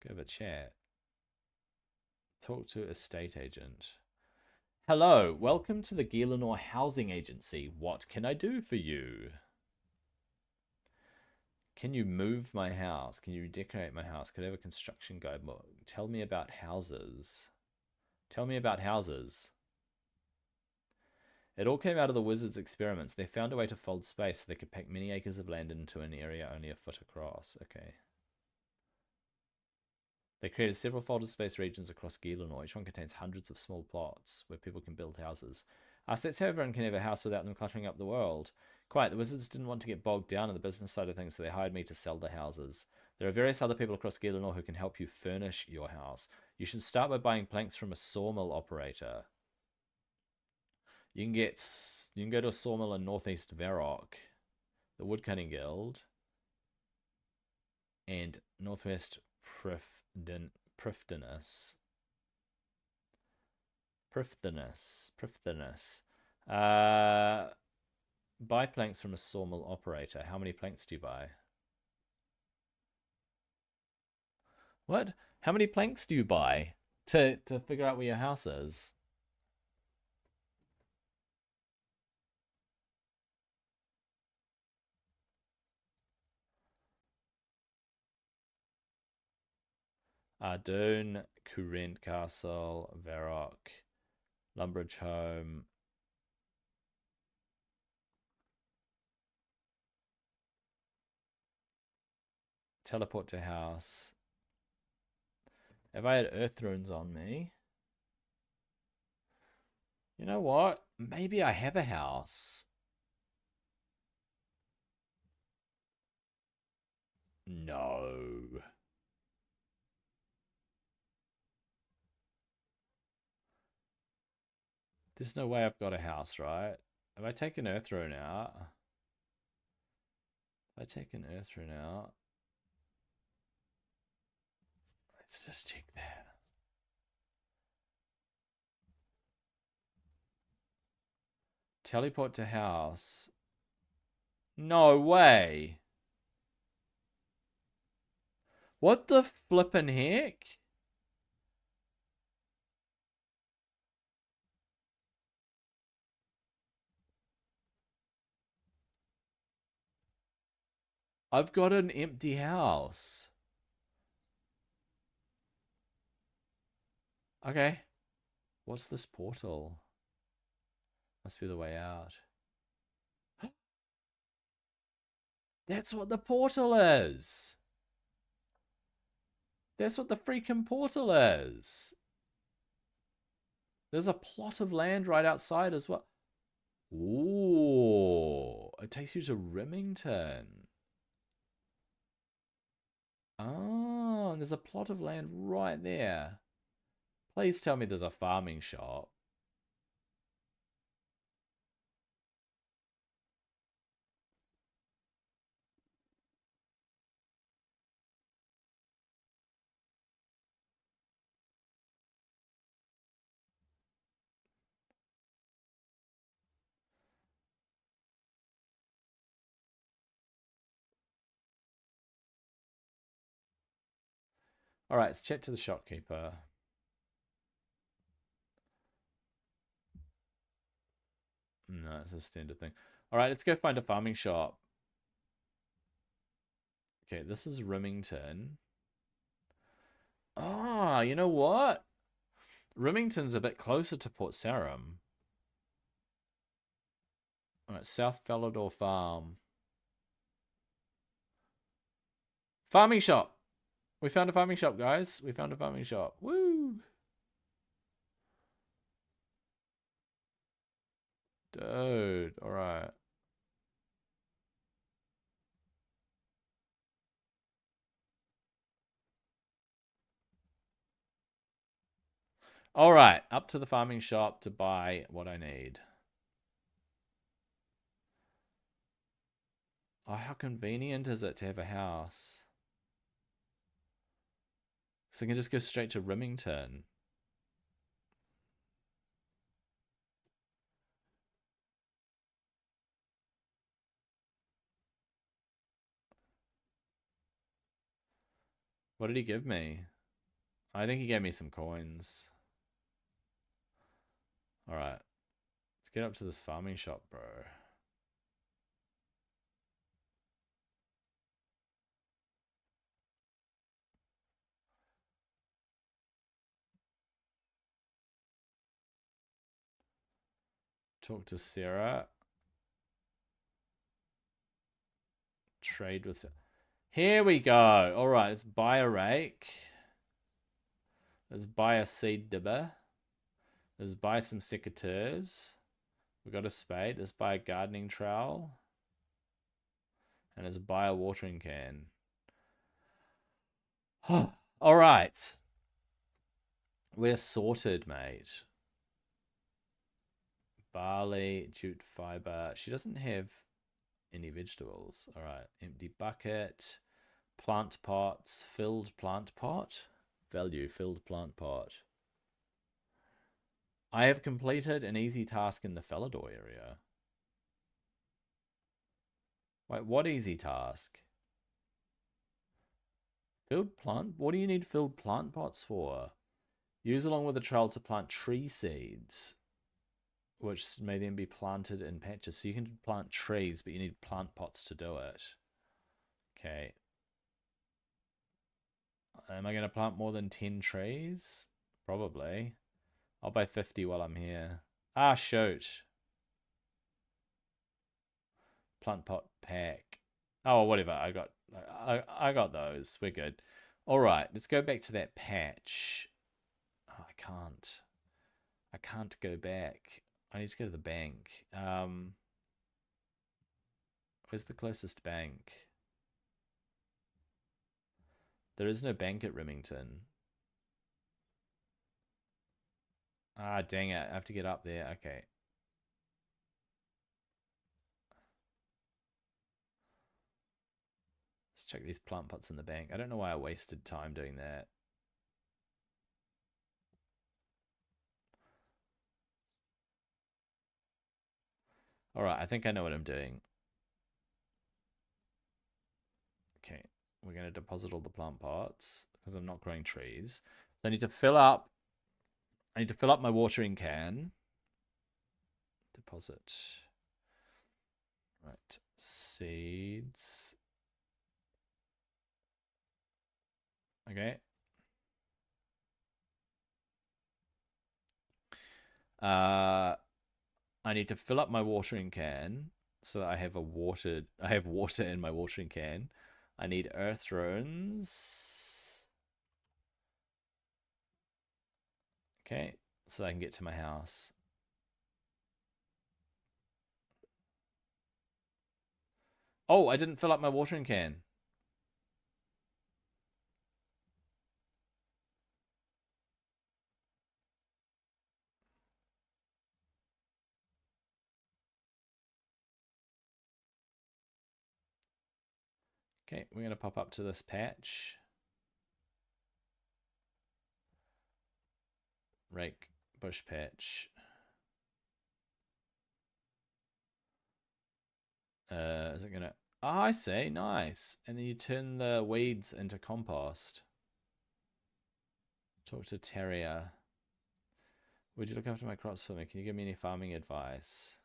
Go have a chat. Talk to estate agent. Hello, welcome to the Gielinor Housing Agency. What can I do for you? Can you move my house? Can you redecorate my house? Could I have a construction guide? Tell me about houses. Tell me about houses. It all came out of the wizards' experiments. They found a way to fold space so they could pack many acres of land into an area only a foot across. Okay. They created several folded space regions across Gielinor. Each one contains hundreds of small plots where people can build houses. So that's how everyone can have a house without them cluttering up the world. Quite, the wizards didn't want to get bogged down in the business side of things, so they hired me to sell the houses. There are various other people across Gielinor who can help you furnish your house. You should start by buying planks from a sawmill operator. You can go to a sawmill in northeast Varrock, the Woodcutting Guild, and northwest Prifdinus. Buy planks from a sawmill operator. How many planks do you buy? What? How many planks do you buy to figure out where your house is? Ardoon, Courrent Castle, Varrock, Lumbridge Home. Teleport to house. If I had earth runes on me. You know what? Maybe I have a house. No. There's no way I've got a house, right? Have I taken earth rune out? Have I taken earth rune out? Let's just check that. Teleport to house. No way. What the flippin' heck? I've got an empty house. Okay. What's this portal? Must be the way out. That's what the portal is. That's what the freaking portal is. There's a plot of land right outside as well. Ooh, it takes you to Remington. Oh, and there's a plot of land right there. Please tell me there's a farming shop. All right, let's chat to the shopkeeper. No, it's a standard thing. All right, let's go find a farming shop. Okay, this is Remington. Ah, you know what? Remington's a bit closer to Port Sarum. All right, South Falador Farm. Farming shop. We found a farming shop, guys. We found a farming shop. Woo! Dude, alright. Alright, up to the farming shop to buy what I need. Oh, how convenient is it to have a house? So I can just go straight to Remington. What did he give me? I think he gave me some coins. Alright. Let's get up to this farming shop, bro. Talk to Sarah. Trade with Sarah. Here we go. Alright, let's buy a rake. Let's buy a seed dibber. Let's buy some secateurs. We got a spade. Let's buy a gardening trowel. And let's buy a watering can. Alright. We're sorted, mate. Barley, jute fiber. She doesn't have any vegetables. Alright. Empty bucket. Plant pots. Filled plant pot. Value, filled plant pot. I have completed an easy task in the Falador area. Wait, what easy task? Filled plant? What do you need filled plant pots for? Use along with the trowel to plant tree seeds, which may then be planted in patches. So you can plant trees, but you need plant pots to do it. Okay. Am I going to plant more than 10 trees? Probably. I'll buy 50 while I'm here. Ah, shoot. Plant pot pack. Oh, whatever. I got those. We're good. All right, let's go back to that patch. Oh, I can't. I can't go back. I need to go to the bank. Where's the closest bank? There is no bank at Remington. Ah, dang it. I have to get up there. Okay. Let's check these plant pots in the bank. I don't know why I wasted time doing that. All right, I think I know what I'm doing. Okay, we're going to deposit all the plant pots because I'm not growing trees. So I need to fill up my watering can. Deposit. Right, seeds. Okay. I need to fill up my watering can so that I have water in my watering can. I need earth runes. Okay, so that I can get to my house. Oh, I didn't fill up my watering can. Okay, we're going to pop up to this patch. Rake, bush patch. Is it going to... Oh, I see. Nice. And then you turn the weeds into compost. Talk to Terrier. Would you look after my crops for me? Can you give me any farming advice?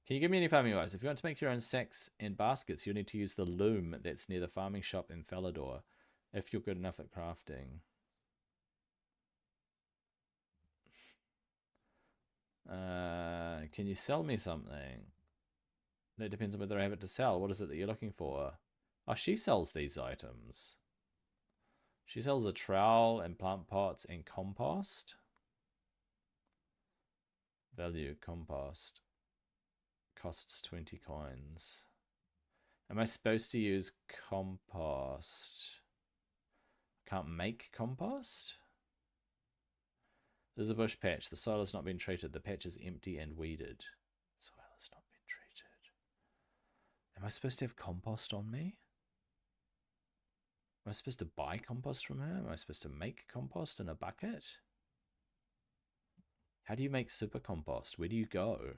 Can you give me any farming advice? If you want to make your own sacks and baskets, you'll need to use the loom that's near the farming shop in Falador, if you're good enough at crafting. Can you sell me something? That depends on whether I have it to sell. What is it that you're looking for? Oh, she sells these items. She sells a trowel and plant pots and compost. Value compost. Costs 20 coins. Am I supposed to use compost? Can't make compost? There's a bush patch. The soil has not been treated. The patch is empty and weeded. Soil has not been treated. Am I supposed to have compost on me? Am I supposed to buy compost from her? Am I supposed to make compost in a bucket? How do you make super compost? Where do you go?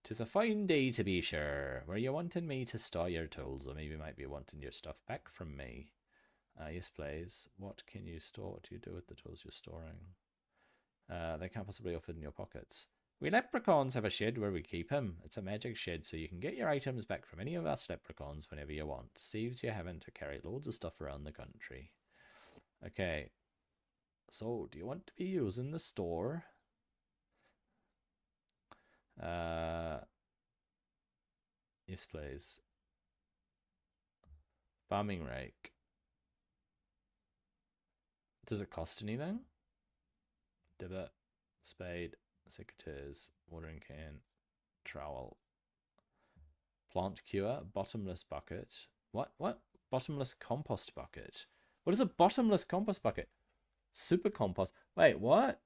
'Tis a fine day to be sure. Were you wanting me to store your tools, or maybe you might be wanting your stuff back from me? Yes, please. What can you store? What do you do with the tools you're storing? They can't possibly fit in your pockets. We leprechauns have a shed where we keep him. It's a magic shed, so you can get your items back from any of us leprechauns whenever you want. Saves you having to carry loads of stuff around the country. Okay. So, do you want to be using the store? Yes, please. Farming rake. Does it cost anything? Divot, spade, secateurs, watering can, trowel, plant cure, bottomless bucket. What? Bottomless compost bucket. What is a bottomless compost bucket? Super compost. Wait, what?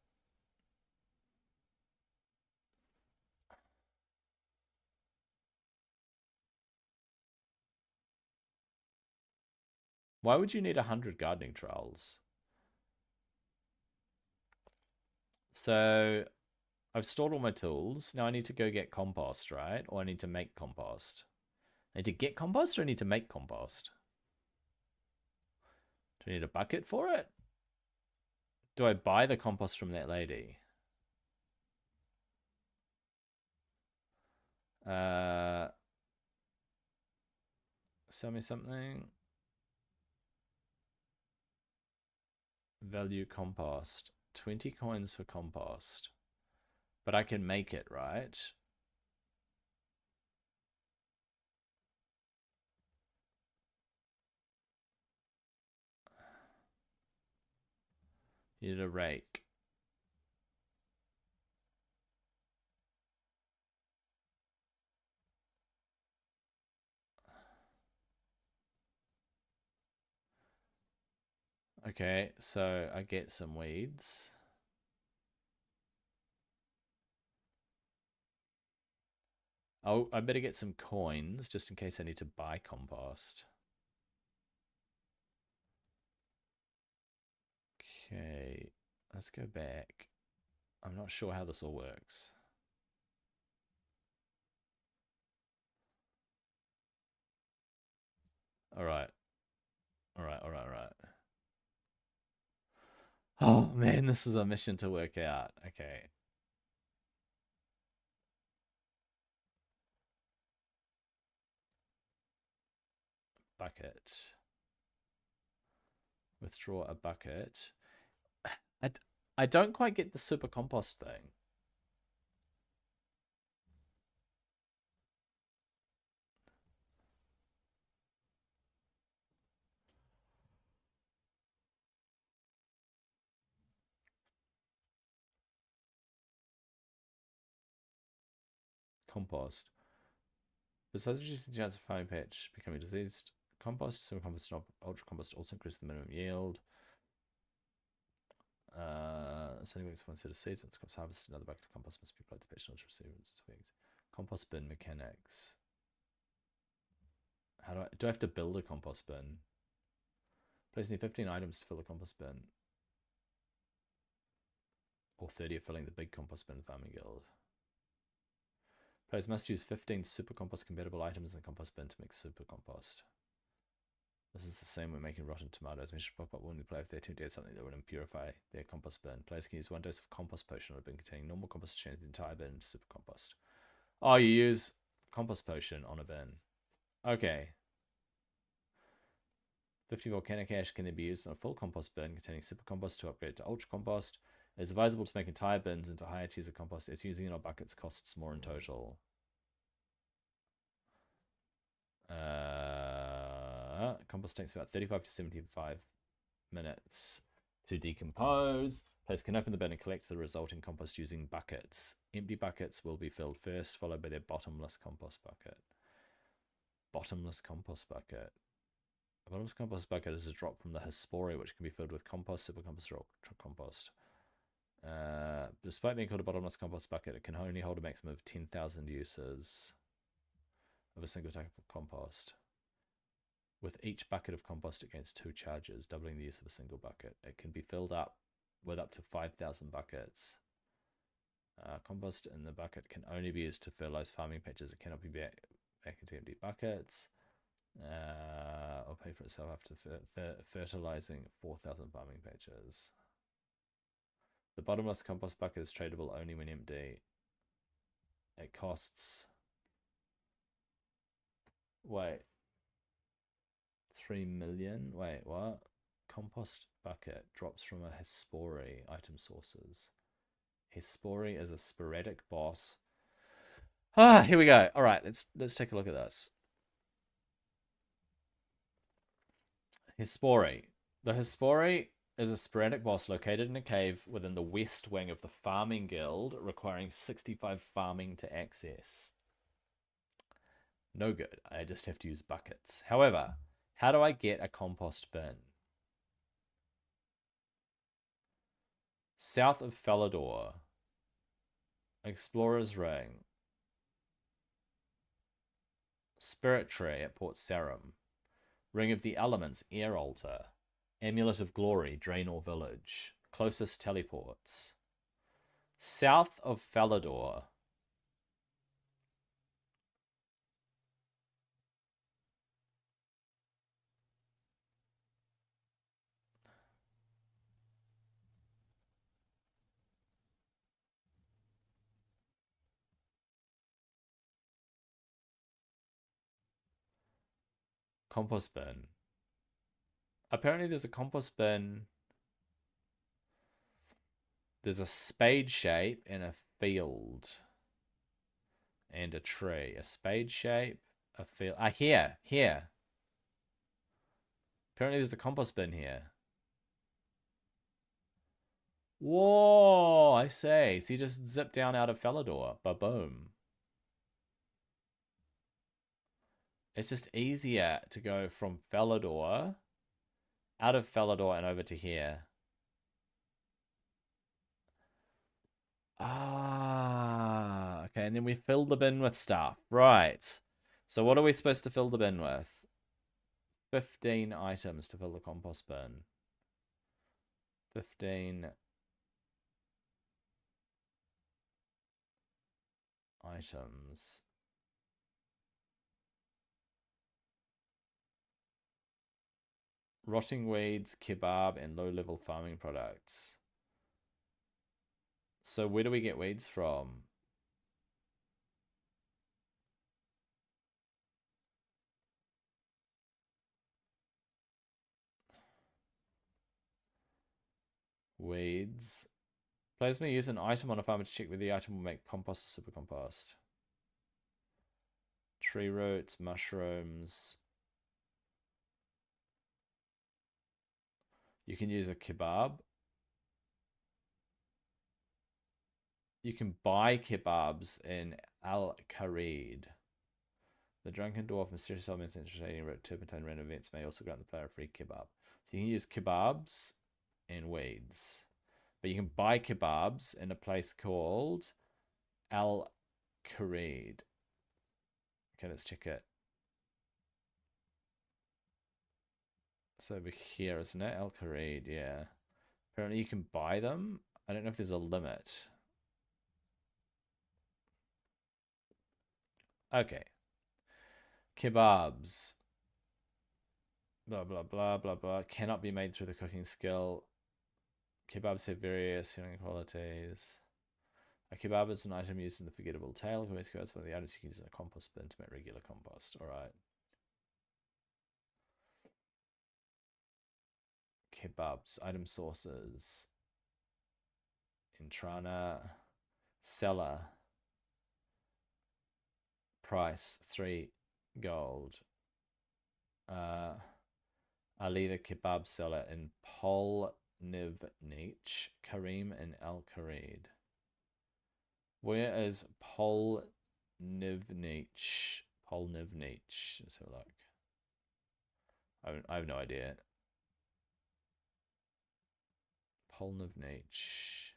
Why would you need 100 gardening trowels? So I've stored all my tools. Now I need to go get compost, right? Or I need to make compost. I need to get compost or I need to make compost? Do I need a bucket for it? Do I buy the compost from that lady? Sell me something. Value compost. 20 coins for compost. But I can make it, right? Need a rake. Okay, so I get some weeds. Oh, I better get some coins just in case I need to buy compost. Okay, let's go back. I'm not sure how this all works. All right. All right, all right, all right. Oh man, this is a mission to work out. Okay. Bucket. Withdraw a bucket. I don't quite get the super compost thing. Compost. Besides reducing the chance of farming patch becoming diseased, compost, super compost, and ultra compost also increase the minimum yield. It's only works one set of seeds. Once crops harvested, another bucket of compost must be applied to the patch in order to receive weeks. Compost bin mechanics. How do I have to build a compost bin? Place need 15 items to fill a compost bin. Or 30 of filling the big compost bin farming guild. Players must use 15 super compost compatible items in the compost bin to make super compost. This is the same when making rotten tomatoes. We should pop up when the player if they attempt to add something that would impurify their compost bin. Players can use 1 dose of compost potion on a bin containing normal compost to change the entire bin into super compost. Oh, you use compost potion on a bin. Okay. 50 volcanic ash can then be used on a full compost bin containing super compost to upgrade to ultra compost. It's advisable to make entire bins into higher tiers of compost as using it on buckets costs more in total. Compost takes about 35 to 75 minutes to decompose. Players can open the bin and collect the resulting compost using buckets. Empty buckets will be filled first, followed by their bottomless compost bucket. Bottomless compost bucket. A bottomless compost bucket is a drop from the Hesperia, which can be filled with compost, supercompost, or compost. Despite being called a bottomless compost bucket, it can only hold a maximum of 10,000 uses of a single type of compost. With each bucket of compost, it gains 2 charges, doubling the use of a single bucket. It can be filled up with up to 5,000 buckets. Compost in the bucket can only be used to fertilize farming patches. It cannot be back into empty buckets. Or pay for itself after fertilizing 4,000 farming patches. The bottomless compost bucket is tradable only when empty. It costs... Wait. 3 million? Wait, what? Compost bucket drops from a Hesperia item sources. Hesperia is a sporadic boss. Here we go. All right, let's take a look at this. Hesperia. The Hesperia is a sporadic boss located in a cave within the west wing of the Farming Guild, requiring 65 farming to access. No good. I just have to use buckets. However, how do I get a compost bin? South of Falador. Explorer's Ring. Spirit Tree at Port Sarum. Ring of the Elements, Air Altar. Amulet of Glory, Draenor Village. Closest teleports. South of Falador. Compost bin. Apparently there's a compost bin. There's a spade shape in a field. And a tree. A spade shape, a field. Here. Apparently there's a compost bin here. Whoa, I say. So you just zip down out of Falador. Ba-boom. It's just easier to go from Falador, out of Falador and over to here. Okay, and then we fill the bin with stuff. Right. So what are we supposed to fill the bin with? 15 items to fill the compost bin. 15 items. Rotting weeds, kebab, and low-level farming products. So where do we get weeds from? Weeds. Players may use an item on a farmer to check whether the item will make compost or super compost. Tree roots, mushrooms. You can use a kebab. You can buy kebabs in Al Kharid. The drunken dwarf, mysterious elements, entertaining turpentine random events may also grant the player a free kebab. So you can use kebabs and weeds. But you can buy kebabs in a place called Al Kharid. Okay, let's check it. It's over here, isn't it? Al Kharid, yeah. Apparently you can buy them. I don't know if there's a limit. Okay. Kebabs. Blah, blah, blah, blah, blah. Cannot be made through the cooking skill. Kebabs have various healing qualities. A kebab is an item used in the Forgettable Tale. Kebabs is one of the items you can use in a compost bin to make regular compost. Alright. Kebabs. Item sources. Intrana. Seller. Price 3 gold. Ali the kebab seller in Polnivnich, Karim in Al Kharid. Where is Polnivnich? Polnivnich. Let's have a look. I have no idea. Polnivnich.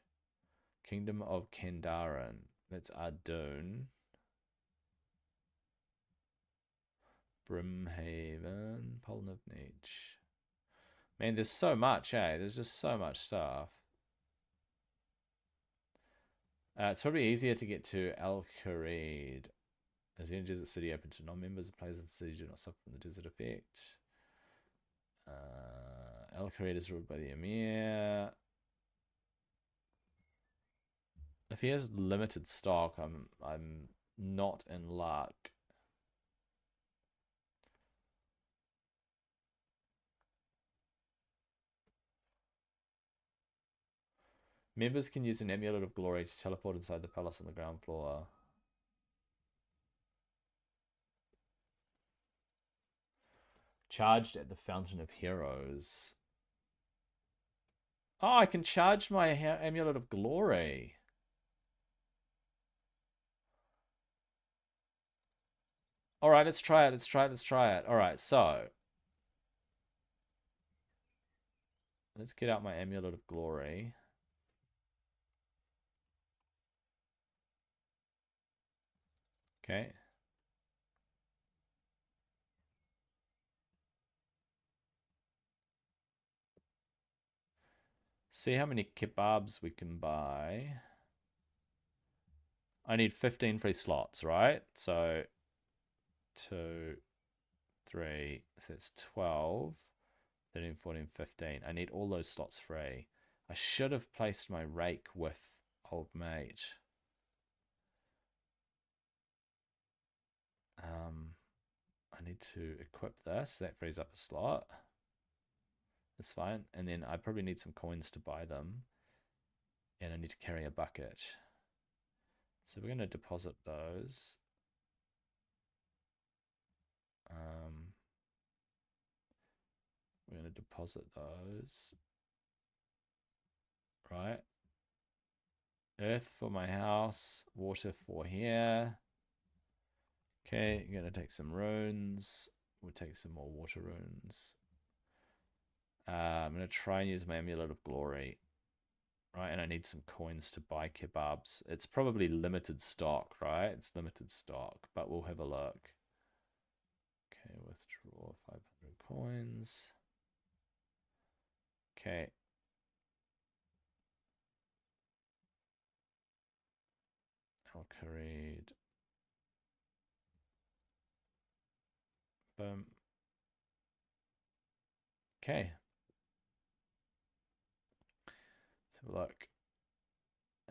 Kingdom of Kandaran. That's Ardun. Brimhaven. Polnivnich. Man, there's so much, eh? There's just so much stuff. It's probably easier to get to Al Kharid. As the desert city open to non-members, the players in the city do not suffer from the desert effect. Al Kharid is ruled by the Emir. If he has limited stock, I'm not in luck. Members can use an amulet of glory to teleport inside the palace on the ground floor. Charged at the Fountain of Heroes. Oh, I can charge my amulet of glory. All right, let's try it. Let's try it. All right, so let's get out my amulet of glory. Okay. See how many kebabs we can buy. I need 15 free slots, right? So 2, 3, so that's 12, 13, 14, 15. I need all those slots free. I should have placed my rake with old mate. I need to equip this. That frees up a slot. That's fine. And then I probably need some coins to buy them. And I need to carry a bucket. So we're going to deposit those. We're going to deposit those. Right. Earth for my house. Water for here. Okay, I'm going to take some runes. We'll take some more water runes. I'm going to try and use my amulet of glory. Right, and I need some coins to buy kebabs. It's probably limited stock, right? It's limited stock, but we'll have a look. Okay, withdraw 500 coins. Okay. Al Kharid. Boom. Okay. Let's have a look.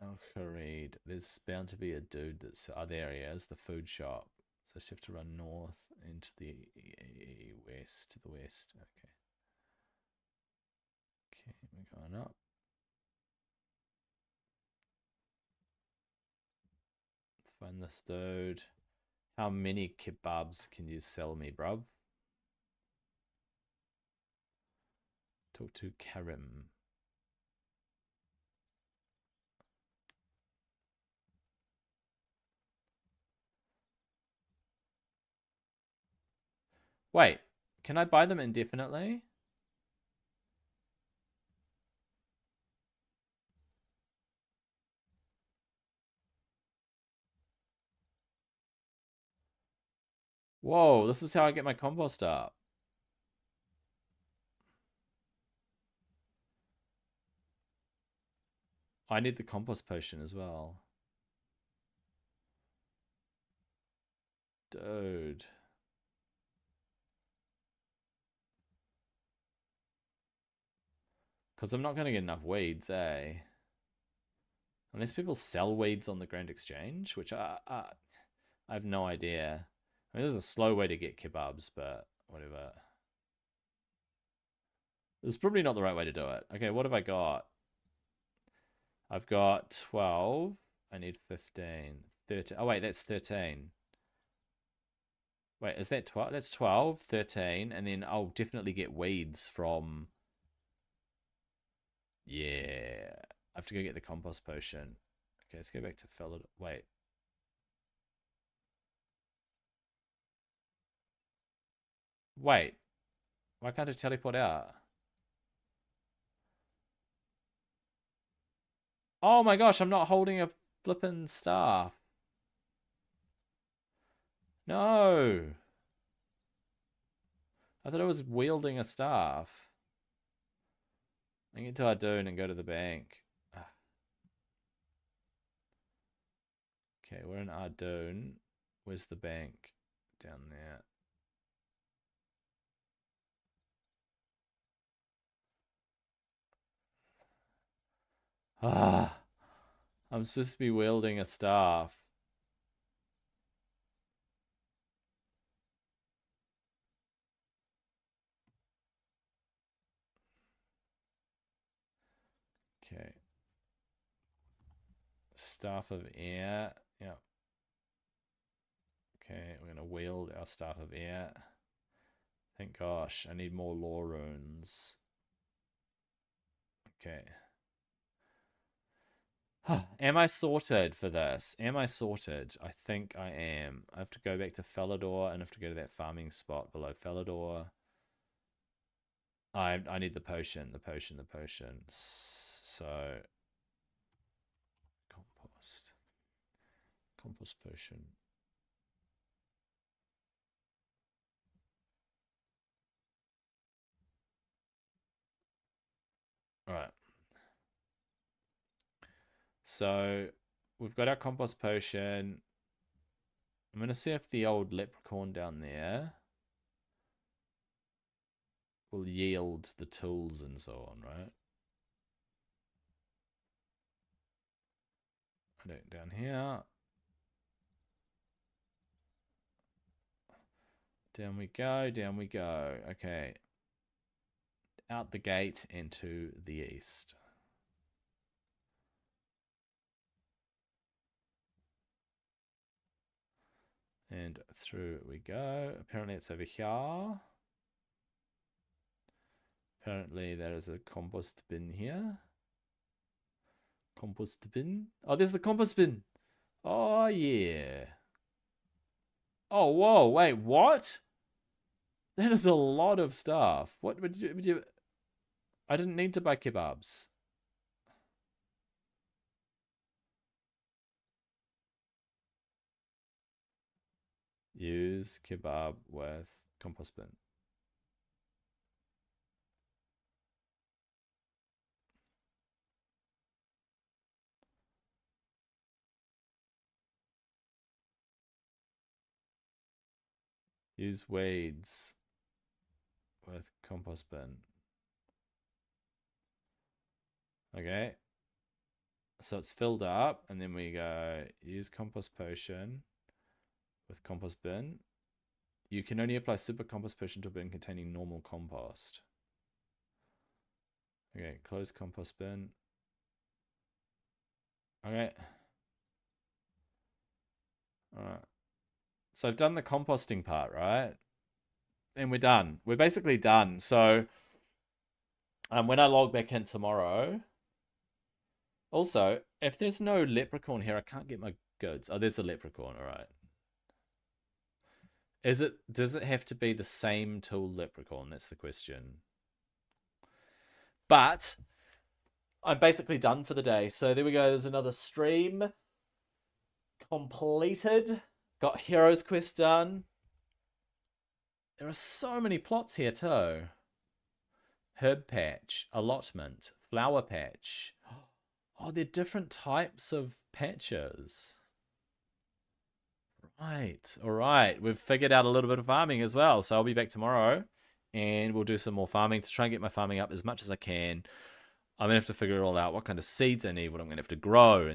Al Kharid. There's bound to be a dude that's... Oh, there he is, the food shop. So I just have to run north into the west, to the west. Okay. Okay, we're going up. Let's find this dude. How many kebabs can you sell me, bruv? Talk to Karim. Wait, can I buy them indefinitely? Whoa, this is how I get my compost up. I need the compost potion as well. Dude. Because I'm not going to get enough weeds, eh? Unless people sell weeds on the Grand Exchange, which I have no idea. I mean, there's a slow way to get kebabs, but whatever. It's probably not the right way to do it. Okay, what have I got? I've got 12. I need 15. 13. Oh, wait, that's 13. Wait, is that 12? That's 12, 13, and then I'll definitely get weeds from... Yeah. I have to go get the compost potion. Okay, let's go back to Felid. Wait. Wait. Why can't I teleport out? Oh my gosh, I'm not holding a flippin' staff. No. I thought I was wielding a staff. I can get to Ardoon and go to the bank. Okay, we're in Ardoon. Where's the bank? Down there. Ah, I'm supposed to be wielding a staff. Okay. Staff of air. Yeah. Okay, we're going to wield our staff of air. Thank gosh, I need more lore runes. Okay. Am I sorted for this? Am I sorted? I think I am. I have to go back to Felidor and I have to go to that farming spot below Felidor. I need the potion, the potion. So, compost potion. All right. So we've got our compost potion. I'm going to see if the old leprechaun down there will yield the tools and so on, right? Down here. Down we go, down we go. Okay. Out the gate and to the east. And through we go. Apparently it's over here. Apparently there is a compost bin here. Compost bin. Oh, there's the compost bin. Oh, yeah. Oh, whoa. Wait, what? That is a lot of stuff. What would you... I didn't need to buy kebabs. Use kebab with compost bin. Use weeds with compost bin. Okay. So it's filled up, and then we go use compost potion with compost bin. You can only apply super compost potion to a bin containing normal compost. Okay, close compost bin. Okay. Alright. So I've done the composting part, right? And we're done. We're basically done. So when I log back in tomorrow... Also, if there's no leprechaun here, I can't get my goods. Oh, there's the leprechaun, alright. Does it have to be the same tool leprechaun? That's the question. But I'm basically done for the day. So there we go. There's another stream completed. Got Heroes Quest done. There are so many plots here too. Herb patch, allotment, flower patch. Oh, they're different types of patches. Right. All right. We've figured out a little bit of farming as well. So I'll be back tomorrow and we'll do some more farming to try and get my farming up as much as I can. I'm going to have to figure it all out, what kind of seeds I need, what I'm going to have to grow. And